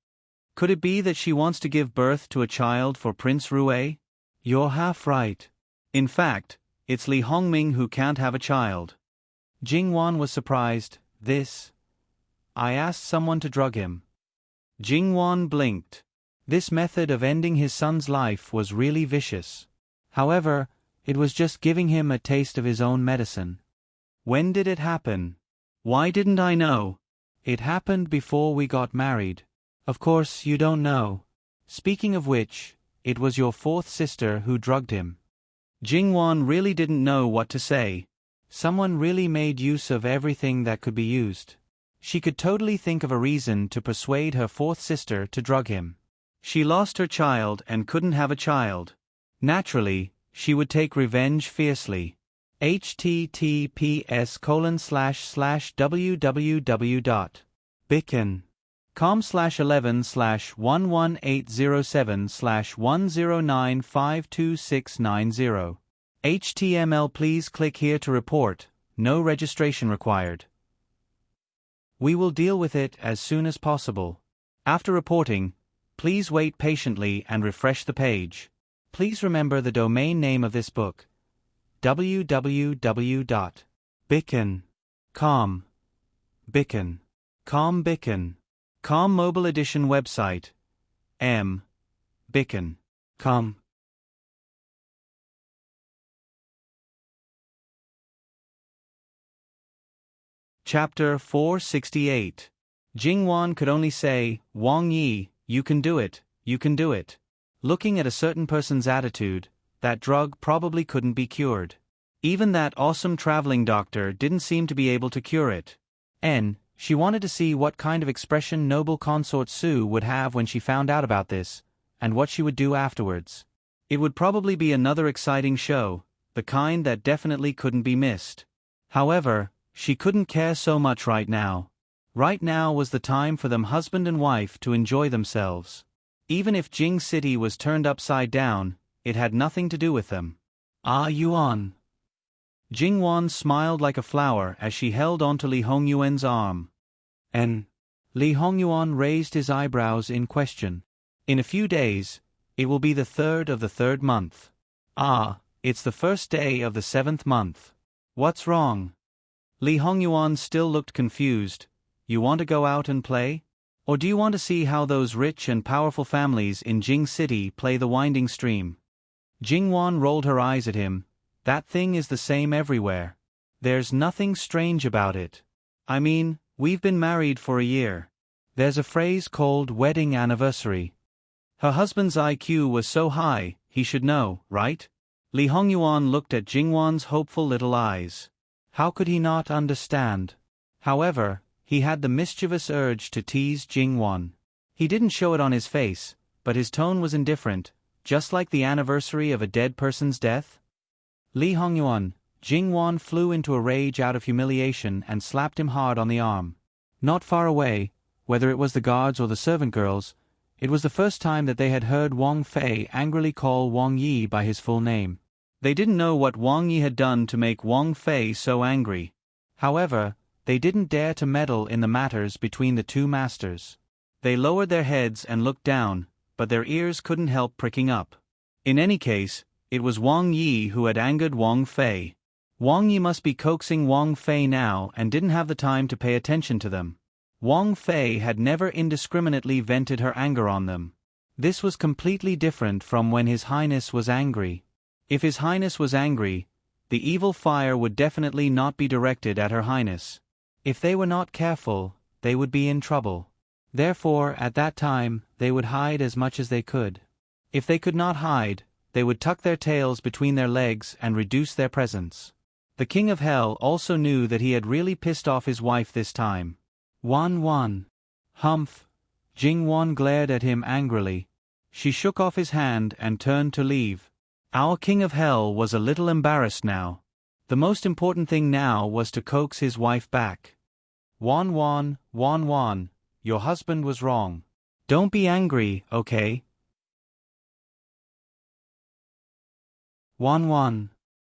Could it be that she wants to give birth to a child for Prince Rue? You're half right. In fact, it's Li Hongming who can't have a child. Jingwan was surprised. I asked someone to drug him. Jingwan blinked. This method of ending his son's life was really vicious. However, it was just giving him a taste of his own medicine. When did it happen? Why didn't I know? It happened before we got married. Of course, you don't know. Speaking of which, it was your fourth sister who drugged him. Jingwan really didn't know what to say. Someone really made use of everything that could be used. She could totally think of a reason to persuade her fourth sister to drug him. She lost her child and couldn't have a child. Naturally, she would take revenge fiercely. https://www.bicken.com/11/11807/10952690. HTML. Please click here to report. No registration required. We will deal with it as soon as possible. After reporting, please wait patiently and refresh the page. Please remember the domain name of this book: www.bicken.com. Bicken.com mobile edition website: bicken.com. Chapter 468. Jingwan could only say, "Wang Yi, you can do it, you can do it." Looking at a certain person's attitude, that drug probably couldn't be cured. Even that awesome traveling doctor didn't seem to be able to cure it. She wanted to see what kind of expression noble consort Su would have when she found out about this, and what she would do afterwards. It would probably be another exciting show, the kind that definitely couldn't be missed. However, she couldn't care so much right now. Right now was the time for them husband and wife to enjoy themselves. Even if Jing City was turned upside down, it had nothing to do with them. Yuan. Jingwan smiled like a flower as she held onto Li Hongyuan's arm. Li Hongyuan raised his eyebrows in question. In a few days, it will be the 3rd of the 3rd month. It's the first day of the 7th month. What's wrong? Li Hongyuan still looked confused. You want to go out and play? Or do you want to see how those rich and powerful families in Jing City play the winding stream? Jingwan rolled her eyes at him. That thing is the same everywhere. There's nothing strange about it. I mean, we've been married for a year. There's a phrase called wedding anniversary. Her husband's IQ was so high, he should know, right? Li Hongyuan looked at Jingwan's hopeful little eyes. How could he not understand? However, he had the mischievous urge to tease Jingwan. He didn't show it on his face, but his tone was indifferent, just like the anniversary of a dead person's death. Li Hongyuan, Jingwan flew into a rage out of humiliation and slapped him hard on the arm. Not far away, whether it was the guards or the servant girls, it was the first time that they had heard Wang Fei angrily call Wang Yi by his full name. They didn't know what Wang Yi had done to make Wang Fei so angry. However, they didn't dare to meddle in the matters between the two masters. They lowered their heads and looked down, but their ears couldn't help pricking up. In any case, it was Wang Yi who had angered Wang Fei. Wang Yi must be coaxing Wang Fei now and didn't have the time to pay attention to them. Wang Fei had never indiscriminately vented her anger on them. This was completely different from when His Highness was angry. If His Highness was angry, the evil fire would definitely not be directed at Her Highness. If they were not careful, they would be in trouble. Therefore, at that time, they would hide as much as they could. If they could not hide, they would tuck their tails between their legs and reduce their presence. The king of hell also knew that he had really pissed off his wife this time. Wan. Humph. Jing-wan glared at him angrily. She shook off his hand and turned to leave. Our king of hell was a little embarrassed now. The most important thing now was to coax his wife back. Wan, your husband was wrong. Don't be angry, okay? Wan.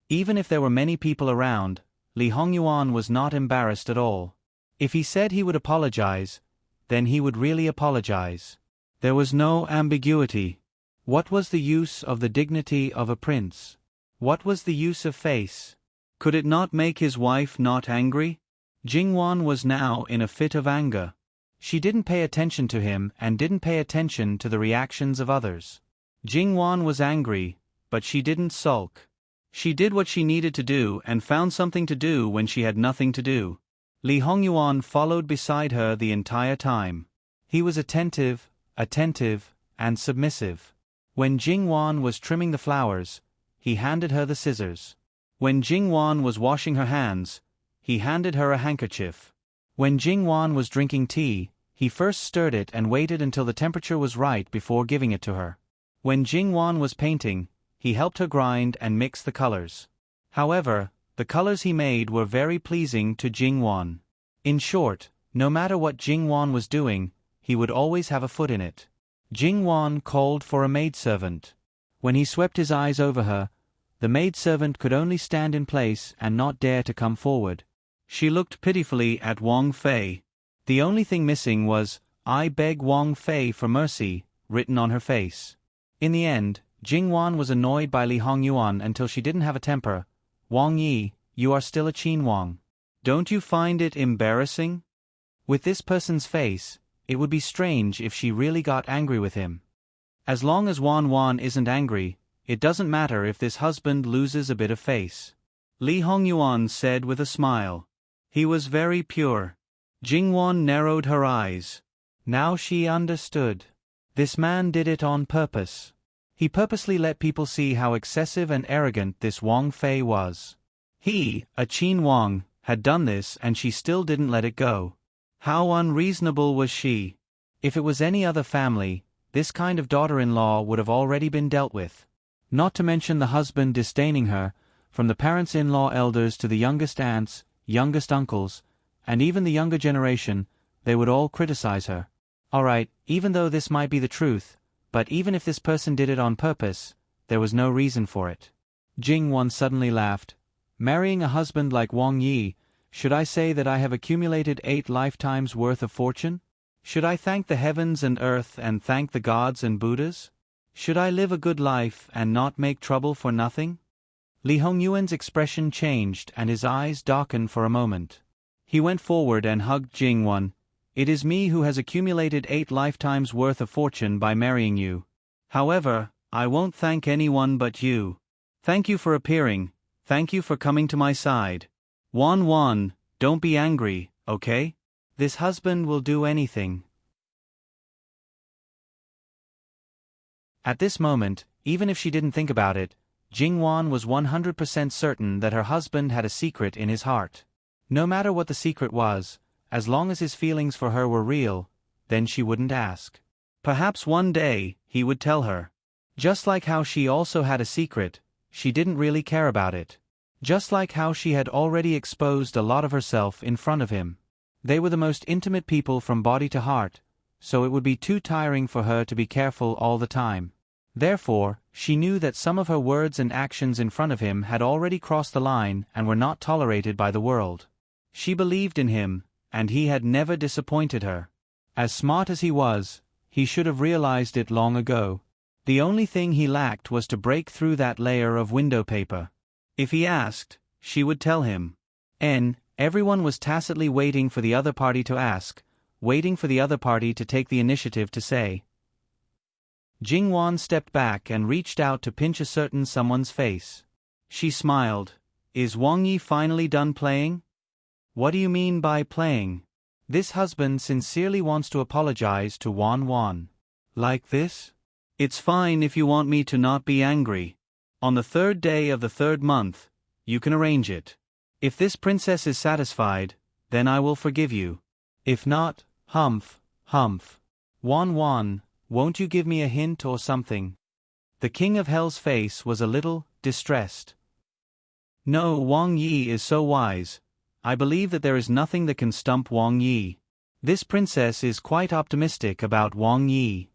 Even if there were many people around, Li Hongyuan was not embarrassed at all. If he said he would apologize, then he would really apologize. There was no ambiguity. What was the use of the dignity of a prince? What was the use of face? Could it not make his wife not angry? Jing-wan was now in a fit of anger. She didn't pay attention to him and didn't pay attention to the reactions of others. Jing-wan was angry, but she didn't sulk. She did what she needed to do and found something to do when she had nothing to do. Li Hongyuan followed beside her the entire time. He was attentive, and submissive. When Jing-wan was trimming the flowers, he handed her the scissors. When Jing-wan was washing her hands, he handed her a handkerchief. When Jing-wan was drinking tea, he first stirred it and waited until the temperature was right before giving it to her. When Jing-wan was painting, he helped her grind and mix the colors. However, the colors he made were very pleasing to Jing-wan. In short, no matter what Jing-wan was doing, he would always have a foot in it. Jing-wan called for a maidservant. When he swept his eyes over her, the maidservant could only stand in place and not dare to come forward. She looked pitifully at Wang Fei. The only thing missing was, "I beg Wang Fei for mercy," written on her face. In the end, Jing-wan was annoyed by Li Hongyuan until she didn't have a temper. "Wang Yi, you are still a Qin-wang. Don't you find it embarrassing?" With this person's face, it would be strange if she really got angry with him. As long as Wan isn't angry, it doesn't matter if this husband loses a bit of face. Li Hongyuan said with a smile. He was very pure. Jing-wan narrowed her eyes. Now she understood. This man did it on purpose. He purposely let people see how excessive and arrogant this Wang Fei was. He, a Qin Wang, had done this and she still didn't let it go. How unreasonable was she? If it was any other family, this kind of daughter-in-law would have already been dealt with. Not to mention the husband disdaining her, from the parents-in-law elders to the youngest aunts, youngest uncles, and even the younger generation, they would all criticize her. Alright, even though this might be the truth, but even if this person did it on purpose, there was no reason for it. Jing-wan suddenly laughed. Marrying a husband like Wang Yi, should I say that I have accumulated 8 lifetimes worth of fortune? Should I thank the heavens and earth and thank the gods and Buddhas? Should I live a good life and not make trouble for nothing? Li Hongyuan's expression changed and his eyes darkened for a moment. He went forward and hugged Jing-wan. It is me who has accumulated 8 lifetimes worth of fortune by marrying you. However, I won't thank anyone but you. Thank you for appearing, thank you for coming to my side. Wan, don't be angry, okay? This husband will do anything. At this moment, even if she didn't think about it, Jing-wan was 100% certain that her husband had a secret in his heart. No matter what the secret was, as long as his feelings for her were real, then she wouldn't ask. Perhaps one day, he would tell her. Just like how she also had a secret, she didn't really care about it. Just like how she had already exposed a lot of herself in front of him. They were the most intimate people from body to heart, so it would be too tiring for her to be careful all the time. Therefore, she knew that some of her words and actions in front of him had already crossed the line and were not tolerated by the world. She believed in him, and he had never disappointed her. As smart as he was, he should have realized it long ago. The only thing he lacked was to break through that layer of window paper. If he asked, she would tell him. Everyone was tacitly waiting for the other party to ask, waiting for the other party to take the initiative to say. Jing-wan stepped back and reached out to pinch a certain someone's face. She smiled. Is Wang Yi finally done playing? What do you mean by playing? This husband sincerely wants to apologize to Wan. Like this? It's fine if you want me to not be angry. On the 3rd day of the 3rd month, you can arrange it. If this princess is satisfied, then I will forgive you. If not, humph, humph. Wan, won't you give me a hint or something? The King of Hell's face was a little distressed. No, Wang Yi is so wise. I believe that there is nothing that can stump Wang Yi. This princess is quite optimistic about Wang Yi.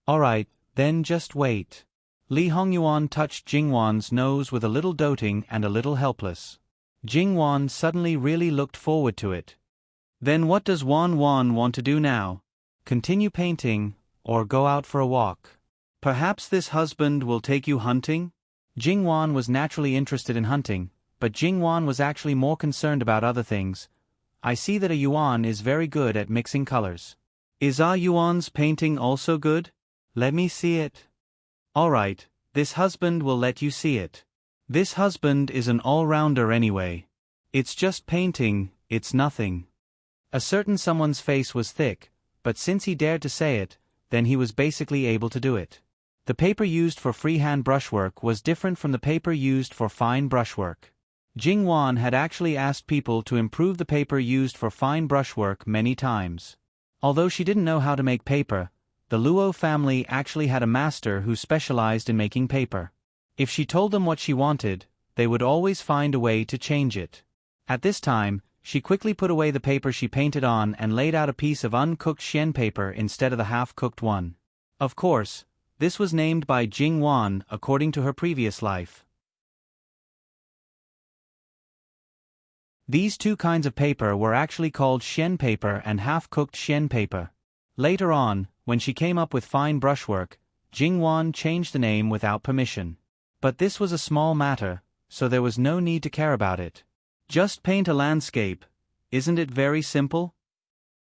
Alright, then just wait. Li Hongyuan touched Jingwan's nose with a little doting and a little helpless. Jingwan suddenly really looked forward to it. Then what does Wan want to do now? Continue painting, or go out for a walk? Perhaps this husband will take you hunting? Jingwan was naturally interested in hunting, but Jingwan was actually more concerned about other things. I see that a Yuan is very good at mixing colors. Is Ah Yuan's painting also good? Let me see it. Alright, this husband will let you see it. This husband is an all-rounder anyway. It's just painting, it's nothing. A certain someone's face was thick, but since he dared to say it, then he was basically able to do it. The paper used for freehand brushwork was different from the paper used for fine brushwork. Jingwan had actually asked people to improve the paper used for fine brushwork many times. Although she didn't know how to make paper, the Luo family actually had a master who specialized in making paper. If she told them what she wanted, they would always find a way to change it. At this time, she quickly put away the paper she painted on and laid out a piece of uncooked xian paper instead of the half-cooked one. Of course, this was named by Jingwan according to her previous life. These two kinds of paper were actually called xian paper and half-cooked xian paper. Later on, when she came up with fine brushwork, Jingwan changed the name without permission. But this was a small matter, so there was no need to care about it. Just paint a landscape, isn't it very simple?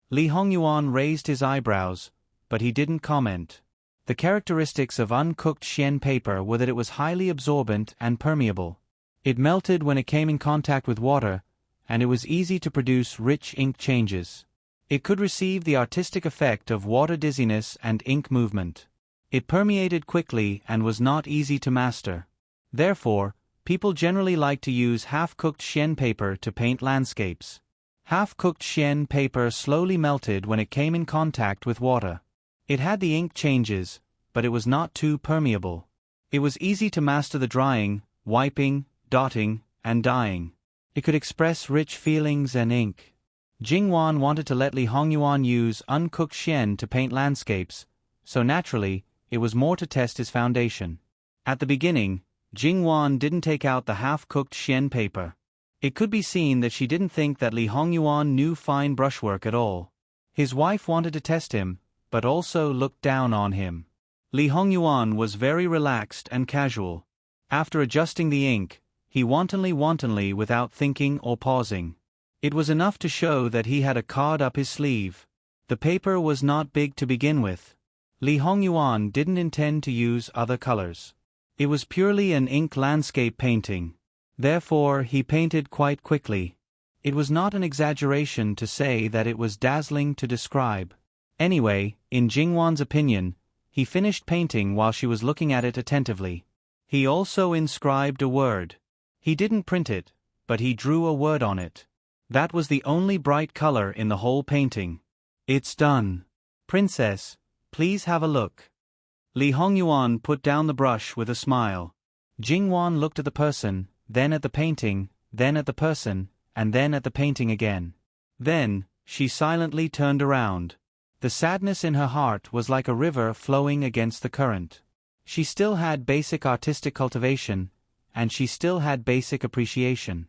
Li Hongyuan raised his eyebrows, but he didn't comment. The characteristics of uncooked xian paper were that it was highly absorbent and permeable. It melted when it came in contact with water, and it was easy to produce rich ink changes. It could receive the artistic effect of water dizziness and ink movement. It permeated quickly and was not easy to master. Therefore, people generally like to use half-cooked xian paper to paint landscapes. Half-cooked xian paper slowly melted when it came in contact with water. It had the ink changes, but it was not too permeable. It was easy to master the drying, wiping, dotting, and dyeing. It could express rich feelings and ink. Jingwan wanted to let Li Hongyuan use uncooked xian to paint landscapes, so naturally, it was more to test his foundation. At the beginning, Jingwan didn't take out the half-cooked xian paper. It could be seen that she didn't think that Li Hongyuan knew fine brushwork at all. His wife wanted to test him, but also looked down on him. Li Hongyuan was very relaxed and casual. After adjusting the ink, he wantonly without thinking or pausing. It was enough to show that he had a card up his sleeve. The paper was not big to begin with. Li Hongyuan didn't intend to use other colors. It was purely an ink landscape painting. Therefore, he painted quite quickly. It was not an exaggeration to say that it was dazzling to describe. Anyway, in Jingwan's opinion, he finished painting while she was looking at it attentively. He also inscribed a word. He didn't print it, but he drew a word on it. That was the only bright color in the whole painting. It's done. Princess, please have a look. Li Hongyuan put down the brush with a smile. Jingwan looked at the person, then at the painting, then at the person, and then at the painting again. Then, she silently turned around. The sadness in her heart was like a river flowing against the current. She still had basic artistic cultivation, and she still had basic appreciation.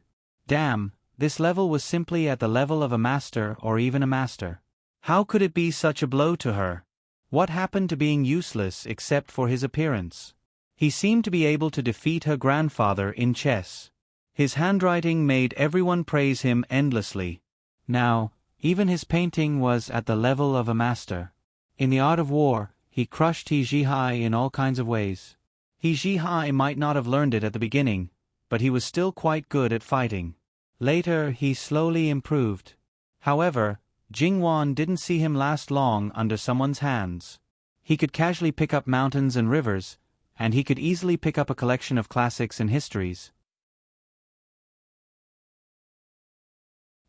Damn, this level was simply at the level of a master or even a master. How could it be such a blow to her? What happened to being useless except for his appearance? He seemed to be able to defeat her grandfather in chess. His handwriting made everyone praise him endlessly. Now, even his painting was at the level of a master. In the art of war, he crushed He Zhihai in all kinds of ways. He Zhihai might not have learned it at the beginning, but he was still quite good at fighting. Later, he slowly improved. However, Jingwan didn't see him last long under someone's hands. He could casually pick up mountains and rivers, and he could easily pick up a collection of classics and histories.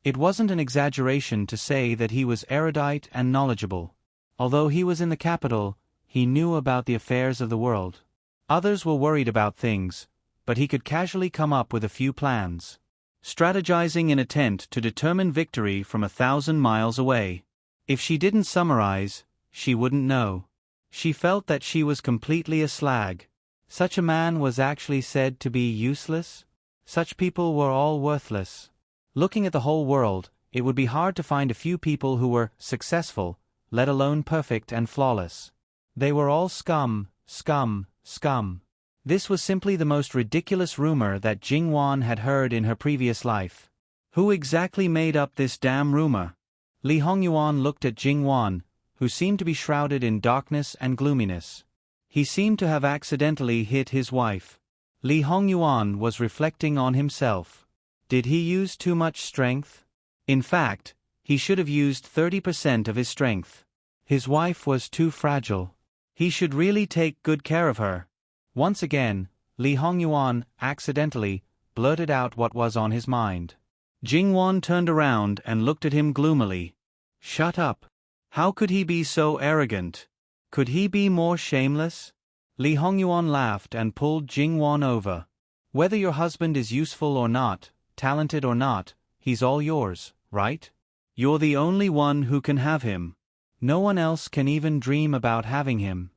It wasn't an exaggeration to say that he was erudite and knowledgeable. Although he was in the capital, he knew about the affairs of the world. Others were worried about things, but he could casually come up with a few plans. Strategizing in a tent to determine victory from 1,000 miles away. If she didn't summarize, she wouldn't know. She felt that she was completely a slag. Such a man was actually said to be useless? Such people were all worthless. Looking at the whole world, it would be hard to find a few people who were successful, let alone perfect and flawless. They were all scum, scum, scum. This was simply the most ridiculous rumor that Jing-Wan had heard in her previous life. Who exactly made up this damn rumor? Li Hongyuan looked at Jing-Wan, who seemed to be shrouded in darkness and gloominess. He seemed to have accidentally hit his wife. Li Hongyuan was reflecting on himself. Did he use too much strength? In fact, he should have used 30% of his strength. His wife was too fragile. He should really take good care of her. Once again, Li Hongyuan, accidentally, blurted out what was on his mind. Jing-Wan turned around and looked at him gloomily. Shut up. How could he be so arrogant? Could he be more shameless? Li Hongyuan laughed and pulled Jing-Wan over. Whether your husband is useful or not, talented or not, he's all yours, right? You're the only one who can have him. No one else can even dream about having him.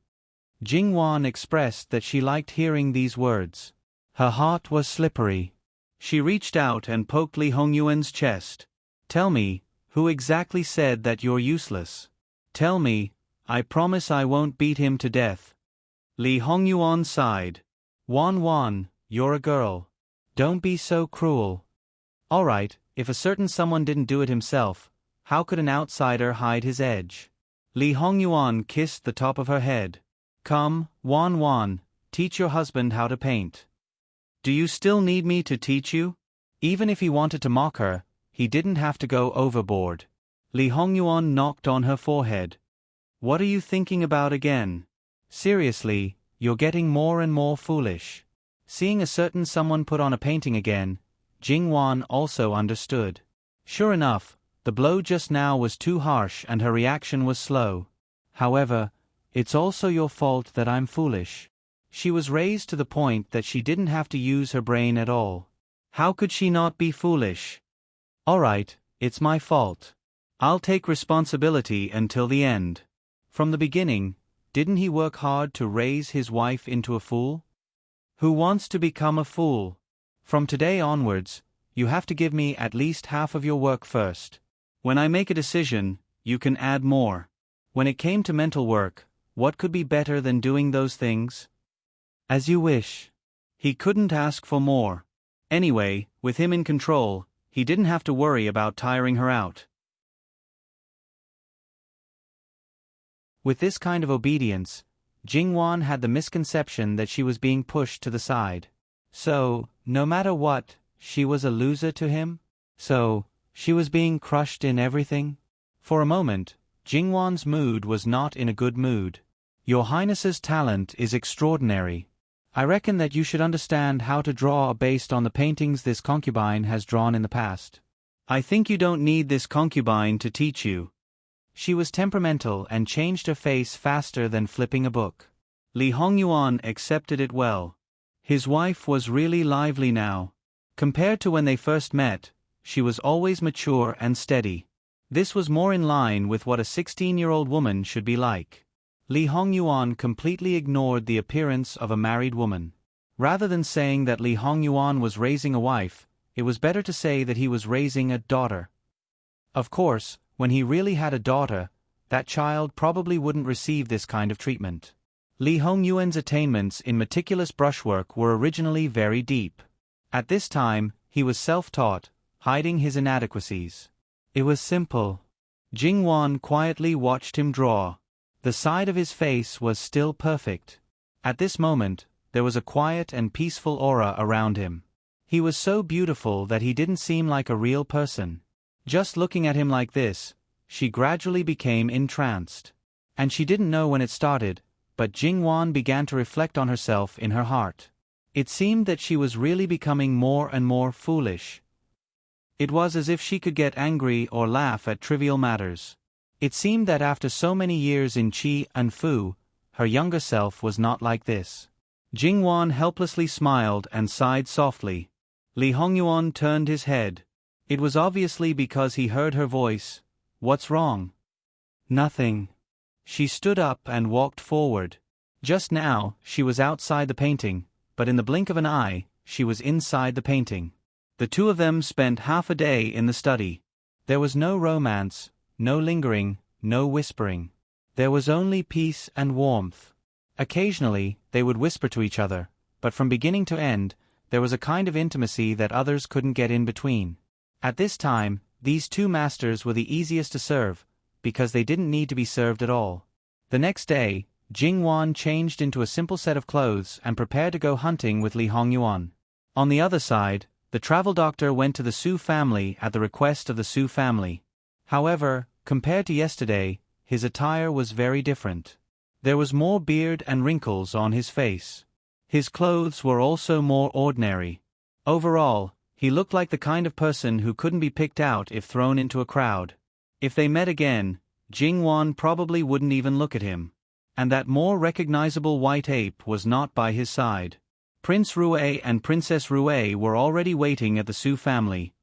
Jing-Wan expressed that she liked hearing these words. Her heart was slippery. She reached out and poked Li Hongyuan's chest. Tell me, who exactly said that you're useless? Tell me, I promise I won't beat him to death. Li Hongyuan sighed. Wan, you're a girl. Don't be so cruel. Alright, if a certain someone didn't do it himself, how could an outsider hide his edge? Li Hongyuan kissed the top of her head. Come, Wan, teach your husband how to paint. Do you still need me to teach you? Even if he wanted to mock her, he didn't have to go overboard. Li Hongyuan knocked on her forehead. What are you thinking about again? Seriously, you're getting more and more foolish. Seeing a certain someone put on a painting again, Jing-Wan also understood. Sure enough, the blow just now was too harsh and her reaction was slow. However, it's also your fault that I'm foolish. She was raised to the point that she didn't have to use her brain at all. How could she not be foolish? Alright, it's my fault. I'll take responsibility until the end. From the beginning, didn't he work hard to raise his wife into a fool? Who wants to become a fool? From today onwards, you have to give me at least half of your work first. When I make a decision, you can add more. When it came to mental work, what could be better than doing those things? As you wish. He couldn't ask for more. Anyway, with him in control, he didn't have to worry about tiring her out. With this kind of obedience, Jing-Wan had the misconception that she was being pushed to the side. So, no matter what, she was a loser to him? So, she was being crushed in everything? For a moment, Jing-Wan's mood was not in a good mood. Your Highness's talent is extraordinary. I reckon that you should understand how to draw based on the paintings this concubine has drawn in the past. I think you don't need this concubine to teach you. She was temperamental and changed her face faster than flipping a book. Li Hongyuan accepted it well. His wife was really lively now. Compared to when they first met, she was always mature and steady. This was more in line with what a 16-year-old woman should be like. Li Hongyuan completely ignored the appearance of a married woman. Rather than saying that Li Hongyuan was raising a wife, it was better to say that he was raising a daughter. Of course, when he really had a daughter, that child probably wouldn't receive this kind of treatment. Li Hongyuan's attainments in meticulous brushwork were originally very deep. At this time, he was self-taught, hiding his inadequacies. It was simple. Jing-Wan quietly watched him draw. The side of his face was still perfect. At this moment, there was a quiet and peaceful aura around him. He was so beautiful that he didn't seem like a real person. Just looking at him like this, she gradually became entranced. And she didn't know when it started, but Jingwan began to reflect on herself in her heart. It seemed that she was really becoming more and more foolish. It was as if she could get angry or laugh at trivial matters. It seemed that after so many years in Qi and Fu, her younger self was not like this. Jingwan helplessly smiled and sighed softly. Li Hongyuan turned his head. It was obviously because he heard her voice. "What's wrong?" "Nothing." She stood up and walked forward. Just now, she was outside the painting, but in the blink of an eye, she was inside the painting. The two of them spent half a day in the study. There was no romance, no lingering, no whispering. There was only peace and warmth. Occasionally, they would whisper to each other, but from beginning to end, there was a kind of intimacy that others couldn't get in between. At this time, these two masters were the easiest to serve, because they didn't need to be served at all. The next day, Jingwan changed into a simple set of clothes and prepared to go hunting with Li Hongyuan. On the other side, the travel doctor went to the Su family at the request of the Su family. However, compared to yesterday, his attire was very different. There was more beard and wrinkles on his face. His clothes were also more ordinary. Overall, he looked like the kind of person who couldn't be picked out if thrown into a crowd. If they met again, Jingwan probably wouldn't even look at him. And that more recognizable white ape was not by his side. Prince Rue and Princess Rue were already waiting at the Su family.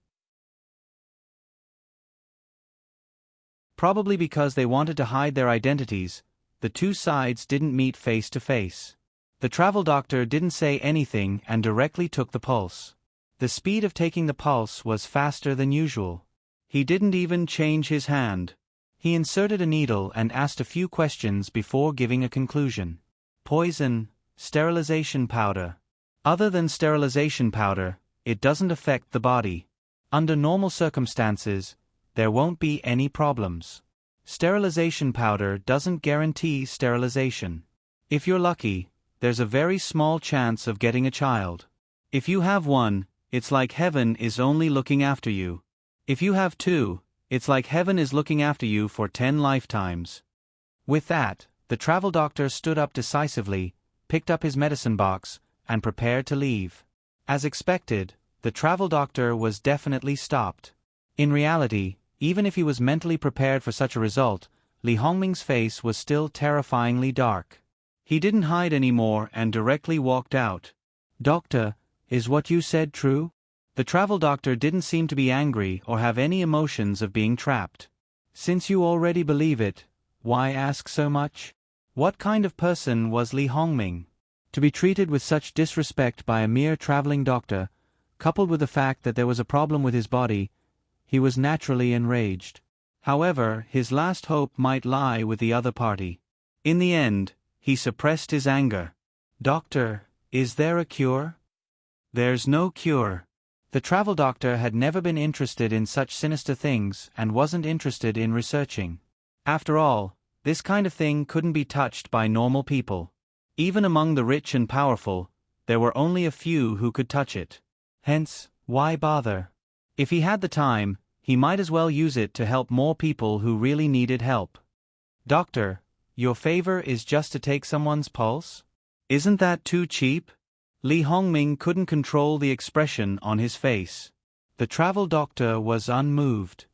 Probably because they wanted to hide their identities, the two sides didn't meet face to face. The travel doctor didn't say anything and directly took the pulse. The speed of taking the pulse was faster than usual. He didn't even change his hand. He inserted a needle and asked a few questions before giving a conclusion. Poison, sterilization powder. Other than sterilization powder, it doesn't affect the body. Under normal circumstances, there won't be any problems. Sterilization powder doesn't guarantee sterilization. If you're lucky, there's a very small chance of getting a child. If you have one, it's like heaven is only looking after you. If you have two, it's like heaven is looking after you for 10 lifetimes. With that, the travel doctor stood up decisively, picked up his medicine box, and prepared to leave. As expected, the travel doctor was definitely stopped. In reality, even if he was mentally prepared for such a result, Li Hongming's face was still terrifyingly dark. He didn't hide anymore and directly walked out. "Doctor, is what you said true?" The travel doctor didn't seem to be angry or have any emotions of being trapped. "Since you already believe it, why ask so much?" What kind of person was Li Hongming? To be treated with such disrespect by a mere traveling doctor, coupled with the fact that there was a problem with his body, he was naturally enraged. However, his last hope might lie with the other party. In the end, he suppressed his anger. "Doctor, is there a cure?" "There's no cure." The travel doctor had never been interested in such sinister things and wasn't interested in researching. After all, this kind of thing couldn't be touched by normal people. Even among the rich and powerful, there were only a few who could touch it. Hence, why bother? If he had the time, he might as well use it to help more people who really needed help. "Doctor, your favor is just to take someone's pulse? Isn't that too cheap?" Li Hongming couldn't control the expression on his face. The travel doctor was unmoved.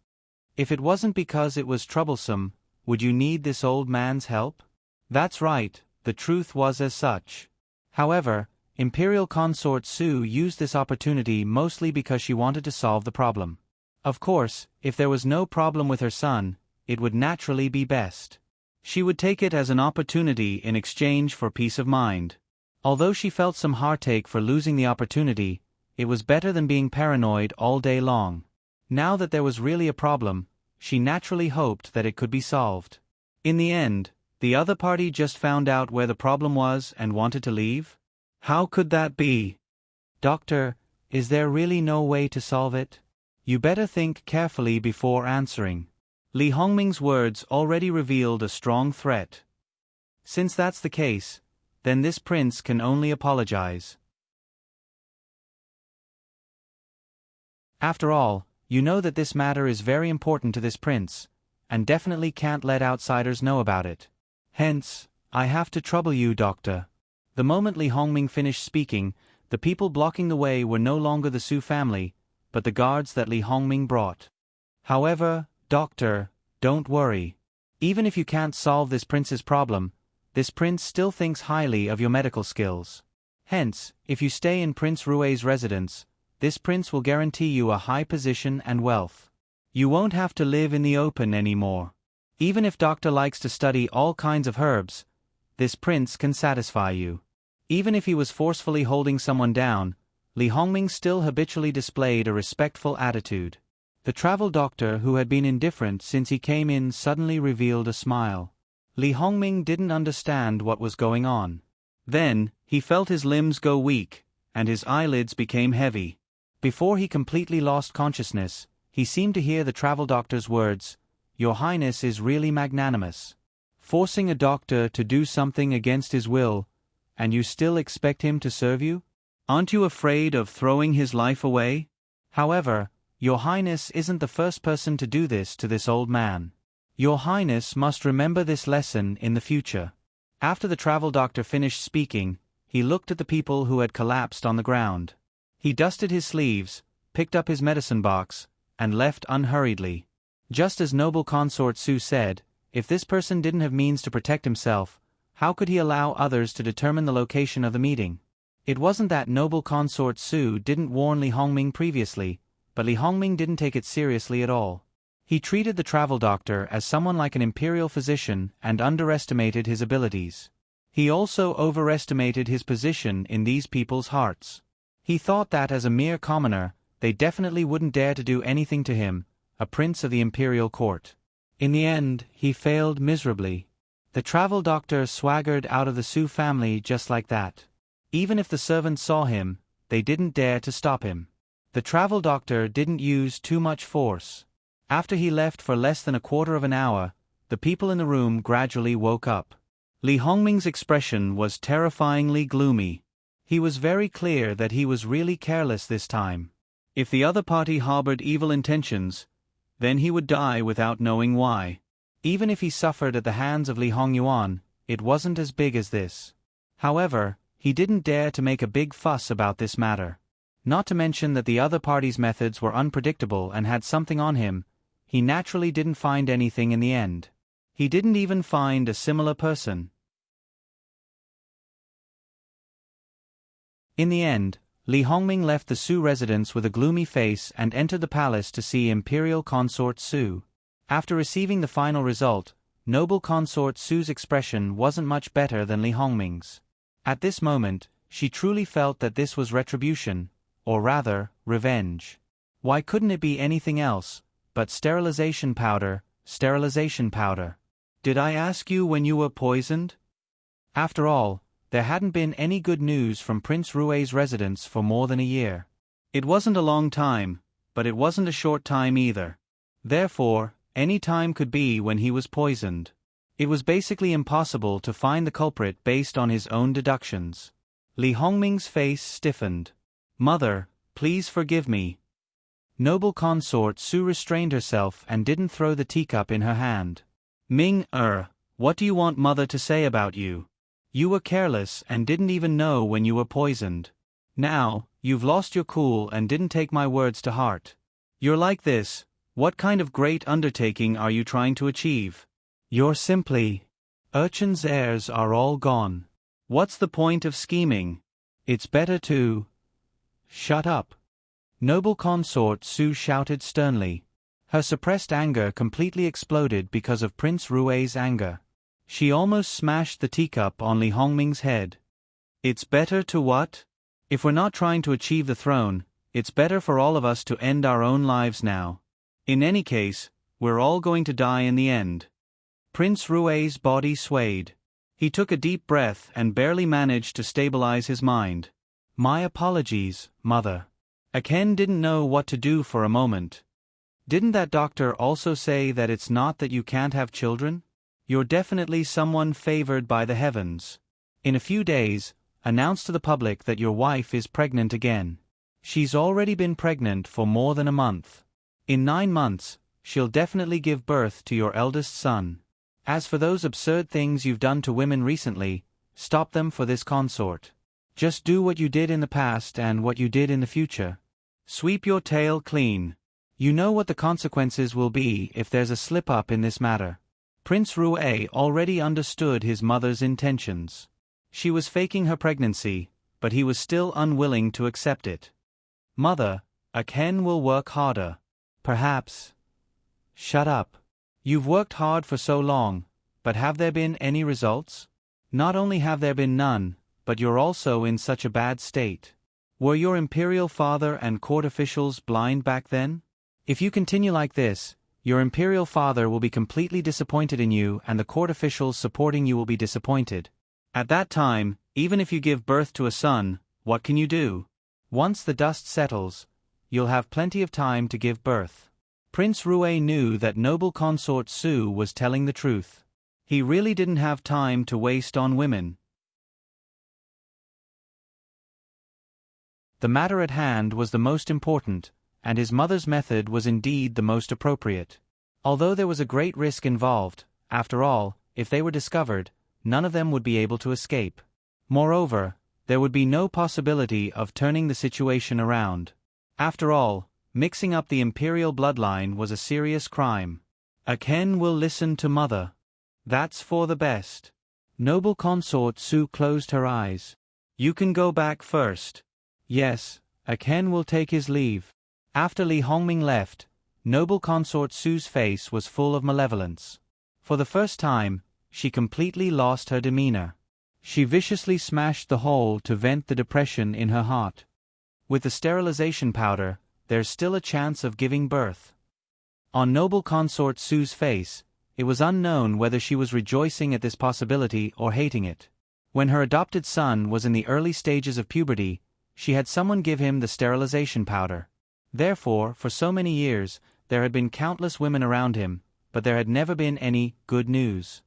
"If it wasn't because it was troublesome, would you need this old man's help?" That's right, the truth was as such. However, Imperial Consort Su used this opportunity mostly because she wanted to solve the problem. Of course, if there was no problem with her son, it would naturally be best. She would take it as an opportunity in exchange for peace of mind. Although she felt some heartache for losing the opportunity, it was better than being paranoid all day long. Now that there was really a problem, she naturally hoped that it could be solved. In the end, the other party just found out where the problem was and wanted to leave? How could that be? "Doctor, is there really no way to solve it?" "You better think carefully before answering." Li Hongming's words already revealed a strong threat. Since that's the case, then this prince can only apologize. After all, you know that this matter is very important to this prince, and definitely can't let outsiders know about it. Hence, I have to trouble you, doctor. The moment Li Hongming finished speaking, the people blocking the way were no longer the Su family, but the guards that Li Hongming brought. However, doctor, don't worry. Even if you can't solve this prince's problem, this prince still thinks highly of your medical skills. Hence, if you stay in Prince Rui's residence, this prince will guarantee you a high position and wealth. You won't have to live in the open anymore. Even if doctor likes to study all kinds of herbs, this prince can satisfy you. Even if he was forcefully holding someone down, Li Hongming still habitually displayed a respectful attitude. The travel doctor, who had been indifferent since he came in, suddenly revealed a smile. Li Hongming didn't understand what was going on. Then, he felt his limbs go weak, and his eyelids became heavy. Before he completely lost consciousness, he seemed to hear the travel doctor's words, "Your Highness is really magnanimous. Forcing a doctor to do something against his will, and you still expect him to serve you? Aren't you afraid of throwing his life away? However, Your Highness isn't the first person to do this to this old man. Your Highness must remember this lesson in the future." After the travel doctor finished speaking, he looked at the people who had collapsed on the ground. He dusted his sleeves, picked up his medicine box, and left unhurriedly. Just as noble consort Su said, if this person didn't have means to protect himself, how could he allow others to determine the location of the meeting? It wasn't that noble consort Su didn't warn Li Hongming previously, but Li Hongming didn't take it seriously at all. He treated the travel doctor as someone like an imperial physician and underestimated his abilities. He also overestimated his position in these people's hearts. He thought that as a mere commoner, they definitely wouldn't dare to do anything to him, a prince of the imperial court. In the end, he failed miserably. The travel doctor swaggered out of the Su family just like that. Even if the servants saw him, they didn't dare to stop him. The travel doctor didn't use too much force. After he left for less than a quarter of an hour, the people in the room gradually woke up. Li Hongming's expression was terrifyingly gloomy. He was very clear that he was really careless this time. If the other party harbored evil intentions, then he would die without knowing why. Even if he suffered at the hands of Li Hongyuan, it wasn't as big as this. However, he didn't dare to make a big fuss about this matter. Not to mention that the other party's methods were unpredictable and had something on him, he naturally didn't find anything in the end. He didn't even find a similar person. In the end, Li Hongming left the Su residence with a gloomy face and entered the palace to see Imperial Consort Su. After receiving the final result, noble Consort Su's expression wasn't much better than Li Hongming's. At this moment, she truly felt that this was retribution, or rather, revenge. Why couldn't it be anything else but sterilization powder, sterilization powder? Did I ask you when you were poisoned? After all, there hadn't been any good news from Prince Rui's residence for more than a year. It wasn't a long time, but it wasn't a short time either. Therefore, any time could be when he was poisoned. It was basically impossible to find the culprit based on his own deductions. Li Hongming's face stiffened. "Mother, please forgive me." Noble consort Su restrained herself and didn't throw the teacup in her hand. What do you want mother to say about you? You were careless and didn't even know when you were poisoned. Now, you've lost your cool and didn't take my words to heart. You're like this. What kind of great undertaking are you trying to achieve? You're simply... Urchin's heirs are all gone. What's the point of scheming? It's better to... Shut up. Noble consort Su shouted sternly. Her suppressed anger completely exploded because of Prince Rui's anger. She almost smashed the teacup on Li Hongming's head. It's better to what? If we're not trying to achieve the throne, it's better for all of us to end our own lives now. In any case, we're all going to die in the end. Prince Rui's body swayed. He took a deep breath and barely managed to stabilize his mind. My apologies, mother. Aken didn't know what to do for a moment. Didn't that doctor also say that it's not that you can't have children? You're definitely someone favored by the heavens. In a few days, announce to the public that your wife is pregnant again. She's already been pregnant for more than a month. In 9 months, she'll definitely give birth to your eldest son. As for those absurd things you've done to women recently, stop them for this consort. Just do what you did in the past and what you did in the future. Sweep your tail clean. You know what the consequences will be if there's a slip-up in this matter. Prince Rue already understood his mother's intentions. She was faking her pregnancy, but he was still unwilling to accept it. Mother, Aken will work harder. Perhaps. Shut up. You've worked hard for so long, but have there been any results? Not only have there been none, but you're also in such a bad state. Were your imperial father and court officials blind back then? If you continue like this, your imperial father will be completely disappointed in you and the court officials supporting you will be disappointed. At that time, even if you give birth to a son, what can you do? Once the dust settles, you'll have plenty of time to give birth. Prince Rue knew that noble consort Su was telling the truth. He really didn't have time to waste on women. The matter at hand was the most important, and his mother's method was indeed the most appropriate. Although there was a great risk involved, after all, if they were discovered, none of them would be able to escape. Moreover, there would be no possibility of turning the situation around. After all, mixing up the imperial bloodline was a serious crime. Aken will listen to mother. That's for the best. Noble consort Su closed her eyes. You can go back first. Yes, Aken will take his leave. After Li Hongming left, noble consort Su's face was full of malevolence. For the first time, she completely lost her demeanor. She viciously smashed the hole to vent the depression in her heart. With the sterilization powder, there's still a chance of giving birth. On noble consort Su's face, it was unknown whether she was rejoicing at this possibility or hating it. When her adopted son was in the early stages of puberty, she had someone give him the sterilization powder. Therefore, for so many years, there had been countless women around him, but there had never been any good news.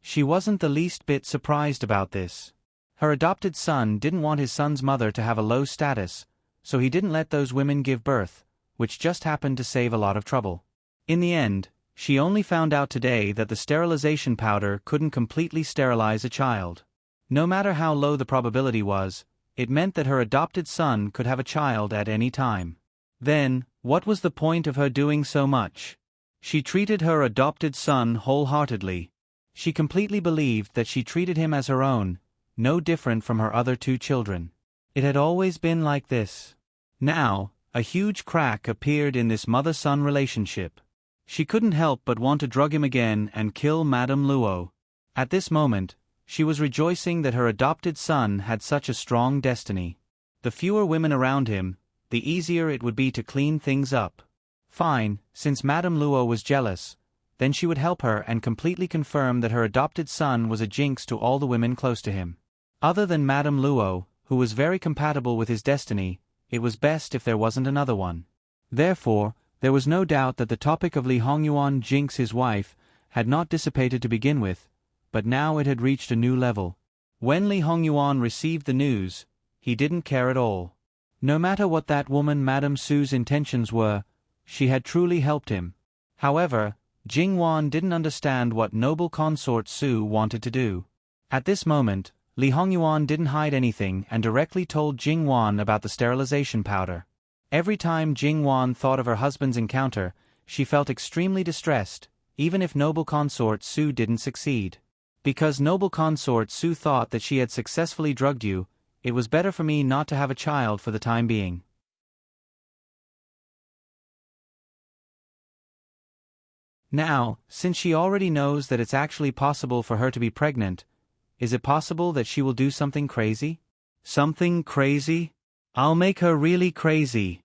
She wasn't the least bit surprised about this. Her adopted son didn't want his son's mother to have a low status, so he didn't let those women give birth, which just happened to save a lot of trouble. In the end, she only found out today that the sterilization powder couldn't completely sterilize a child. No matter how low the probability was, it meant that her adopted son could have a child at any time. Then, what was the point of her doing so much? She treated her adopted son wholeheartedly. She completely believed that she treated him as her own, no different from her other two children. It had always been like this. Now, a huge crack appeared in this mother-son relationship. She couldn't help but want to drug him again and kill Madame Luo. At this moment, she was rejoicing that her adopted son had such a strong destiny. The fewer women around him, the easier it would be to clean things up. Fine, since Madame Luo was jealous, then she would help her and completely confirm that her adopted son was a jinx to all the women close to him. Other than Madame Luo, who was very compatible with his destiny, it was best if there wasn't another one. Therefore, there was no doubt that the topic of Li Hongyuan jinx his wife had not dissipated to begin with, but now it had reached a new level. When Li Hongyuan received the news, he didn't care at all. No matter what that woman Madame Su's intentions were, she had truly helped him. However, Jingwan didn't understand what noble consort Su wanted to do. At this moment, Li Hongyuan didn't hide anything and directly told Jingwan about the sterilization powder. Every time Jingwan thought of her husband's encounter, she felt extremely distressed, even if noble consort Su didn't succeed. Because noble consort Su thought that she had successfully drugged you, it was better for me not to have a child for the time being. Now, since she already knows that it's actually possible for her to be pregnant, is it possible that she will do something crazy? Something crazy? I'll make her really crazy.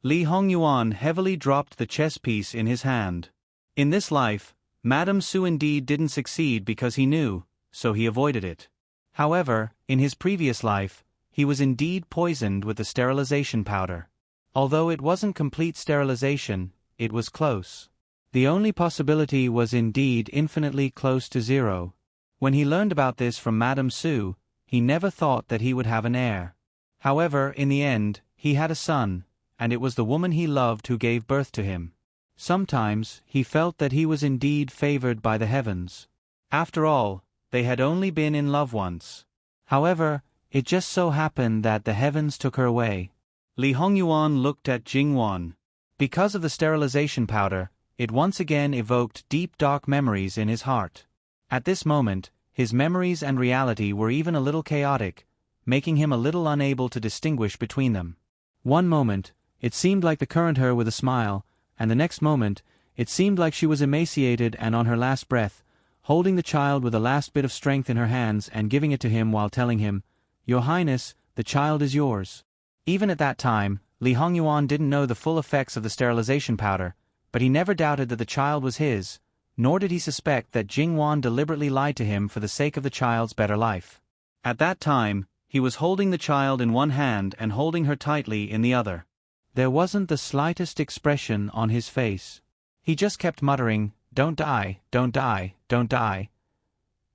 Li Hongyuan heavily dropped the chess piece in his hand. In this life, Madame Su indeed didn't succeed because he knew, so he avoided it. However, in his previous life, he was indeed poisoned with the sterilization powder. Although it wasn't complete sterilization, it was close. The only possibility was indeed infinitely close to zero. When he learned about this from Madame Su, he never thought that he would have an heir. However, in the end, he had a son, and it was the woman he loved who gave birth to him. Sometimes, he felt that he was indeed favored by the heavens. After all, they had only been in love once. However, it just so happened that the heavens took her away. Li Hongyuan looked at Jingwan. Because of the sterilization powder, it once again evoked deep dark memories in his heart. At this moment, his memories and reality were even a little chaotic, making him a little unable to distinguish between them. One moment, it seemed like the current her with a smile, and the next moment, it seemed like she was emaciated and on her last breath, holding the child with a last bit of strength in her hands and giving it to him while telling him, "Your Highness, the child is yours." Even at that time, Li Hongyuan didn't know the full effects of the sterilization powder, but he never doubted that the child was his, nor did he suspect that Jingwan deliberately lied to him for the sake of the child's better life. At that time, he was holding the child in one hand and holding her tightly in the other. There wasn't the slightest expression on his face. He just kept muttering, "Don't die, don't die, don't die."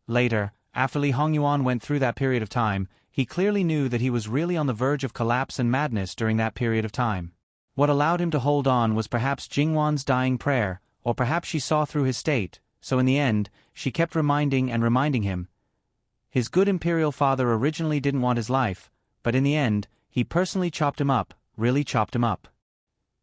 Later, after Li Hongyuan went through that period of time, he clearly knew that he was really on the verge of collapse and madness during that period of time. What allowed him to hold on was perhaps Jingwan's dying prayer, or perhaps she saw through his state, so in the end, she kept reminding him. His good imperial father originally didn't want his life, but in the end, he personally chopped him up, really chopped him up.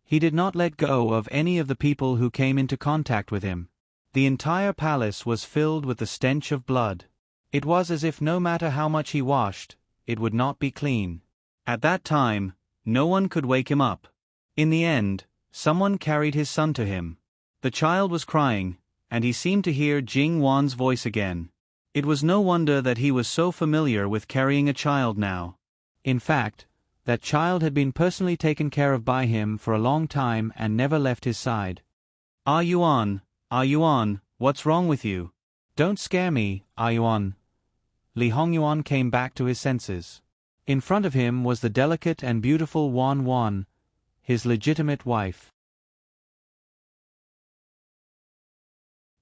He did not let go of any of the people who came into contact with him. The entire palace was filled with the stench of blood. It was as if no matter how much he washed, it would not be clean. At that time, no one could wake him up. In the end, someone carried his son to him. The child was crying, and he seemed to hear Jingwan's voice again. It was no wonder that he was so familiar with carrying a child now. In fact, that child had been personally taken care of by him for a long time and never left his side. "Ah Yuan, what's wrong with you? Don't scare me, Ah Yuan." Li Hongyuan came back to his senses. In front of him was the delicate and beautiful Wan, his legitimate wife.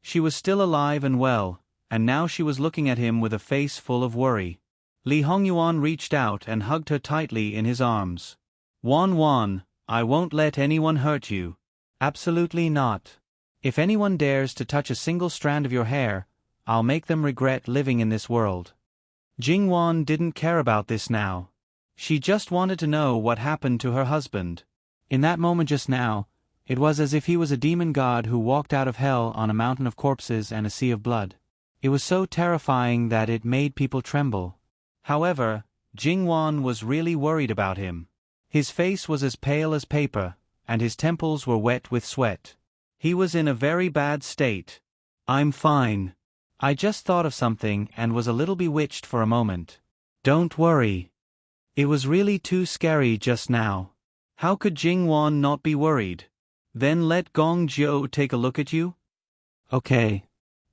She was still alive and well, and now she was looking at him with a face full of worry. Li Hongyuan reached out and hugged her tightly in his arms. "Wan, I won't let anyone hurt you." "Absolutely not. If anyone dares to touch a single strand of your hair, I'll make them regret living in this world." Jingwan didn't care about this now. She just wanted to know what happened to her husband. In that moment just now, it was as if he was a demon god who walked out of hell on a mountain of corpses and a sea of blood. It was so terrifying that it made people tremble. However, Jingwan was really worried about him. His face was as pale as paper, and his temples were wet with sweat. He was in a very bad state. "I'm fine. I just thought of something and was a little bewitched for a moment." "Don't worry. It was really too scary just now." How could Jingwan not be worried? "Then let Gong Jiu take a look at you?" "Okay."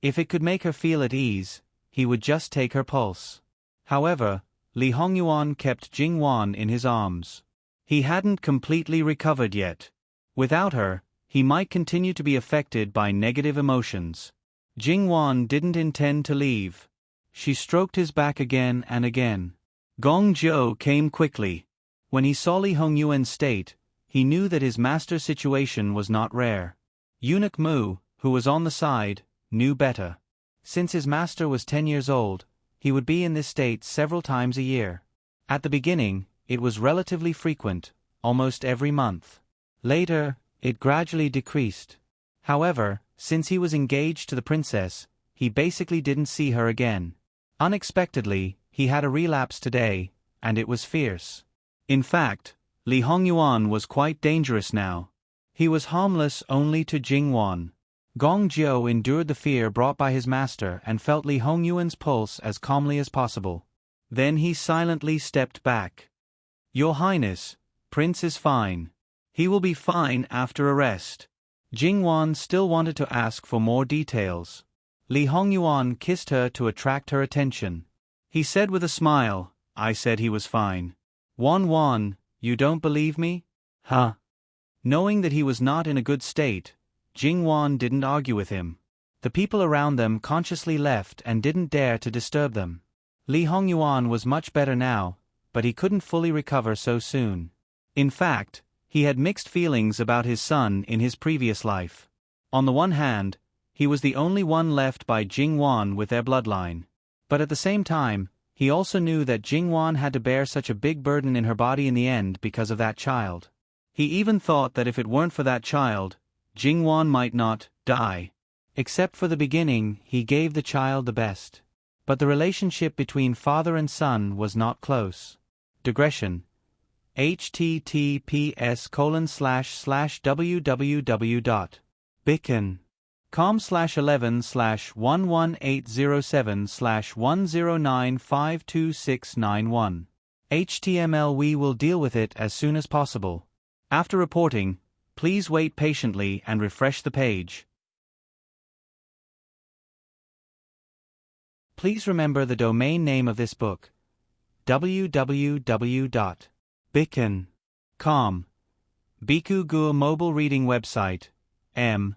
If it could make her feel at ease, he would just take her pulse. However, Li Hongyuan kept Jingwan in his arms. He hadn't completely recovered yet. Without her, he might continue to be affected by negative emotions. Jingwan didn't intend to leave. She stroked his back again and again. Gong Jiu came quickly. When he saw Li Hongyuan's state, he knew that his master's situation was not rare. Eunuch Mu, who was on the side, knew better. Since his master was 10 years old, he would be in this state several times a year. At the beginning, it was relatively frequent, almost every month. Later, it gradually decreased. However, since he was engaged to the princess, he basically didn't see her again. Unexpectedly, he had a relapse today, and it was fierce. In fact, Li Hongyuan was quite dangerous now. He was harmless only to Jingwan. Gong Jiu endured the fear brought by his master and felt Li Hongyuan's pulse as calmly as possible. Then he silently stepped back. "Your Highness, Prince is fine. He will be fine after a rest." Jingwan still wanted to ask for more details. Li Hongyuan kissed her to attract her attention. He said with a smile, "I said he was fine." Wan, you don't believe me?" "Huh?" Knowing that he was not in a good state, Jingwan didn't argue with him. The people around them consciously left and didn't dare to disturb them. Li Hongyuan was much better now, but he couldn't fully recover so soon. In fact, He had mixed feelings about his son in his previous life. On the one hand, he was the only one left by Jingwan with their bloodline. But at the same time, he also knew that Jingwan had to bear such a big burden in her body in the end because of that child. He even thought that if it weren't for that child, Jingwan might not die. Except for the beginning, he gave the child the best. But the relationship between father and son was not close. Digression. https://www.bicken.com/11/10807/10952691. HTML. We will deal with it as soon as possible. After reporting, please wait patiently and refresh the page. Please remember the domain name of this book: www.bicken.com. Biku Gur mobile reading website, bicken.com.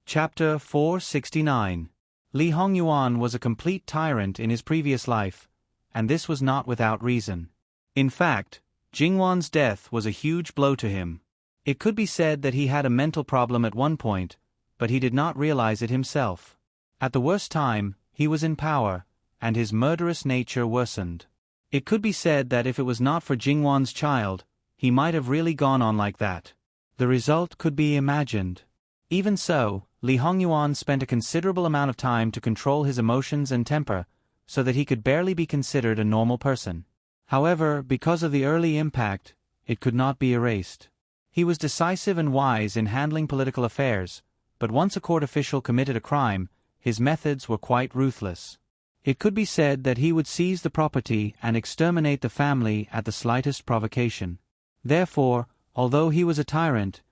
Chapter 469. Li Hongyuan was a complete tyrant in his previous life, and this was not without reason. In fact, Jingwan's death was a huge blow to him. It could be said that he had a mental problem at one point, but he did not realize it himself. At the worst time, he was in power, and his murderous nature worsened. It could be said that if it was not for Jingwan's child, he might have really gone on like that. The result could be imagined. Even so, Li Hongyuan spent a considerable amount of time to control his emotions and temper, so that he could barely be considered a normal person. However, because of the early impact, it could not be erased. He was decisive and wise in handling political affairs, but once a court official committed a crime, his methods were quite ruthless. It could be said that he would seize the property and exterminate the family at the slightest provocation. Therefore, although he was a tyrant,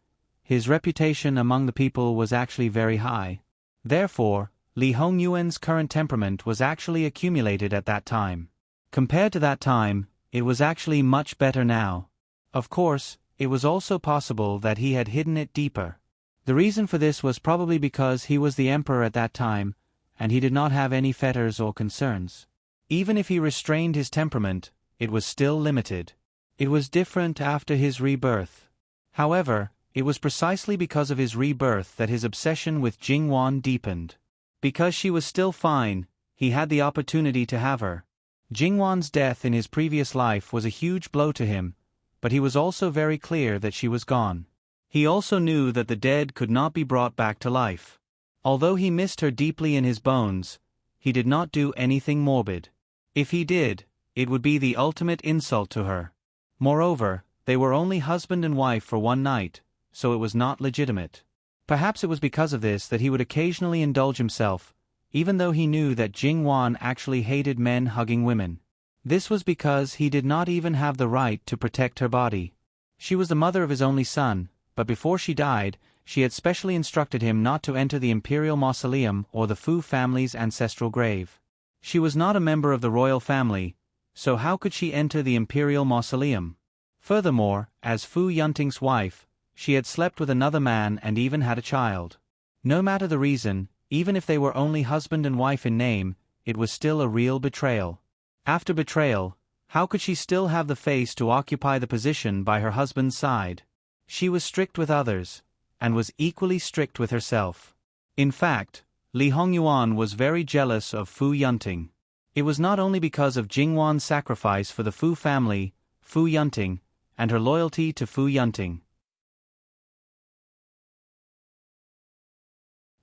his reputation among the people was actually very high. Therefore, Li Hongyuan's current temperament was actually accumulated at that time. Compared to that time, it was actually much better now. Of course, it was also possible that he had hidden it deeper. The reason for this was probably because he was the emperor at that time, and he did not have any fetters or concerns. Even if he restrained his temperament, it was still limited. It was different after his rebirth. However, it was precisely because of his rebirth that his obsession with Jingwan deepened. Because she was still fine, he had the opportunity to have her. Jingwan's death in his previous life was a huge blow to him, but he was also very clear that she was gone. He also knew that the dead could not be brought back to life. Although he missed her deeply in his bones, he did not do anything morbid. If he did, it would be the ultimate insult to her. Moreover, they were only husband and wife for one night, so it was not legitimate. Perhaps it was because of this that he would occasionally indulge himself, even though he knew that Jingwan actually hated men hugging women. This was because he did not even have the right to protect her body. She was the mother of his only son, but before she died, she had specially instructed him not to enter the imperial mausoleum or the Fu family's ancestral grave. She was not a member of the royal family, so how could she enter the imperial mausoleum? Furthermore, as Fu Yunting's wife, she had slept with another man and even had a child. No matter the reason, even if they were only husband and wife in name, it was still a real betrayal. After betrayal, how could she still have the face to occupy the position by her husband's side? She was strict with others, and was equally strict with herself. In fact, Li Hongyuan was very jealous of Fu Yunting. It was not only because of Jingwan's sacrifice for the Fu family, Fu Yunting, and her loyalty to Fu Yunting.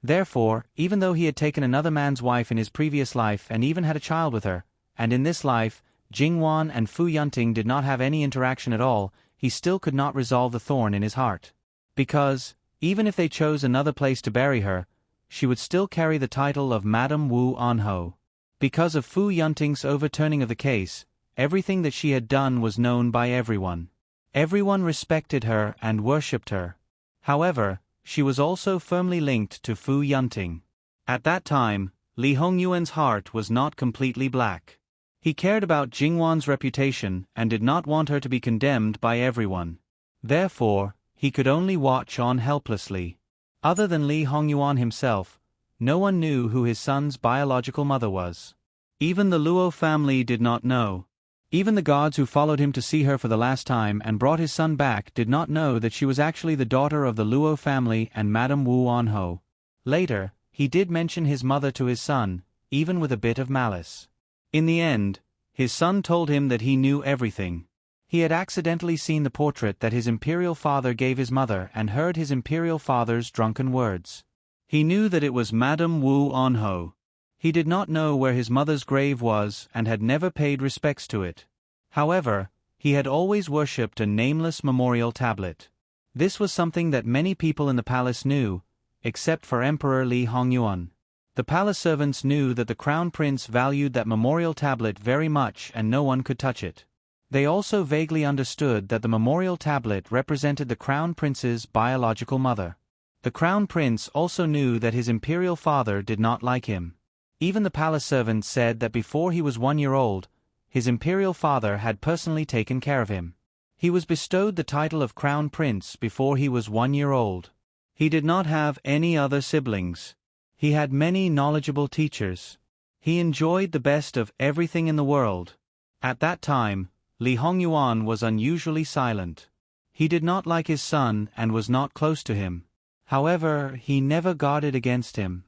Therefore, even though he had taken another man's wife in his previous life and even had a child with her, and in this life, Jingwan and Fu Yunting did not have any interaction at all, he still could not resolve the thorn in his heart. Because, even if they chose another place to bury her, she would still carry the title of Madame Wu Anho. Because of Fu Yunting's overturning of the case, everything that she had done was known by everyone. Everyone respected her and worshipped her. However, she was also firmly linked to Fu Yunting. At that time, Li Hongyuan's heart was not completely black. He cared about Jingwan's reputation and did not want her to be condemned by everyone. Therefore, he could only watch on helplessly. Other than Li Hongyuan himself, no one knew who his son's biological mother was. Even the Luo family did not know. Even the guards who followed him to see her for the last time and brought his son back did not know that she was actually the daughter of the Luo family and Madame Wu Anho. Later, he did mention his mother to his son, even with a bit of malice. In the end, his son told him that he knew everything. He had accidentally seen the portrait that his imperial father gave his mother and heard his imperial father's drunken words. He knew that it was Madame Wu Anho. He did not know where his mother's grave was and had never paid respects to it. However, he had always worshipped a nameless memorial tablet. This was something that many people in the palace knew, except for Emperor Li Hongyuan. The palace servants knew that the crown prince valued that memorial tablet very much and no one could touch it. They also vaguely understood that the memorial tablet represented the crown prince's biological mother. The crown prince also knew that his imperial father did not like him. Even the palace servants said that before he was 1 year old, his imperial father had personally taken care of him. He was bestowed the title of crown prince before he was 1 year old. He did not have any other siblings. He had many knowledgeable teachers. He enjoyed the best of everything in the world. At that time, Li Hongyuan was unusually silent. He did not like his son and was not close to him. However, he never guarded against him.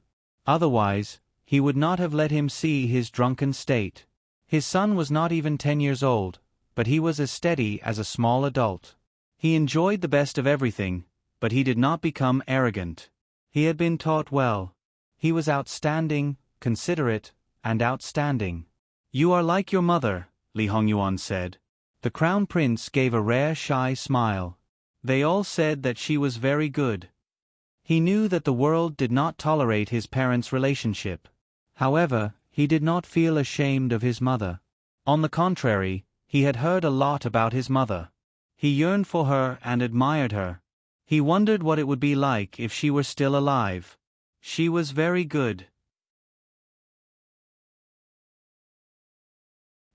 Otherwise, he would not have let him see his drunken state. His son was not even 10 years old, but he was as steady as a small adult. He enjoyed the best of everything, but he did not become arrogant. He had been taught well. He was outstanding, considerate, and outstanding. "You are like your mother," Li Hongyuan said. The crown prince gave a rare shy smile. They all said that she was very good. He knew that the world did not tolerate his parents' relationship. However, he did not feel ashamed of his mother. On the contrary, he had heard a lot about his mother. He yearned for her and admired her. He wondered what it would be like if she were still alive. She was very good.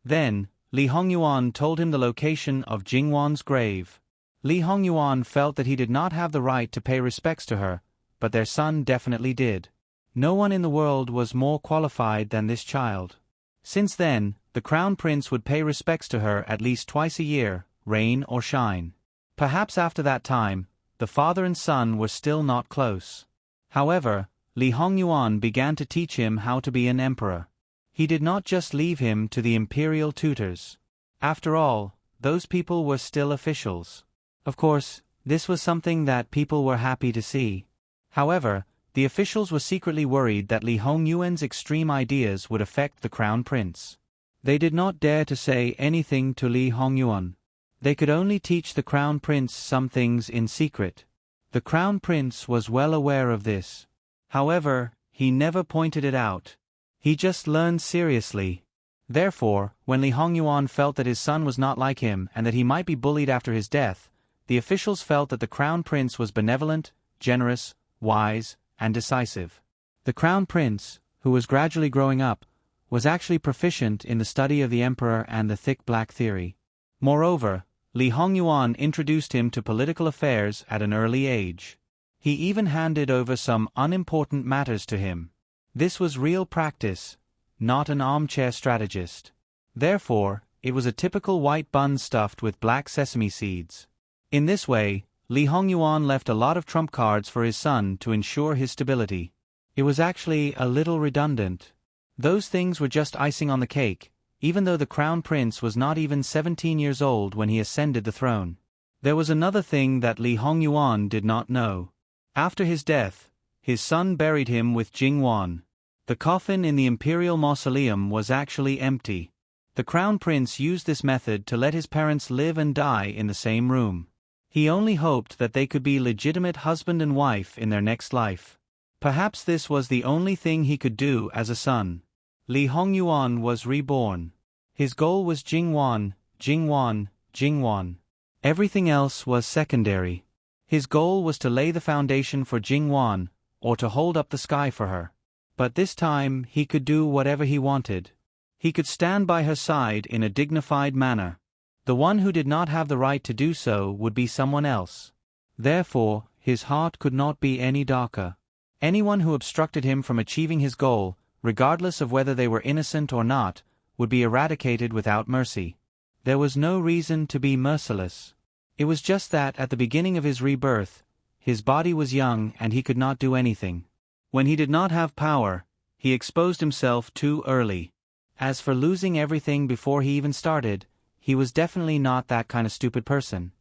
Then, Li Hongyuan told him the location of Jingwan's grave. Li Hongyuan felt that he did not have the right to pay respects to her, but their son definitely did. No one in the world was more qualified than this child. Since then, the crown prince would pay respects to her at least twice a year, rain or shine. Perhaps after that time, the father and son were still not close. However, Li Hongyuan began to teach him how to be an emperor. He did not just leave him to the imperial tutors. After all, those people were still officials. Of course, this was something that people were happy to see. However, the officials were secretly worried that Li Hongyuan's extreme ideas would affect the crown prince. They did not dare to say anything to Li Hongyuan. They could only teach the crown prince some things in secret. The crown prince was well aware of this. However, he never pointed it out. He just learned seriously. Therefore, when Li Hongyuan felt that his son was not like him and that he might be bullied after his death, the officials felt that the crown prince was benevolent, generous, wise, and decisive. The crown prince, who was gradually growing up, was actually proficient in the study of the emperor and the thick black theory. Moreover, Li Hongyuan introduced him to political affairs at an early age. He even handed over some unimportant matters to him. This was real practice, not an armchair strategist. Therefore, it was a typical white bun stuffed with black sesame seeds. In this way, Li Hongyuan left a lot of trump cards for his son to ensure his stability. It was actually a little redundant. Those things were just icing on the cake, even though the crown prince was not even 17 years old when he ascended the throne. There was another thing that Li Hongyuan did not know. After his death, his son buried him with Jingwan. The coffin in the imperial mausoleum was actually empty. The crown prince used this method to let his parents live and die in the same room. He only hoped that they could be legitimate husband and wife in their next life. Perhaps this was the only thing he could do as a son. Li Hongyuan was reborn. His goal was Jingwan, Jingwan, Jingwan. Everything else was secondary. His goal was to lay the foundation for Jingwan, or to hold up the sky for her. But this time he could do whatever he wanted. He could stand by her side in a dignified manner. The one who did not have the right to do so would be someone else. Therefore, his heart could not be any darker. Anyone who obstructed him from achieving his goal, regardless of whether they were innocent or not, would be eradicated without mercy. There was no reason to be merciless. It was just that at the beginning of his rebirth, his body was young and he could not do anything. When he did not have power, he exposed himself too early. As for losing everything before he even started, he was definitely not that kind of stupid person.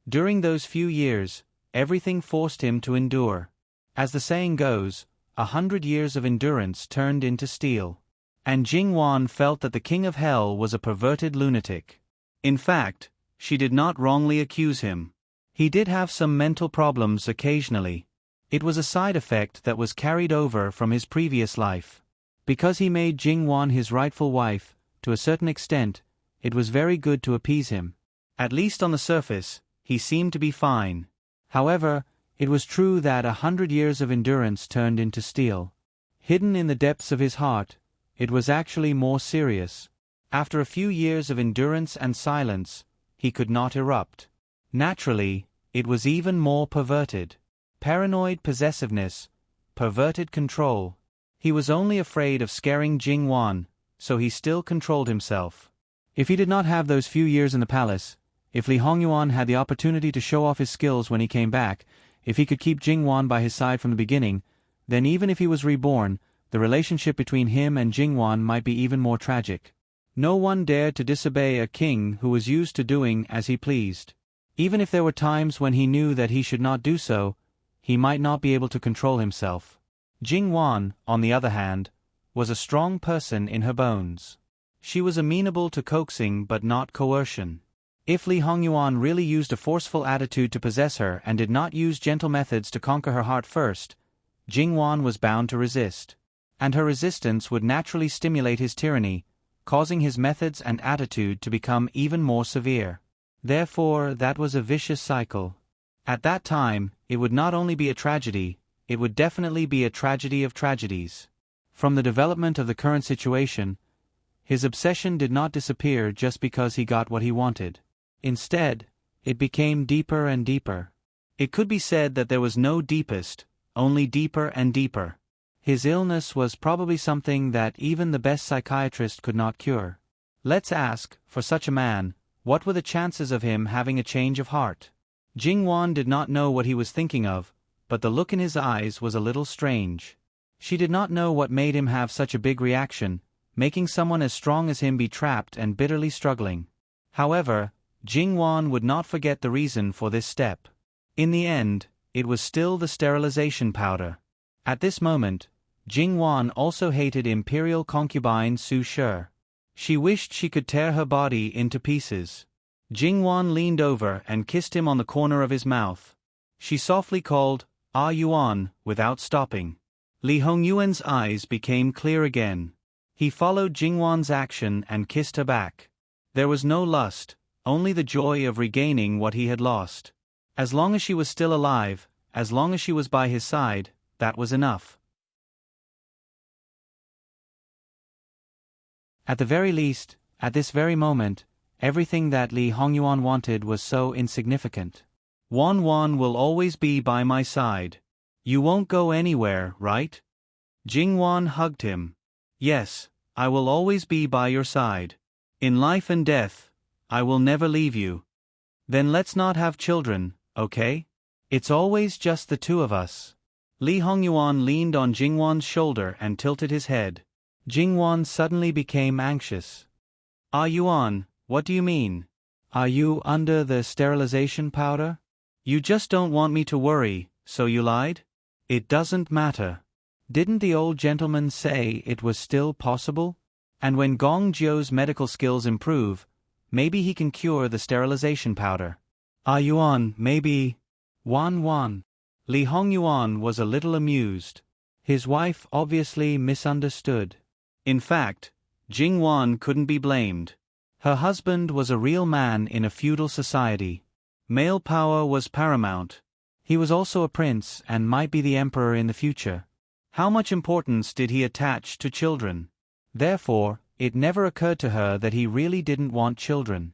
During those few years, everything forced him to endure. As the saying goes, 100 years of endurance turned into steel. And Jingwan felt that the king of hell was a perverted lunatic. In fact, she did not wrongly accuse him. He did have some mental problems occasionally. It was a side effect that was carried over from his previous life. Because he made Jingwan his rightful wife, to a certain extent, it was very good to appease him. At least on the surface, he seemed to be fine. However, it was true that 100 years of endurance turned into steel. Hidden in the depths of his heart, it was actually more serious. After a few years of endurance and silence, he could not erupt. Naturally, it was even more perverted. Paranoid possessiveness, perverted control. He was only afraid of scaring Jingwan, so he still controlled himself. If he did not have those few years in the palace, if Li Hongyuan had the opportunity to show off his skills when he came back, if he could keep Jingwan by his side from the beginning, then even if he was reborn, the relationship between him and Jingwan might be even more tragic. No one dared to disobey a king who was used to doing as he pleased. Even if there were times when he knew that he should not do so, he might not be able to control himself. Jingwan, on the other hand, was a strong person in her bones. She was amenable to coaxing but not coercion. If Li Hongyuan really used a forceful attitude to possess her and did not use gentle methods to conquer her heart first, Jingwan was bound to resist. And her resistance would naturally stimulate his tyranny, causing his methods and attitude to become even more severe. Therefore, that was a vicious cycle. At that time, it would not only be a tragedy, it would definitely be a tragedy of tragedies. From the development of the current situation, his obsession did not disappear just because he got what he wanted. Instead, it became deeper and deeper. It could be said that there was no deepest, only deeper and deeper. His illness was probably something that even the best psychiatrist could not cure. Let's ask, for such a man, what were the chances of him having a change of heart? Jingwan did not know what he was thinking of, but the look in his eyes was a little strange. She did not know what made him have such a big reaction, making someone as strong as him be trapped and bitterly struggling. However, Jingwan would not forget the reason for this step. In the end, it was still the sterilization powder. At this moment, Jingwan also hated imperial concubine Su Shi. She wished she could tear her body into pieces. Jingwan leaned over and kissed him on the corner of his mouth. She softly called, "Ah Yuan," without stopping. Li Hongyuan's eyes became clear again. He followed Jingwan's action and kissed her back. There was no lust, only the joy of regaining what he had lost. As long as she was still alive, as long as she was by his side, that was enough. At the very least, at this very moment, everything that Li Hongyuan wanted was so insignificant. Wan will always be by my side. You won't go anywhere, right? Jingwan hugged him. Yes, I will always be by your side. In life and death, I will never leave you. Then let's not have children, okay? It's always just the two of us. Li Hongyuan leaned on Jingwan's shoulder and tilted his head. Jingwan suddenly became anxious. Ah Yuan, what do you mean? Are you under the sterilization powder? You just don't want me to worry, so you lied? It doesn't matter. Didn't the old gentleman say it was still possible? And when Gong Jiu's medical skills improve, maybe he can cure the sterilization powder. Ah Yuan, maybe. Wan. Li Hongyuan was a little amused. His wife obviously misunderstood. In fact, Jingwan couldn't be blamed. Her husband was a real man in a feudal society. Male power was paramount. He was also a prince and might be the emperor in the future. How much importance did he attach to children? Therefore, it never occurred to her that he really didn't want children.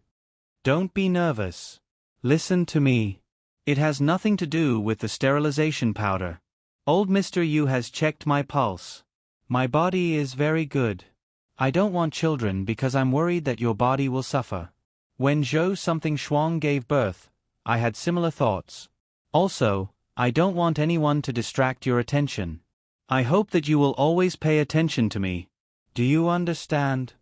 Don't be nervous. Listen to me. It has nothing to do with the sterilization powder. Old Mr. Yu has checked my pulse. My body is very good. I don't want children because I'm worried that your body will suffer. When Zhou something Shuang gave birth, I had similar thoughts. Also, I don't want anyone to distract your attention. I hope that you will always pay attention to me. Do you understand?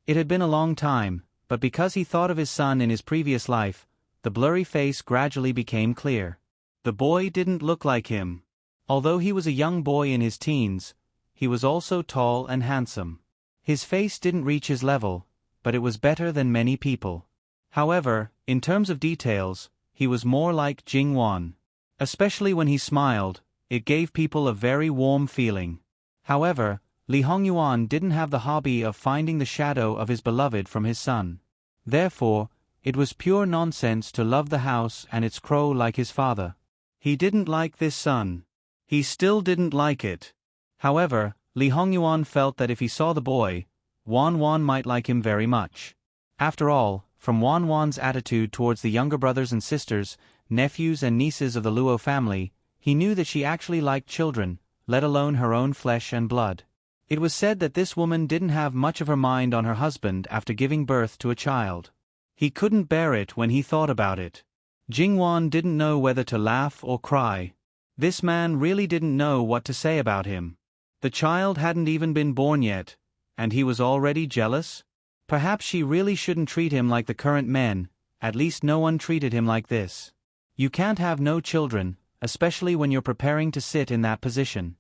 It had been a long time, but because he thought of his son in his previous life, the blurry face gradually became clear. The boy didn't look like him. Although he was a young boy in his teens, he was also tall and handsome. His face didn't reach his level, but it was better than many people. However, in terms of details, he was more like Jingwan. Especially when he smiled, it gave people a very warm feeling. However, Li Hongyuan didn't have the hobby of finding the shadow of his beloved from his son. Therefore, it was pure nonsense to love the house and its crow like his father. He didn't like this son. He still didn't like it. However, Li Hongyuan felt that if he saw the boy, Wan Wan might like him very much. After all, from Wan Wan's attitude towards the younger brothers and sisters, nephews and nieces of the Luo family, he knew that she actually liked children, let alone her own flesh and blood. It was said that this woman didn't have much of her mind on her husband after giving birth to a child. He couldn't bear it when he thought about it. Jingwan didn't know whether to laugh or cry. This man really didn't know what to say about him. The child hadn't even been born yet, and he was already jealous? Perhaps she really shouldn't treat him like the current men, at least no one treated him like this. You can't have no children, especially when you're preparing to sit in that position.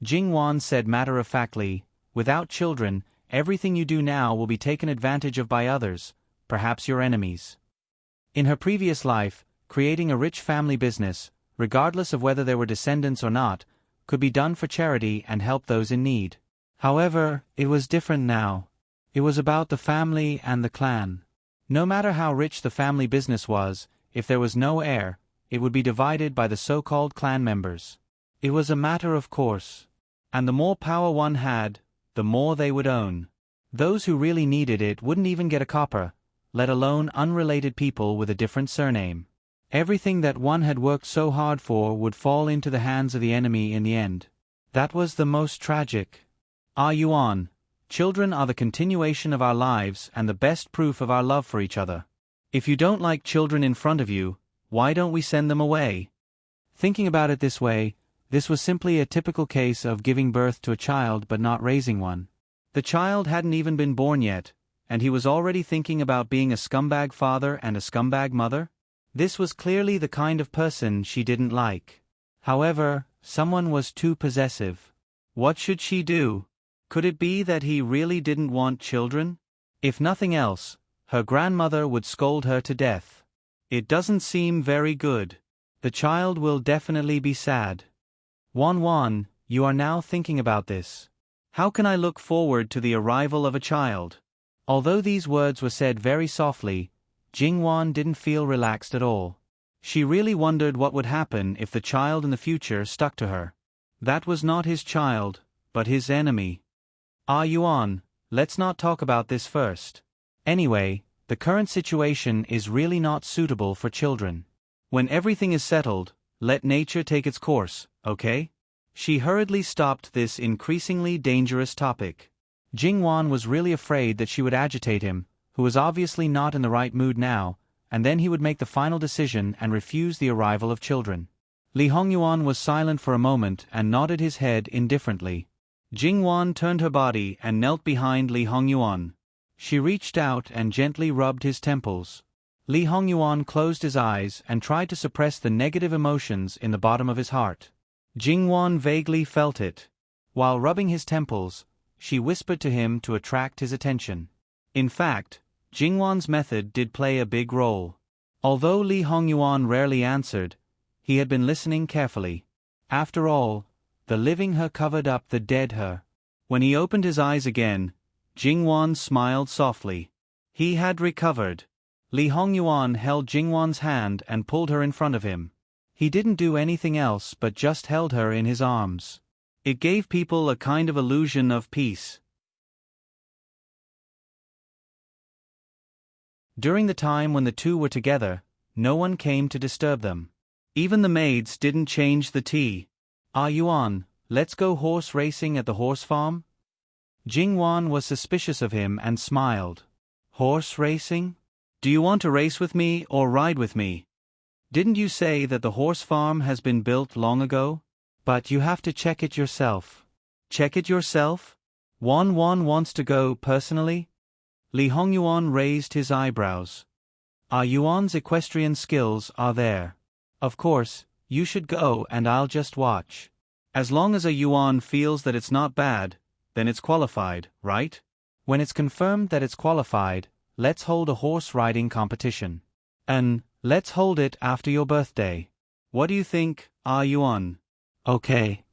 Jingwan said matter-of-factly, without children, everything you do now will be taken advantage of by others, perhaps your enemies. In her previous life, creating a rich family business, regardless of whether there were descendants or not, could be done for charity and help those in need. However, it was different now. It was about the family and the clan. No matter how rich the family business was, if there was no heir, it would be divided by the so-called clan members. It was a matter of course. And the more power one had, the more they would own. Those who really needed it wouldn't even get a copper, let alone unrelated people with a different surname. Everything that one had worked so hard for would fall into the hands of the enemy in the end. That was the most tragic. Yuan, children are the continuation of our lives and the best proof of our love for each other. If you don't like children in front of you, why don't we send them away? Thinking about it this way, this was simply a typical case of giving birth to a child but not raising one. The child hadn't even been born yet, and he was already thinking about being a scumbag father and a scumbag mother? This was clearly the kind of person she didn't like. However, someone was too possessive. What should she do? Could it be that he really didn't want children? If nothing else, her grandmother would scold her to death. It doesn't seem very good. The child will definitely be sad. Wan Wan, you are now thinking about this. How can I look forward to the arrival of a child? Although these words were said very softly, Jingwan didn't feel relaxed at all. She really wondered what would happen if the child in the future stuck to her. That was not his child, but his enemy. Yuan, let's not talk about this first. Anyway, the current situation is really not suitable for children. When everything is settled, let nature take its course, okay? She hurriedly stopped this increasingly dangerous topic. Jingwan was really afraid that she would agitate him, who was obviously not in the right mood now, and then he would make the final decision and refuse the arrival of children. Li Hongyuan was silent for a moment and nodded his head indifferently. Jingwan turned her body and knelt behind Li Hongyuan. She reached out and gently rubbed his temples. Li Hongyuan closed his eyes and tried to suppress the negative emotions in the bottom of his heart. Jingwan vaguely felt it. While rubbing his temples, she whispered to him to attract his attention. In fact, Jingwan's method did play a big role. Although Li Hongyuan rarely answered, he had been listening carefully. After all, the living her covered up the dead her. When he opened his eyes again, Jingwan smiled softly. He had recovered. Li Hongyuan held Jingwan's hand and pulled her in front of him. He didn't do anything else but just held her in his arms. It gave people a kind of illusion of peace. During the time when the two were together, no one came to disturb them. Even the maids didn't change the tea. "Ah Yuan, let's go horse racing at the horse farm?" Jingwan was suspicious of him and smiled. "Horse racing? Do you want to race with me or ride with me? Didn't you say that the horse farm has been built long ago? But you have to check it yourself." "Check it yourself? Wan wants to go personally?" Li Hongyuan raised his eyebrows. "Ah Yuan's equestrian skills are there. Of course, you should go and I'll just watch. As long as a Yuan feels that it's not bad, then it's qualified, right? When it's confirmed that it's qualified, let's hold a horse riding competition. And let's hold it after your birthday. What do you think, Ah Yuan?" "Okay."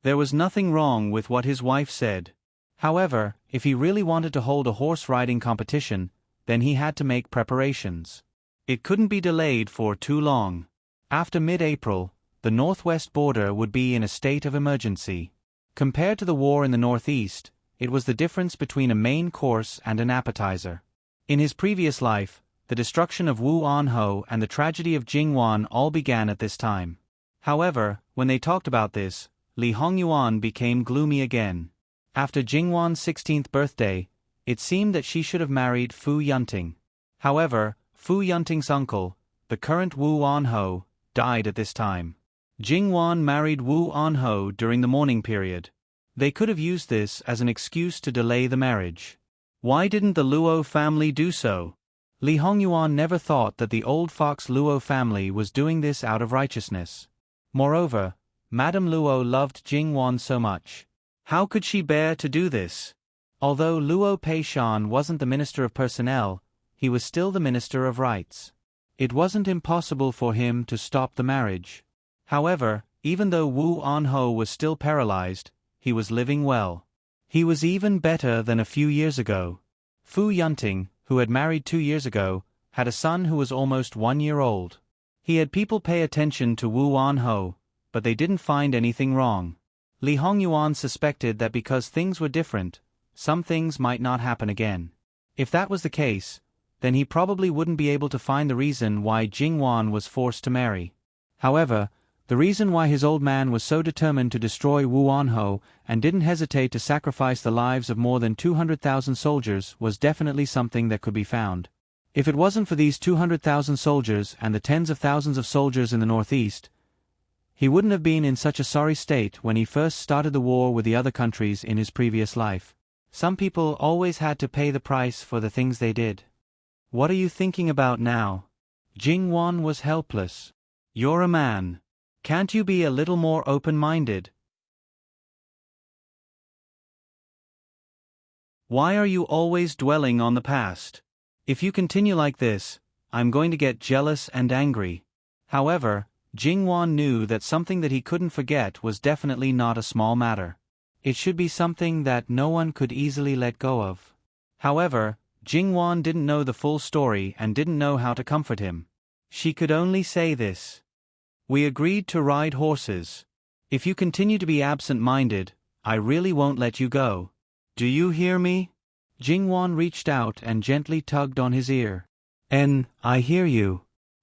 There was nothing wrong with what his wife said. However, if he really wanted to hold a horse riding competition, then he had to make preparations. It couldn't be delayed for too long. After mid-April, the northwest border would be in a state of emergency. Compared to the war in the northeast, it was the difference between a main course and an appetizer. In his previous life, the destruction of Wu Anho and the tragedy of Jingwan all began at this time. However, when they talked about this, Li Hongyuan became gloomy again. After Jingwan's 16th birthday, it seemed that she should have married Fu Yunting. However, Fu Yunting's uncle, the current Wu Anho, died at this time. Jingwan married Wu Anho during the mourning period. They could have used this as an excuse to delay the marriage. Why didn't the Luo family do so? Li Hongyuan never thought that the old Fox Luo family was doing this out of righteousness. Moreover, Madame Luo loved Jingwan so much. How could she bear to do this? Although Luo Peishan wasn't the Minister of Personnel, he was still the Minister of Rights. It wasn't impossible for him to stop the marriage. However, even though Wu Anho was still paralyzed, he was living well. He was even better than a few years ago. Fu Yunting, who had married 2 years ago, had a son who was almost 1 year old. He had people pay attention to Wu Anho, but they didn't find anything wrong. Li Hongyuan suspected that because things were different, some things might not happen again. If that was the case, then he probably wouldn't be able to find the reason why Jingwan was forced to marry. However, the reason why his old man was so determined to destroy Wu Anho and didn't hesitate to sacrifice the lives of more than 200,000 soldiers was definitely something that could be found. If it wasn't for these 200,000 soldiers and the tens of thousands of soldiers in the northeast, he wouldn't have been in such a sorry state when he first started the war with the other countries in his previous life. Some people always had to pay the price for the things they did. What are you thinking about now? Jingwan was helpless. You're a man. Can't you be a little more open-minded? Why are you always dwelling on the past? If you continue like this, I'm going to get jealous and angry. However, Jingwan knew that something that he couldn't forget was definitely not a small matter. It should be something that no one could easily let go of. However, Jingwan didn't know the full story and didn't know how to comfort him. She could only say this. We agreed to ride horses. If you continue to be absent-minded, I really won't let you go. Do you hear me? Jingwan reached out and gently tugged on his ear. I hear you.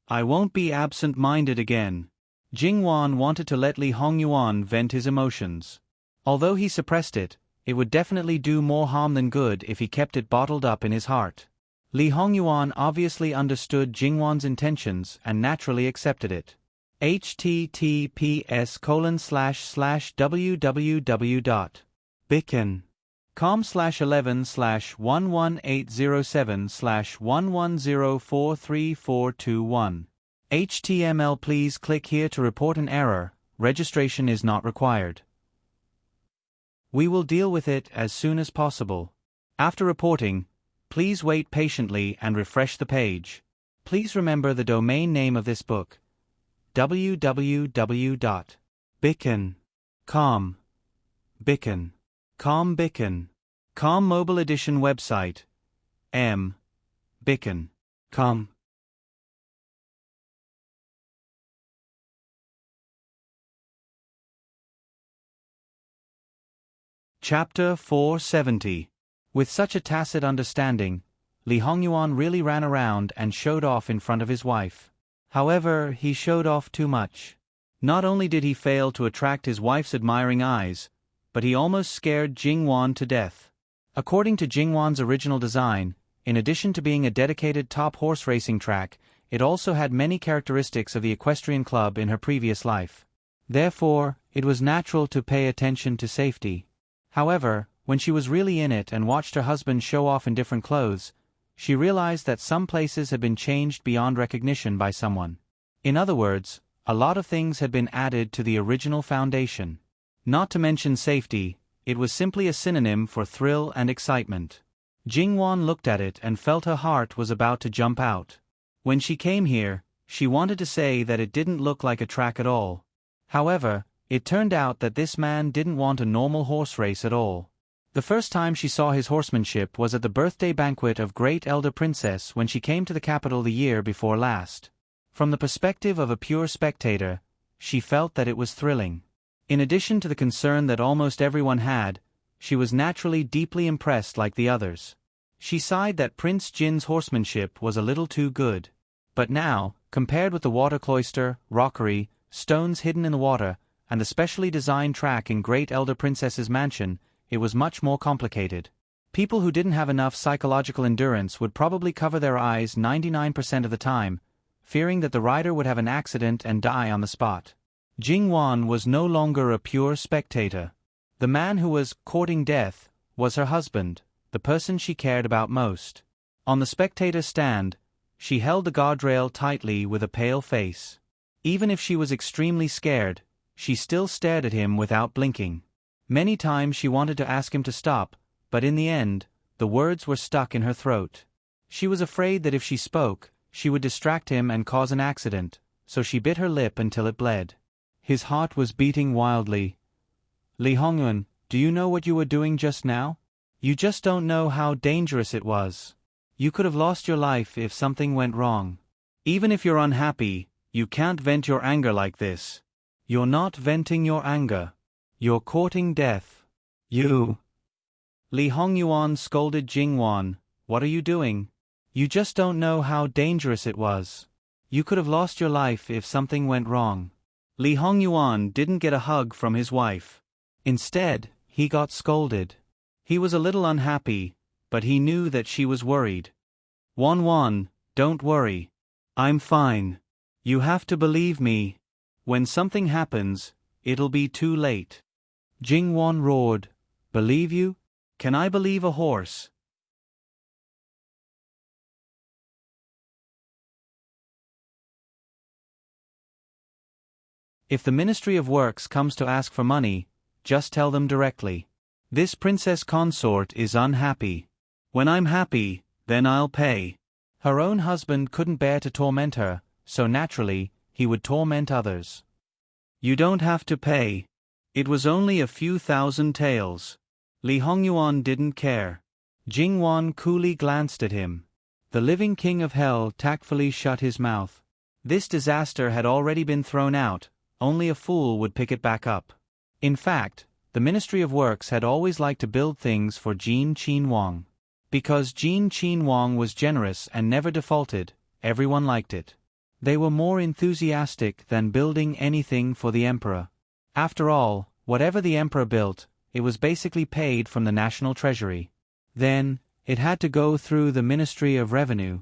I won't be absent-minded again. Jingwan wanted to let Li Hongyuan vent his emotions. Although he suppressed it, it would definitely do more harm than good if he kept it bottled up in his heart. Li Hongyuan obviously understood Jingwan's intentions and naturally accepted it. https://www.bicken.com/11/11807/11043421. HTML. Please click here to report an error. Registration is not required. We will deal with it as soon as possible. After reporting, please wait patiently and refresh the page. Please remember the domain name of this book. www.bicken.com. Bicken.com mobile edition website. Bicken.com. Chapter 470. With such a tacit understanding, Li Hongyuan really ran around and showed off in front of his wife. However, he showed off too much. Not only did he fail to attract his wife's admiring eyes, but he almost scared Jingwan to death. According to Jingwan's original design, in addition to being a dedicated top horse racing track, it also had many characteristics of the equestrian club in her previous life. Therefore, it was natural to pay attention to safety. However, when she was really in it and watched her husband show off in different clothes, she realized that some places had been changed beyond recognition by someone. In other words, a lot of things had been added to the original foundation. Not to mention safety, it was simply a synonym for thrill and excitement. Jingwan looked at it and felt her heart was about to jump out. When she came here, she wanted to say that it didn't look like a track at all. However, it turned out that this man didn't want a normal horse race at all. The first time she saw his horsemanship was at the birthday banquet of Great Elder Princess when she came to the capital the year before last. From the perspective of a pure spectator, she felt that it was thrilling. In addition to the concern that almost everyone had, she was naturally deeply impressed like the others. She sighed that Prince Jin's horsemanship was a little too good. But now, compared with the water cloister, rockery, stones hidden in the water, and the specially designed track in Great Elder Princess's mansion, it was much more complicated. People who didn't have enough psychological endurance would probably cover their eyes 99% of the time, fearing that the rider would have an accident and die on the spot. Jingwan was no longer a pure spectator. The man who was courting death was her husband, the person she cared about most. On the spectator stand, she held the guardrail tightly with a pale face. Even if she was extremely scared, she still stared at him without blinking. Many times she wanted to ask him to stop, but in the end, the words were stuck in her throat. She was afraid that if she spoke, she would distract him and cause an accident, so she bit her lip until it bled. His heart was beating wildly. Li Hongyuan, do you know what you were doing just now? You just don't know how dangerous it was. You could have lost your life if something went wrong. Even if you're unhappy, you can't vent your anger like this. You're not venting your anger. You're courting death. You. Li Hongyuan scolded Jingwan, what are you doing? You just don't know how dangerous it was. You could have lost your life if something went wrong. Li Hongyuan didn't get a hug from his wife. Instead, he got scolded. He was a little unhappy, but he knew that she was worried. Wan, don't worry. I'm fine. You have to believe me. When something happens, it'll be too late. Jingwan roared, believe you? Can I believe a horse? If the Ministry of Works comes to ask for money, just tell them directly. This princess consort is unhappy. When I'm happy, then I'll pay. Her own husband couldn't bear to torment her, so naturally, he would torment others. You don't have to pay. It was only a few thousand taels. Li Hongyuan didn't care. Jingwan coolly glanced at him. The living king of hell tactfully shut his mouth. This disaster had already been thrown out, only a fool would pick it back up. In fact, the Ministry of Works had always liked to build things for Jin Qin Wang. Because Jin Qin Wang was generous and never defaulted, everyone liked it. They were more enthusiastic than building anything for the emperor. After all, whatever the emperor built, it was basically paid from the national treasury. Then, it had to go through the Ministry of Revenue.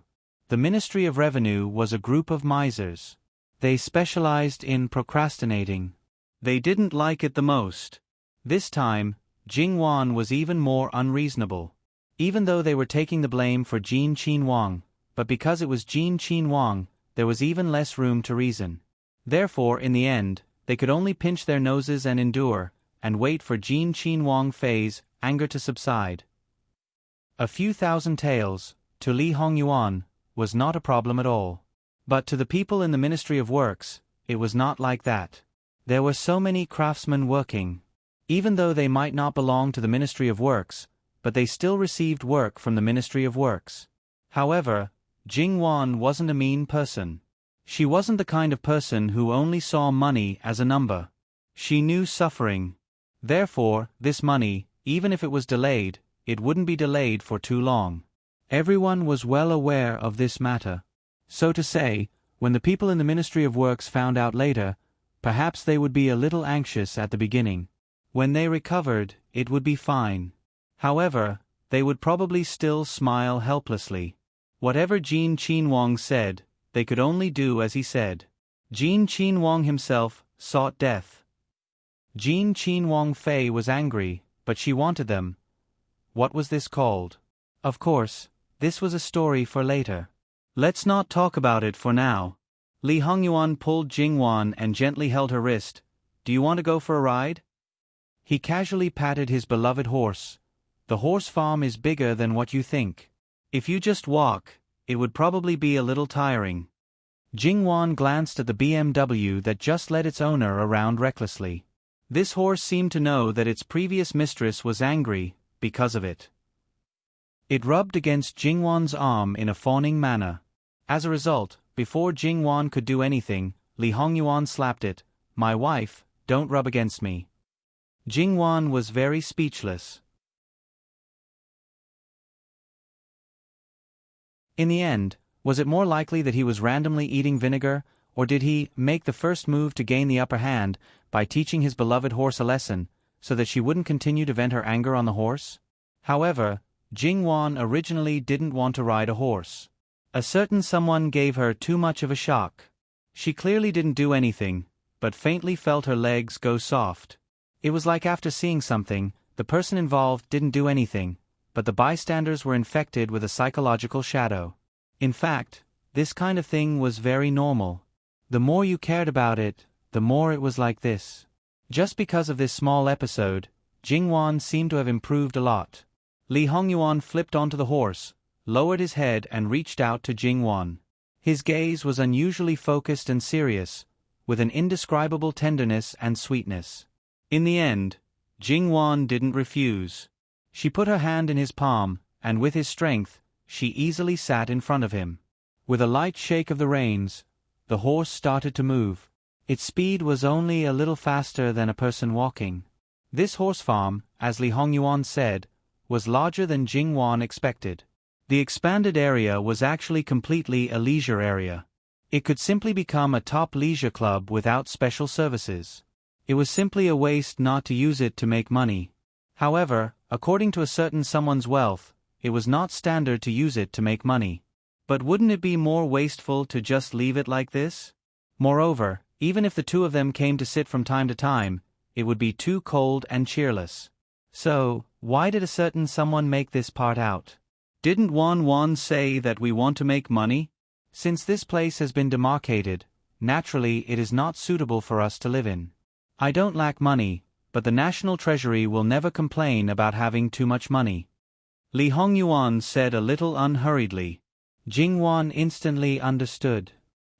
The Ministry of Revenue was a group of misers. They specialized in procrastinating. They didn't like it the most. This time, Jingwan was even more unreasonable. Even though they were taking the blame for Jin Qin Wang, but because it was Jin Qin Wang, there was even less room to reason. Therefore, in the end, they could only pinch their noses and endure, and wait for Jin Qin Wang's anger to subside. A few thousand taels, to Li Hongyuan, was not a problem at all. But to the people in the Ministry of Works, it was not like that. There were so many craftsmen working. Even though they might not belong to the Ministry of Works, but they still received work from the Ministry of Works. However, Jingwan wasn't a mean person. She wasn't the kind of person who only saw money as a number. She knew suffering. Therefore, this money, even if it was delayed, it wouldn't be delayed for too long. Everyone was well aware of this matter. So to say, when the people in the Ministry of Works found out later, perhaps they would be a little anxious at the beginning. When they recovered, it would be fine. However, they would probably still smile helplessly. Whatever Jin Qinhuang said, they could only do as he said. Jin Qinhuang himself sought death. Jin Qinhuang Fei was angry, but she wanted them. What was this called? Of course, this was a story for later. Let's not talk about it for now. Li Hongyuan pulled Jingwan and gently held her wrist. Do you want to go for a ride? He casually patted his beloved horse. The horse farm is bigger than what you think. If you just walk, it would probably be a little tiring. Jingwan glanced at the BMW that just led its owner around recklessly. This horse seemed to know that its previous mistress was angry because of it. It rubbed against Jingwan's arm in a fawning manner. As a result, before Jingwan could do anything, Li Hongyuan slapped it. My wife, don't rub against me. Jingwan was very speechless. In the end, was it more likely that he was randomly eating vinegar, or did he make the first move to gain the upper hand by teaching his beloved horse a lesson, so that she wouldn't continue to vent her anger on the horse? However, Jingwan originally didn't want to ride a horse. A certain someone gave her too much of a shock. She clearly didn't do anything, but faintly felt her legs go soft. It was like after seeing something, the person involved didn't do anything, but the bystanders were infected with a psychological shadow. In fact, this kind of thing was very normal. The more you cared about it, the more it was like this. Just because of this small episode, Jingwan seemed to have improved a lot. Li Hongyuan flipped onto the horse, lowered his head and reached out to Jingwan. His gaze was unusually focused and serious, with an indescribable tenderness and sweetness. In the end, Jingwan didn't refuse. She put her hand in his palm, and with his strength, she easily sat in front of him. With a light shake of the reins, the horse started to move. Its speed was only a little faster than a person walking. This horse farm, as Li Hongyuan said, was larger than Jingwan expected. The expanded area was actually completely a leisure area. It could simply become a top leisure club without special services. It was simply a waste not to use it to make money. However, according to a certain someone's wealth, it was not standard to use it to make money. But wouldn't it be more wasteful to just leave it like this? Moreover, even if the two of them came to sit from time to time, it would be too cold and cheerless. So, why did a certain someone make this part out? Didn't Wan say that we want to make money? Since this place has been demarcated, naturally it is not suitable for us to live in. I don't lack money, but the National Treasury will never complain about having too much money. Li Hongyuan said a little unhurriedly. Jingwan instantly understood.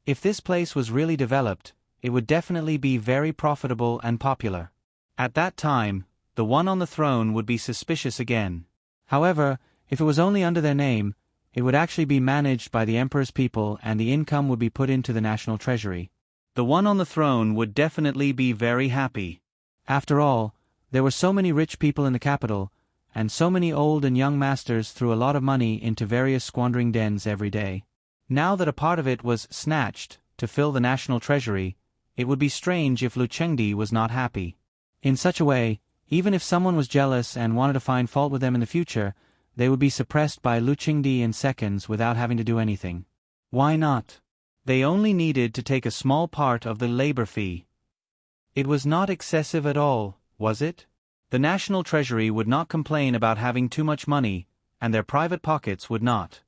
If this place was really developed, it would definitely be very profitable and popular. At that time, the one on the throne would be suspicious again. However, if it was only under their name, it would actually be managed by the emperor's people and the income would be put into the national treasury. The one on the throne would definitely be very happy. After all, there were so many rich people in the capital, and so many old and young masters threw a lot of money into various squandering dens every day. Now that a part of it was snatched to fill the national treasury, it would be strange if Lu Chengdi was not happy. In such a way, even if someone was jealous and wanted to find fault with them in the future, they would be suppressed by Lu Chengdi in seconds without having to do anything. Why not? They only needed to take a small part of the labor fee. It was not excessive at all, was it? The national treasury would not complain about having too much money, and their private pockets would not.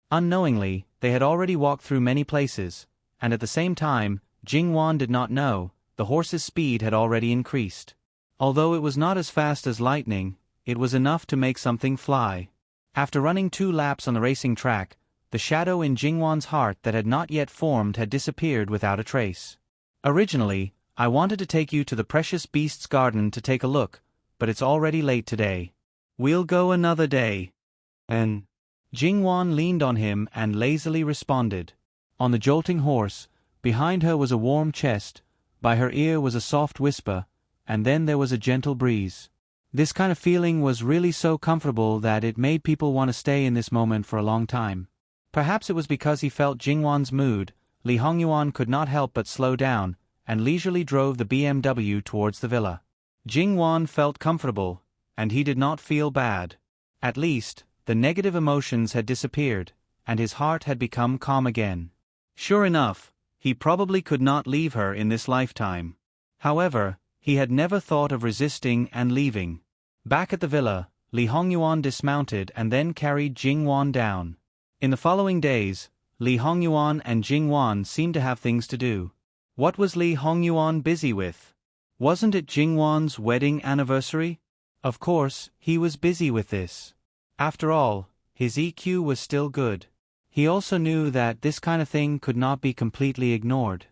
Unknowingly, they had already walked through many places, and at the same time, Jingwan did not know, the horse's speed had already increased. Although it was not as fast as lightning, it was enough to make something fly. After running 2 laps on the racing track, the shadow in Jingwan's heart that had not yet formed had disappeared without a trace. Originally, I wanted to take you to the precious beast's garden to take a look, but it's already late today. We'll go another day. And Jingwan leaned on him and lazily responded. On the jolting horse, behind her was a warm chest, by her ear was a soft whisper, and then there was a gentle breeze. This kind of feeling was really so comfortable that it made people want to stay in this moment for a long time. Perhaps it was because he felt Jingwan's mood. Li Hongyuan could not help but slow down, and leisurely drove the BMW towards the villa. Jingwan felt comfortable, and he did not feel bad. At least, the negative emotions had disappeared, and his heart had become calm again. Sure enough, he probably could not leave her in this lifetime. However, he had never thought of resisting and leaving. Back at the villa, Li Hongyuan dismounted and then carried Jingwan down. In the following days, Li Hongyuan and Jingwan seemed to have things to do. What was Li Hongyuan busy with? Wasn't it Jingwan's wedding anniversary? Of course, he was busy with this. After all, his EQ was still good. He also knew that this kind of thing could not be completely ignored.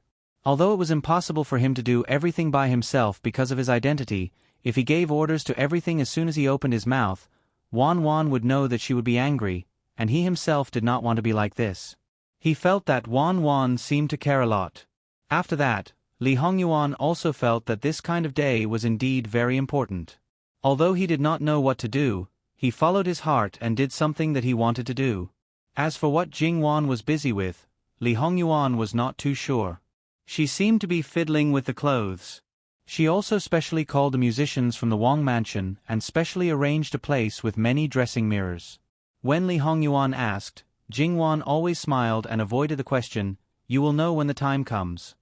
Although it was impossible for him to do everything by himself because of his identity, if he gave orders to everything as soon as he opened his mouth, Wan would know that she would be angry, and he himself did not want to be like this. He felt that Wan seemed to care a lot. After that, Li Hongyuan also felt that this kind of day was indeed very important. Although he did not know what to do, he followed his heart and did something that he wanted to do. As for what Jingwan was busy with, Li Hongyuan was not too sure. She seemed to be fiddling with the clothes. She also specially called the musicians from the Wang mansion and specially arranged a place with many dressing mirrors. When Li Hongyuan asked, Jingwan always smiled and avoided the question, "You will know when the time comes."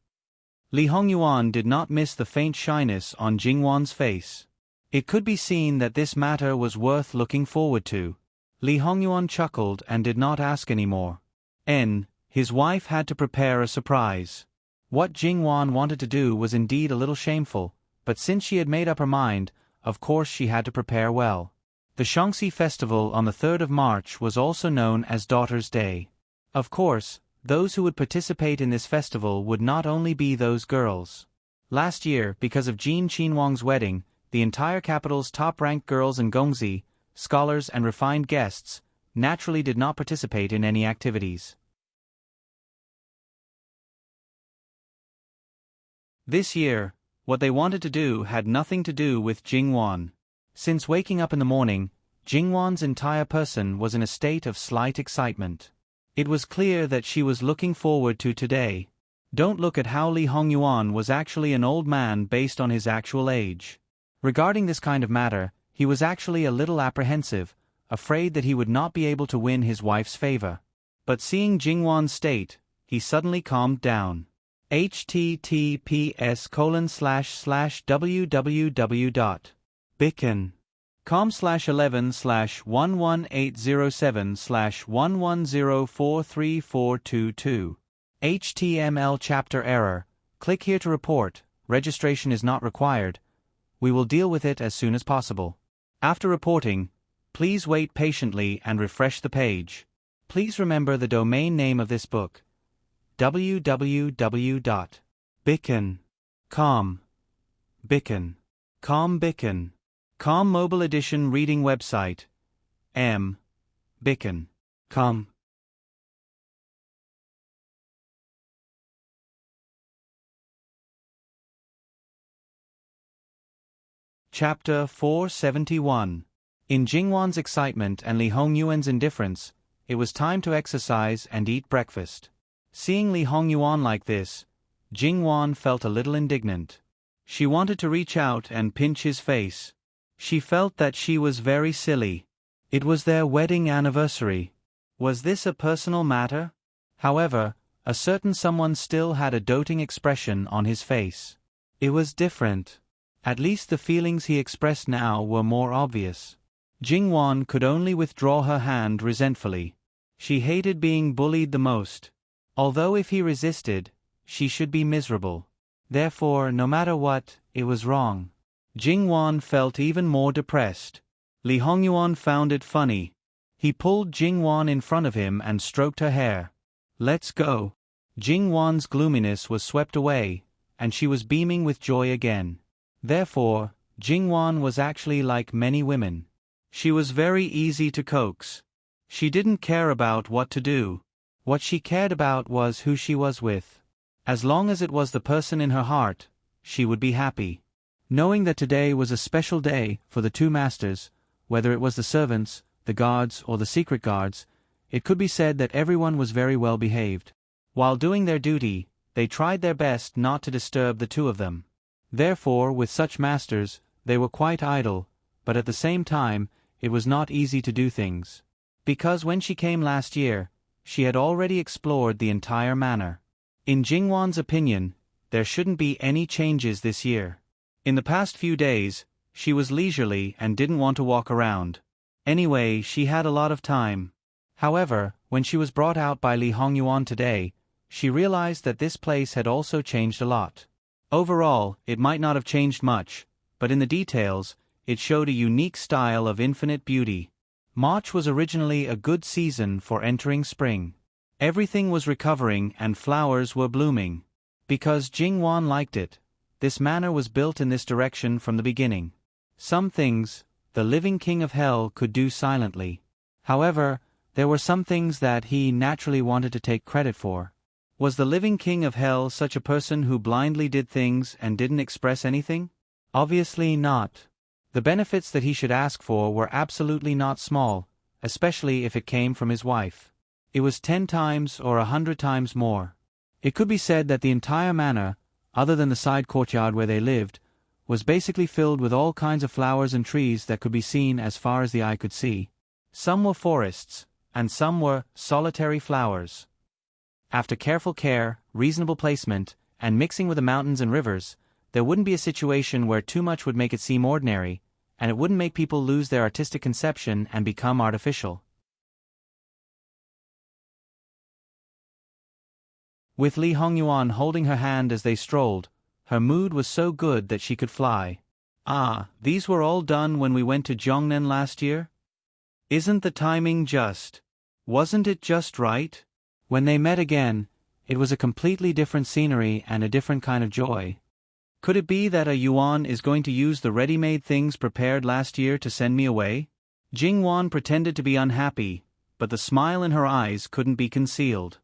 Li Hongyuan did not miss the faint shyness on Jingwan's face. It could be seen that this matter was worth looking forward to. Li Hongyuan chuckled and did not ask any more. His wife had to prepare a surprise. What Jingwan wanted to do was indeed a little shameful, but since she had made up her mind, of course she had to prepare well. The Shaanxi festival on the 3rd of March was also known as Daughter's Day. Of course, those who would participate in this festival would not only be those girls. Last year, because of Jin Qinhuang's wedding, the entire capital's top-ranked girls and gongzi, scholars and refined guests, naturally did not participate in any activities. This year, what they wanted to do had nothing to do with Jingwan. Since waking up in the morning, Jingwan's entire person was in a state of slight excitement. It was clear that she was looking forward to today. Don't look at how Li Hongyuan was actually an old man based on his actual age. Regarding this kind of matter, he was actually a little apprehensive, afraid that he would not be able to win his wife's favor. But seeing Jingwan's state, he suddenly calmed down. https://www.bicken.com/11/11807/11043422 HTML chapter error. Click here to report. Registration is not required. We will deal with it as soon as possible. After reporting, please wait patiently and refresh the page. Please remember the domain name of this book: www.bicken.com. Bicken. Com Mobile Edition Reading Website. Bicken.com. Chapter 471. In Jingwan's excitement and Li Hongyuan's indifference, it was time to exercise and eat breakfast. Seeing Li Hongyuan like this, Jingwan felt a little indignant. She wanted to reach out and pinch his face. She felt that she was very silly. It was their wedding anniversary. Was this a personal matter? However, a certain someone still had a doting expression on his face. It was different. At least the feelings he expressed now were more obvious. Jingwan could only withdraw her hand resentfully. She hated being bullied the most. Although if he resisted, she should be miserable. Therefore, no matter what, it was wrong. Jingwan felt even more depressed. Li Hongyuan found it funny. He pulled Jingwan in front of him and stroked her hair. "Let's go." Jingwan's gloominess was swept away, and she was beaming with joy again. Therefore, Jingwan was actually like many women. She was very easy to coax. She didn't care about what to do. What she cared about was who she was with. As long as it was the person in her heart, she would be happy. Knowing that today was a special day for the two masters, whether it was the servants, the guards, or the secret guards, it could be said that everyone was very well behaved. While doing their duty, they tried their best not to disturb the two of them. Therefore, with such masters, they were quite idle, but at the same time, it was not easy to do things. Because when she came last year, she had already explored the entire manor. In Jingwan's opinion, there shouldn't be any changes this year. In the past few days, she was leisurely and didn't want to walk around. Anyway, she had a lot of time. However, when she was brought out by Li Hongyuan today, she realized that this place had also changed a lot. Overall, it might not have changed much, but in the details, it showed a unique style of infinite beauty. March was originally a good season for entering spring. Everything was recovering and flowers were blooming. Because Jingwan liked it, this manor was built in this direction from the beginning. Some things, the living king of hell could do silently. However, there were some things that he naturally wanted to take credit for. Was the living king of hell such a person who blindly did things and didn't express anything? Obviously not. The benefits that he should ask for were absolutely not small, especially if it came from his wife. It was 10 times or 100 times more. It could be said that the entire manor, other than the side courtyard where they lived, was basically filled with all kinds of flowers and trees that could be seen as far as the eye could see. Some were forests, and some were solitary flowers. After careful care, reasonable placement, and mixing with the mountains and rivers, there wouldn't be a situation where too much would make it seem ordinary, and it wouldn't make people lose their artistic conception and become artificial. With Li Hongyuan holding her hand as they strolled, her mood was so good that she could fly. Ah, these were all done when we went to Zhongnan last year? Isn't the timing just? Wasn't it just right? When they met again, it was a completely different scenery and a different kind of joy. Could it be that a Yuan is going to use the ready-made things prepared last year to send me away? Jingwan pretended to be unhappy, but the smile in her eyes couldn't be concealed.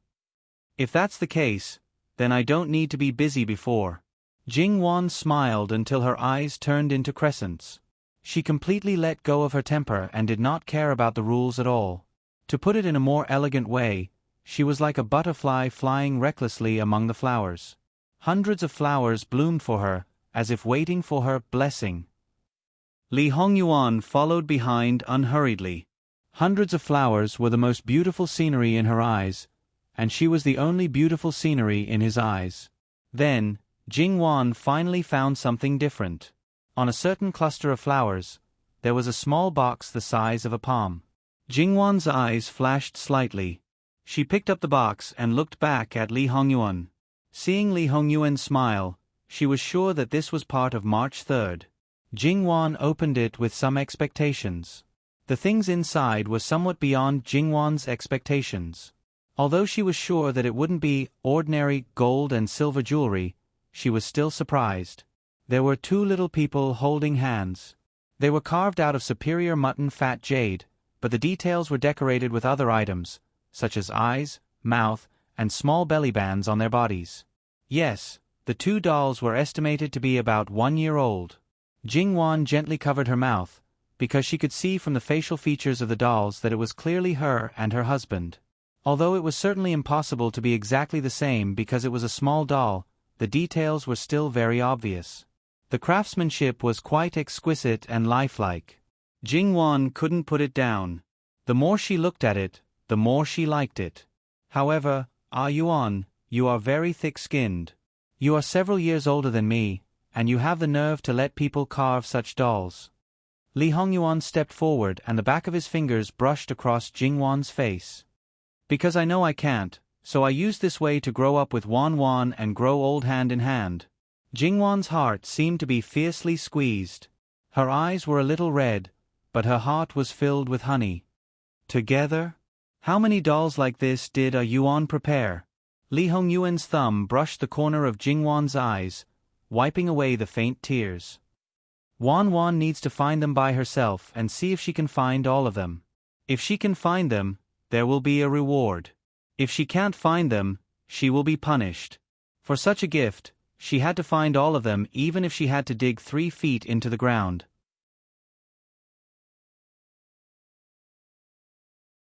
If that's the case, then I don't need to be busy before. Jingwan smiled until her eyes turned into crescents. She completely let go of her temper and did not care about the rules at all. To put it in a more elegant way, she was like a butterfly flying recklessly among the flowers. Hundreds of flowers bloomed for her, as if waiting for her blessing. Li Hongyuan followed behind unhurriedly. Hundreds of flowers were the most beautiful scenery in her eyes, and she was the only beautiful scenery in his eyes. Then, Jingwan finally found something different. On a certain cluster of flowers, there was a small box the size of a palm. Jingwan's eyes flashed slightly. She picked up the box and looked back at Li Hongyuan. Seeing Li Hongyuan smile, she was sure that this was part of March 3rd. Jingwan opened it with some expectations. The things inside were somewhat beyond Jingwan's expectations. Although she was sure that it wouldn't be ordinary gold and silver jewelry, she was still surprised. There were 2 little people holding hands. They were carved out of superior mutton fat jade, but the details were decorated with other items, such as eyes, mouth, and small belly bands on their bodies. Yes, the 2 dolls were estimated to be about 1 year old. Jingwan gently covered her mouth, because she could see from the facial features of the dolls that it was clearly her and her husband. Although it was certainly impossible to be exactly the same because it was a small doll, the details were still very obvious. The craftsmanship was quite exquisite and lifelike. Jingwan couldn't put it down. The more she looked at it, the more she liked it. However, Ah Yuan, you are very thick-skinned. You are several years older than me, and you have the nerve to let people carve such dolls. Li Hongyuan stepped forward and the back of his fingers brushed across Jingwan's face. Because I know I can't, so I use this way to grow up with Wan and grow old hand in hand. Jingwan's heart seemed to be fiercely squeezed. Her eyes were a little red, but her heart was filled with honey. Together? How many dolls like this did a Yuan prepare? Li Hongyuan's thumb brushed the corner of Jingwan's eyes, wiping away the faint tears. Wan needs to find them by herself and see if she can find all of them. If she can find them, there will be a reward. If she can't find them, she will be punished. For such a gift, She had to find all of them, even if she had to dig 3 feet into the ground.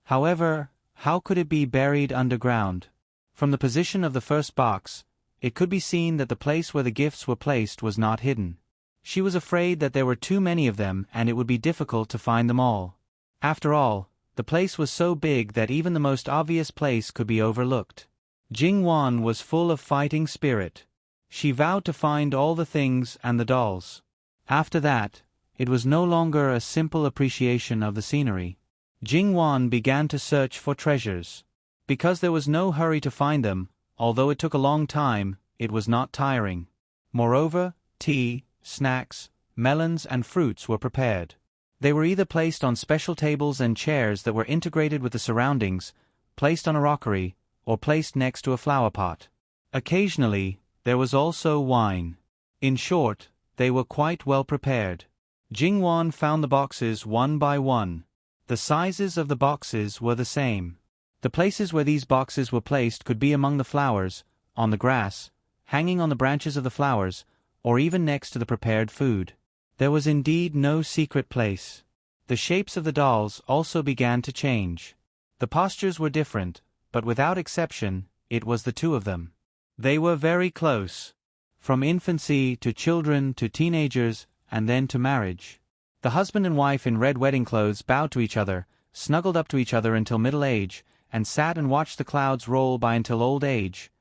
However, how could it be buried underground? From the position of the first box, it could be seen that the place where the gifts were placed was not hidden. She was afraid that there were too many of them and it would be difficult to find them all. After all, the place was so big that even the most obvious place could be overlooked. Jingwan was full of fighting spirit. She vowed to find all the things and the dolls. After that, it was no longer a simple appreciation of the scenery. Jingwan began to search for treasures. Because there was no hurry to find them, although it took a long time, it was not tiring. Moreover, tea, snacks, melons and fruits were prepared. They were either placed on special tables and chairs that were integrated with the surroundings, placed on a rockery, or placed next to a flower pot. Occasionally, there was also wine. In short, they were quite well prepared. Jingwan found the boxes one by one. The sizes of the boxes were the same. The places where these boxes were placed could be among the flowers, on the grass, hanging on the branches of the flowers, or even next to the prepared food. There was indeed no secret place. The shapes of the dolls also began to change. The postures were different, but without exception, it was the two of them. They were very close. From infancy to children to teenagers, and then to marriage. The husband and wife in red wedding clothes bowed to each other, snuggled up to each other until middle age, and sat and watched the clouds roll by until old age.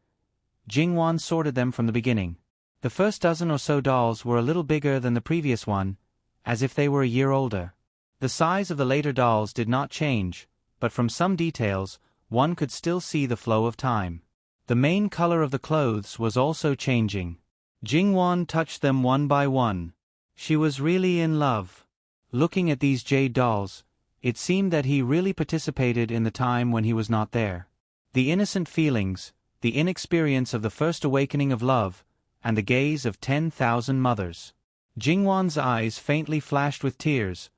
Jingwan sorted them from the beginning. The first dozen or so dolls were a little bigger than the previous one, as if they were a year older. The size of the later dolls did not change, but from some details, one could still see the flow of time. The main color of the clothes was also changing. Jingwan touched them one by one. She was really in love. Looking at these jade dolls, it seemed that he really participated in the time when he was not there. The innocent feelings, the inexperience of the first awakening of love, and the gaze of 10,000 mothers. Jingwan's eyes faintly flashed with tears,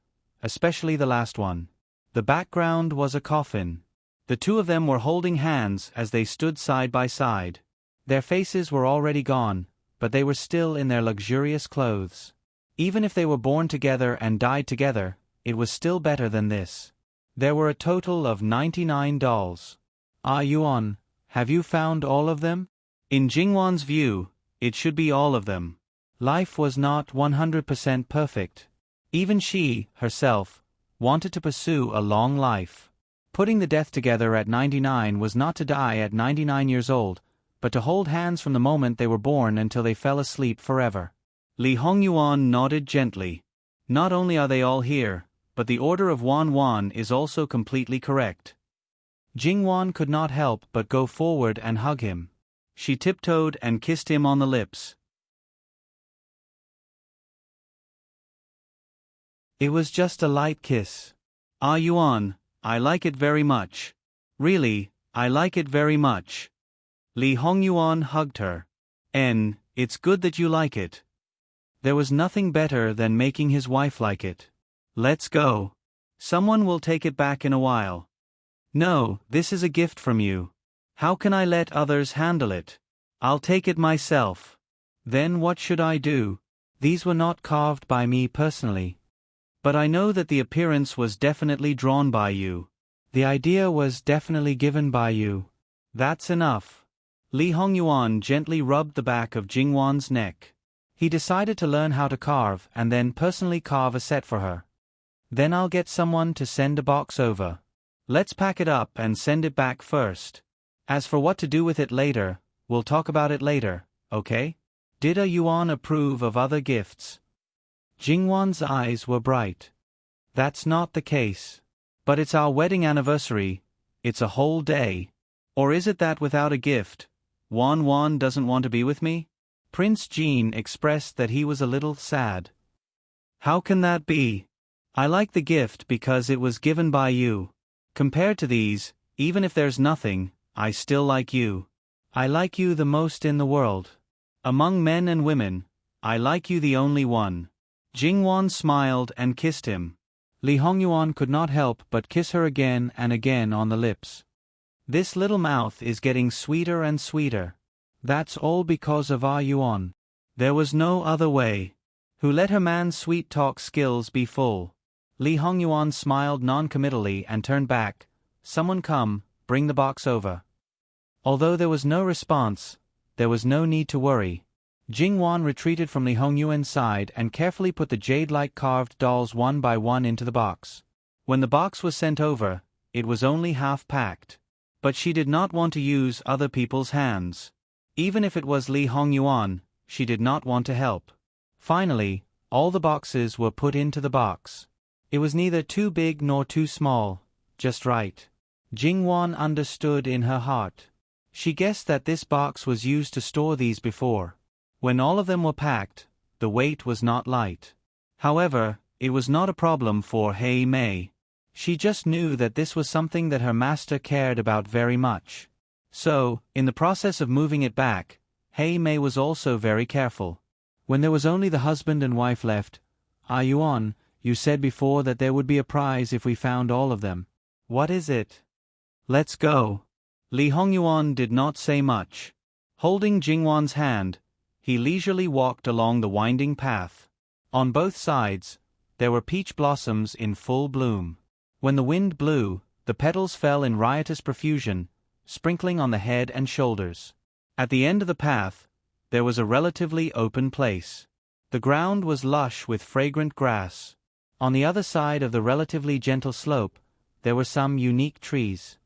especially the last one. The background was a coffin. The two of them were holding hands as they stood side by side. Their faces were already gone, but they were still in their luxurious clothes. Even if they were born together and died together, it was still better than this. There were a total of 99 dolls. Ah Yuan, have you found all of them? In Jingwan's view, it should be all of them. Life was not 100% perfect. Even she, herself, wanted to pursue a long life. Putting the death together at 99 was not to die at 99 years old, but to hold hands from the moment they were born until they fell asleep forever. Li Hongyuan nodded gently. Not only are they all here, but the order of Wan is also completely correct. Jingwan could not help but go forward and hug him. She tiptoed and kissed him on the lips. It was just a light kiss. Ah Yuan, I like it very much. Really, I like it very much. Li Hongyuan hugged her. It's good that you like it. There was nothing better than making his wife like it. Let's go. Someone will take it back in a while. No, this is a gift from you. How can I let others handle it? I'll take it myself. Then what should I do? These were not carved by me personally. But I know that the appearance was definitely drawn by you. The idea was definitely given by you. That's enough. Li Hongyuan gently rubbed the back of Jingwan's neck. He decided to learn how to carve and then personally carve a set for her. Then I'll get someone to send a box over. Let's pack it up and send it back first. As for what to do with it later, we'll talk about it later, okay? Did a Yuan approve of other gifts? Jingwan's eyes were bright. That's not the case. But it's our wedding anniversary, it's a whole day. Or is it that without a gift, Wan doesn't want to be with me? Prince Jean expressed that he was a little sad. How can that be? I like the gift because it was given by you. Compared to these, even if there's nothing, I still like you. I like you the most in the world. Among men and women, I like you the only one. Jingwan smiled and kissed him. Li Hongyuan could not help but kiss her again and again on the lips. This little mouth is getting sweeter and sweeter. That's all because of Ah Yuan. There was no other way. Who let her man's sweet-talk skills be full. Li Hongyuan smiled non-committally and turned back. Someone come, bring the box over. Although there was no response, there was no need to worry. Jingwan retreated from Li Hongyuan's side and carefully put the jade-like carved dolls one by one into the box. When the box was sent over, it was only half packed. But she did not want to use other people's hands. Even if it was Li Hongyuan, she did not want to help. Finally, all the boxes were put into the box. It was neither too big nor too small, just right. Jingwan understood in her heart. She guessed that this box was used to store these before. When all of them were packed, the weight was not light. However, it was not a problem for Hei Mei. She just knew that this was something that her master cared about very much. So, in the process of moving it back, Hei Mei was also very careful. When there was only the husband and wife left, Ah Yuan, you said before that there would be a prize if we found all of them. What is it? Let's go. Li Hongyuan did not say much. Holding Jingwan's hand, he leisurely walked along the winding path. On both sides, there were peach blossoms in full bloom. When the wind blew, the petals fell in riotous profusion, sprinkling on the head and shoulders. At the end of the path, there was a relatively open place. The ground was lush with fragrant grass. On the other side of the relatively gentle slope, there were some unique trees.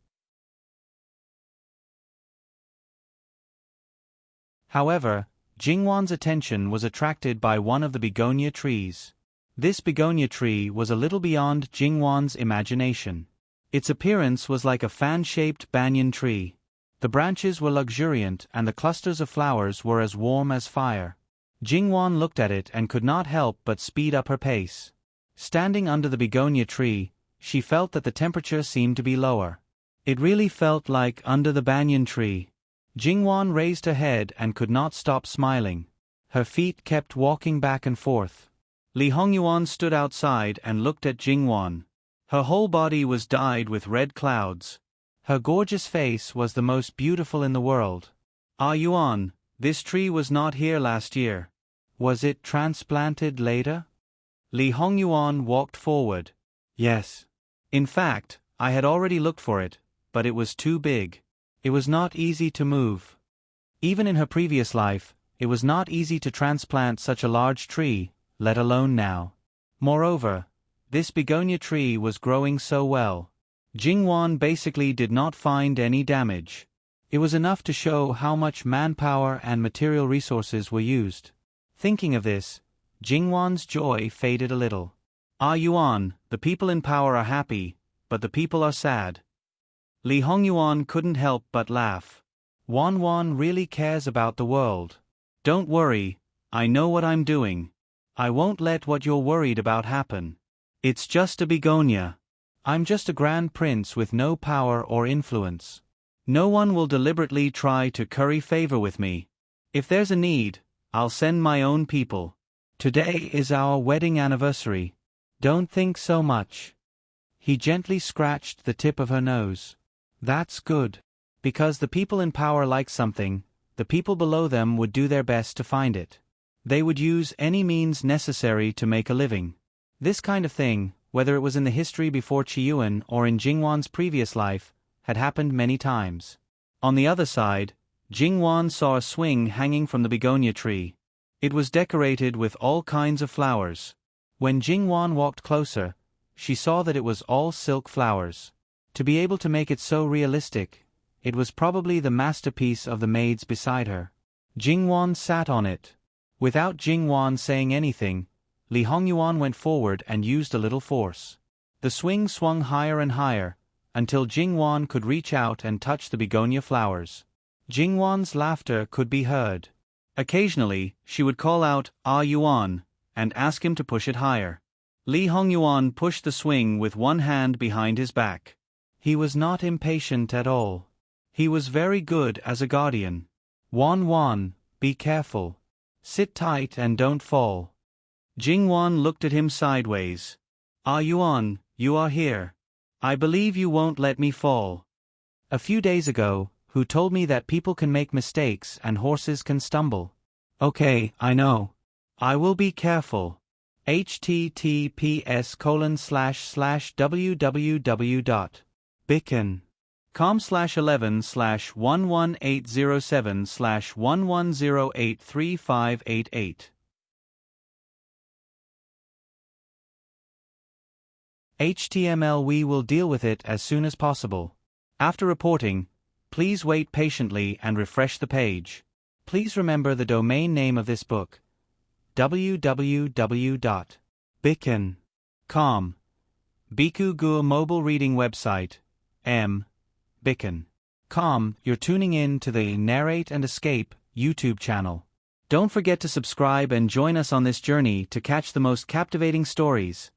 However, Jingwan's attention was attracted by one of the begonia trees. This begonia tree was a little beyond Jingwan's imagination. Its appearance was like a fan-shaped banyan tree. The branches were luxuriant and the clusters of flowers were as warm as fire. Jingwan looked at it and could not help but speed up her pace. Standing under the begonia tree, she felt that the temperature seemed to be lower. It really felt like under the banyan tree. Jingwan raised her head and could not stop smiling. Her feet kept walking back and forth. Li Hongyuan stood outside and looked at Jingwan. Her whole body was dyed with red clouds. Her gorgeous face was the most beautiful in the world. Ah Yuan, this tree was not here last year. Was it transplanted later? Li Hongyuan walked forward. Yes. In fact, I had already looked for it, but it was too big. It was not easy to move. Even in her previous life, it was not easy to transplant such a large tree, let alone now. Moreover, this begonia tree was growing so well. Jingwan basically did not find any damage. It was enough to show how much manpower and material resources were used. Thinking of this, Jingwan's joy faded a little. Ah Yuan, the people in power are happy, but the people are sad. Li Hongyuan couldn't help but laugh. Wan really cares about the world. Don't worry, I know what I'm doing. I won't let what you're worried about happen. It's just a begonia. I'm just a grand prince with no power or influence. No one will deliberately try to curry favor with me. If there's a need, I'll send my own people. Today is our wedding anniversary. Don't think so much. He gently scratched the tip of her nose. That's good. Because the people in power like something, the people below them would do their best to find it. They would use any means necessary to make a living. This kind of thing, whether it was in the history before Qiyuan or in Jingwan's previous life, had happened many times. On the other side, Jingwan saw a swing hanging from the begonia tree. It was decorated with all kinds of flowers. When Jingwan walked closer, she saw that it was all silk flowers. To be able to make it so realistic, it was probably the masterpiece of the maids beside her. Jingwan sat on it. Without Jingwan saying anything, Li Hongyuan went forward and used a little force. The swing swung higher and higher, until Jingwan could reach out and touch the begonia flowers. Jingwan's laughter could be heard. Occasionally, she would call out, "Ah Yuan," and ask him to push it higher. Li Hongyuan pushed the swing with one hand behind his back. He was not impatient at all. He was very good as a guardian. Wan, be careful. Sit tight and don't fall. Jingwan looked at him sideways. Ah Yuan, you are here. I believe you won't let me fall. A few days ago, who told me that people can make mistakes and horses can stumble. Okay, I know. I will be careful. https://www.beacon.com/11/11807/11083588 HTML. We will deal with it as soon as possible. After reporting, please wait patiently and refresh the page. Please remember the domain name of this book: www.beacon.com. Biku Gur mobile reading website, Beacon.com. You're tuning in to the Narrate and Escape YouTube channel. Don't forget to subscribe and join us on this journey to catch the most captivating stories.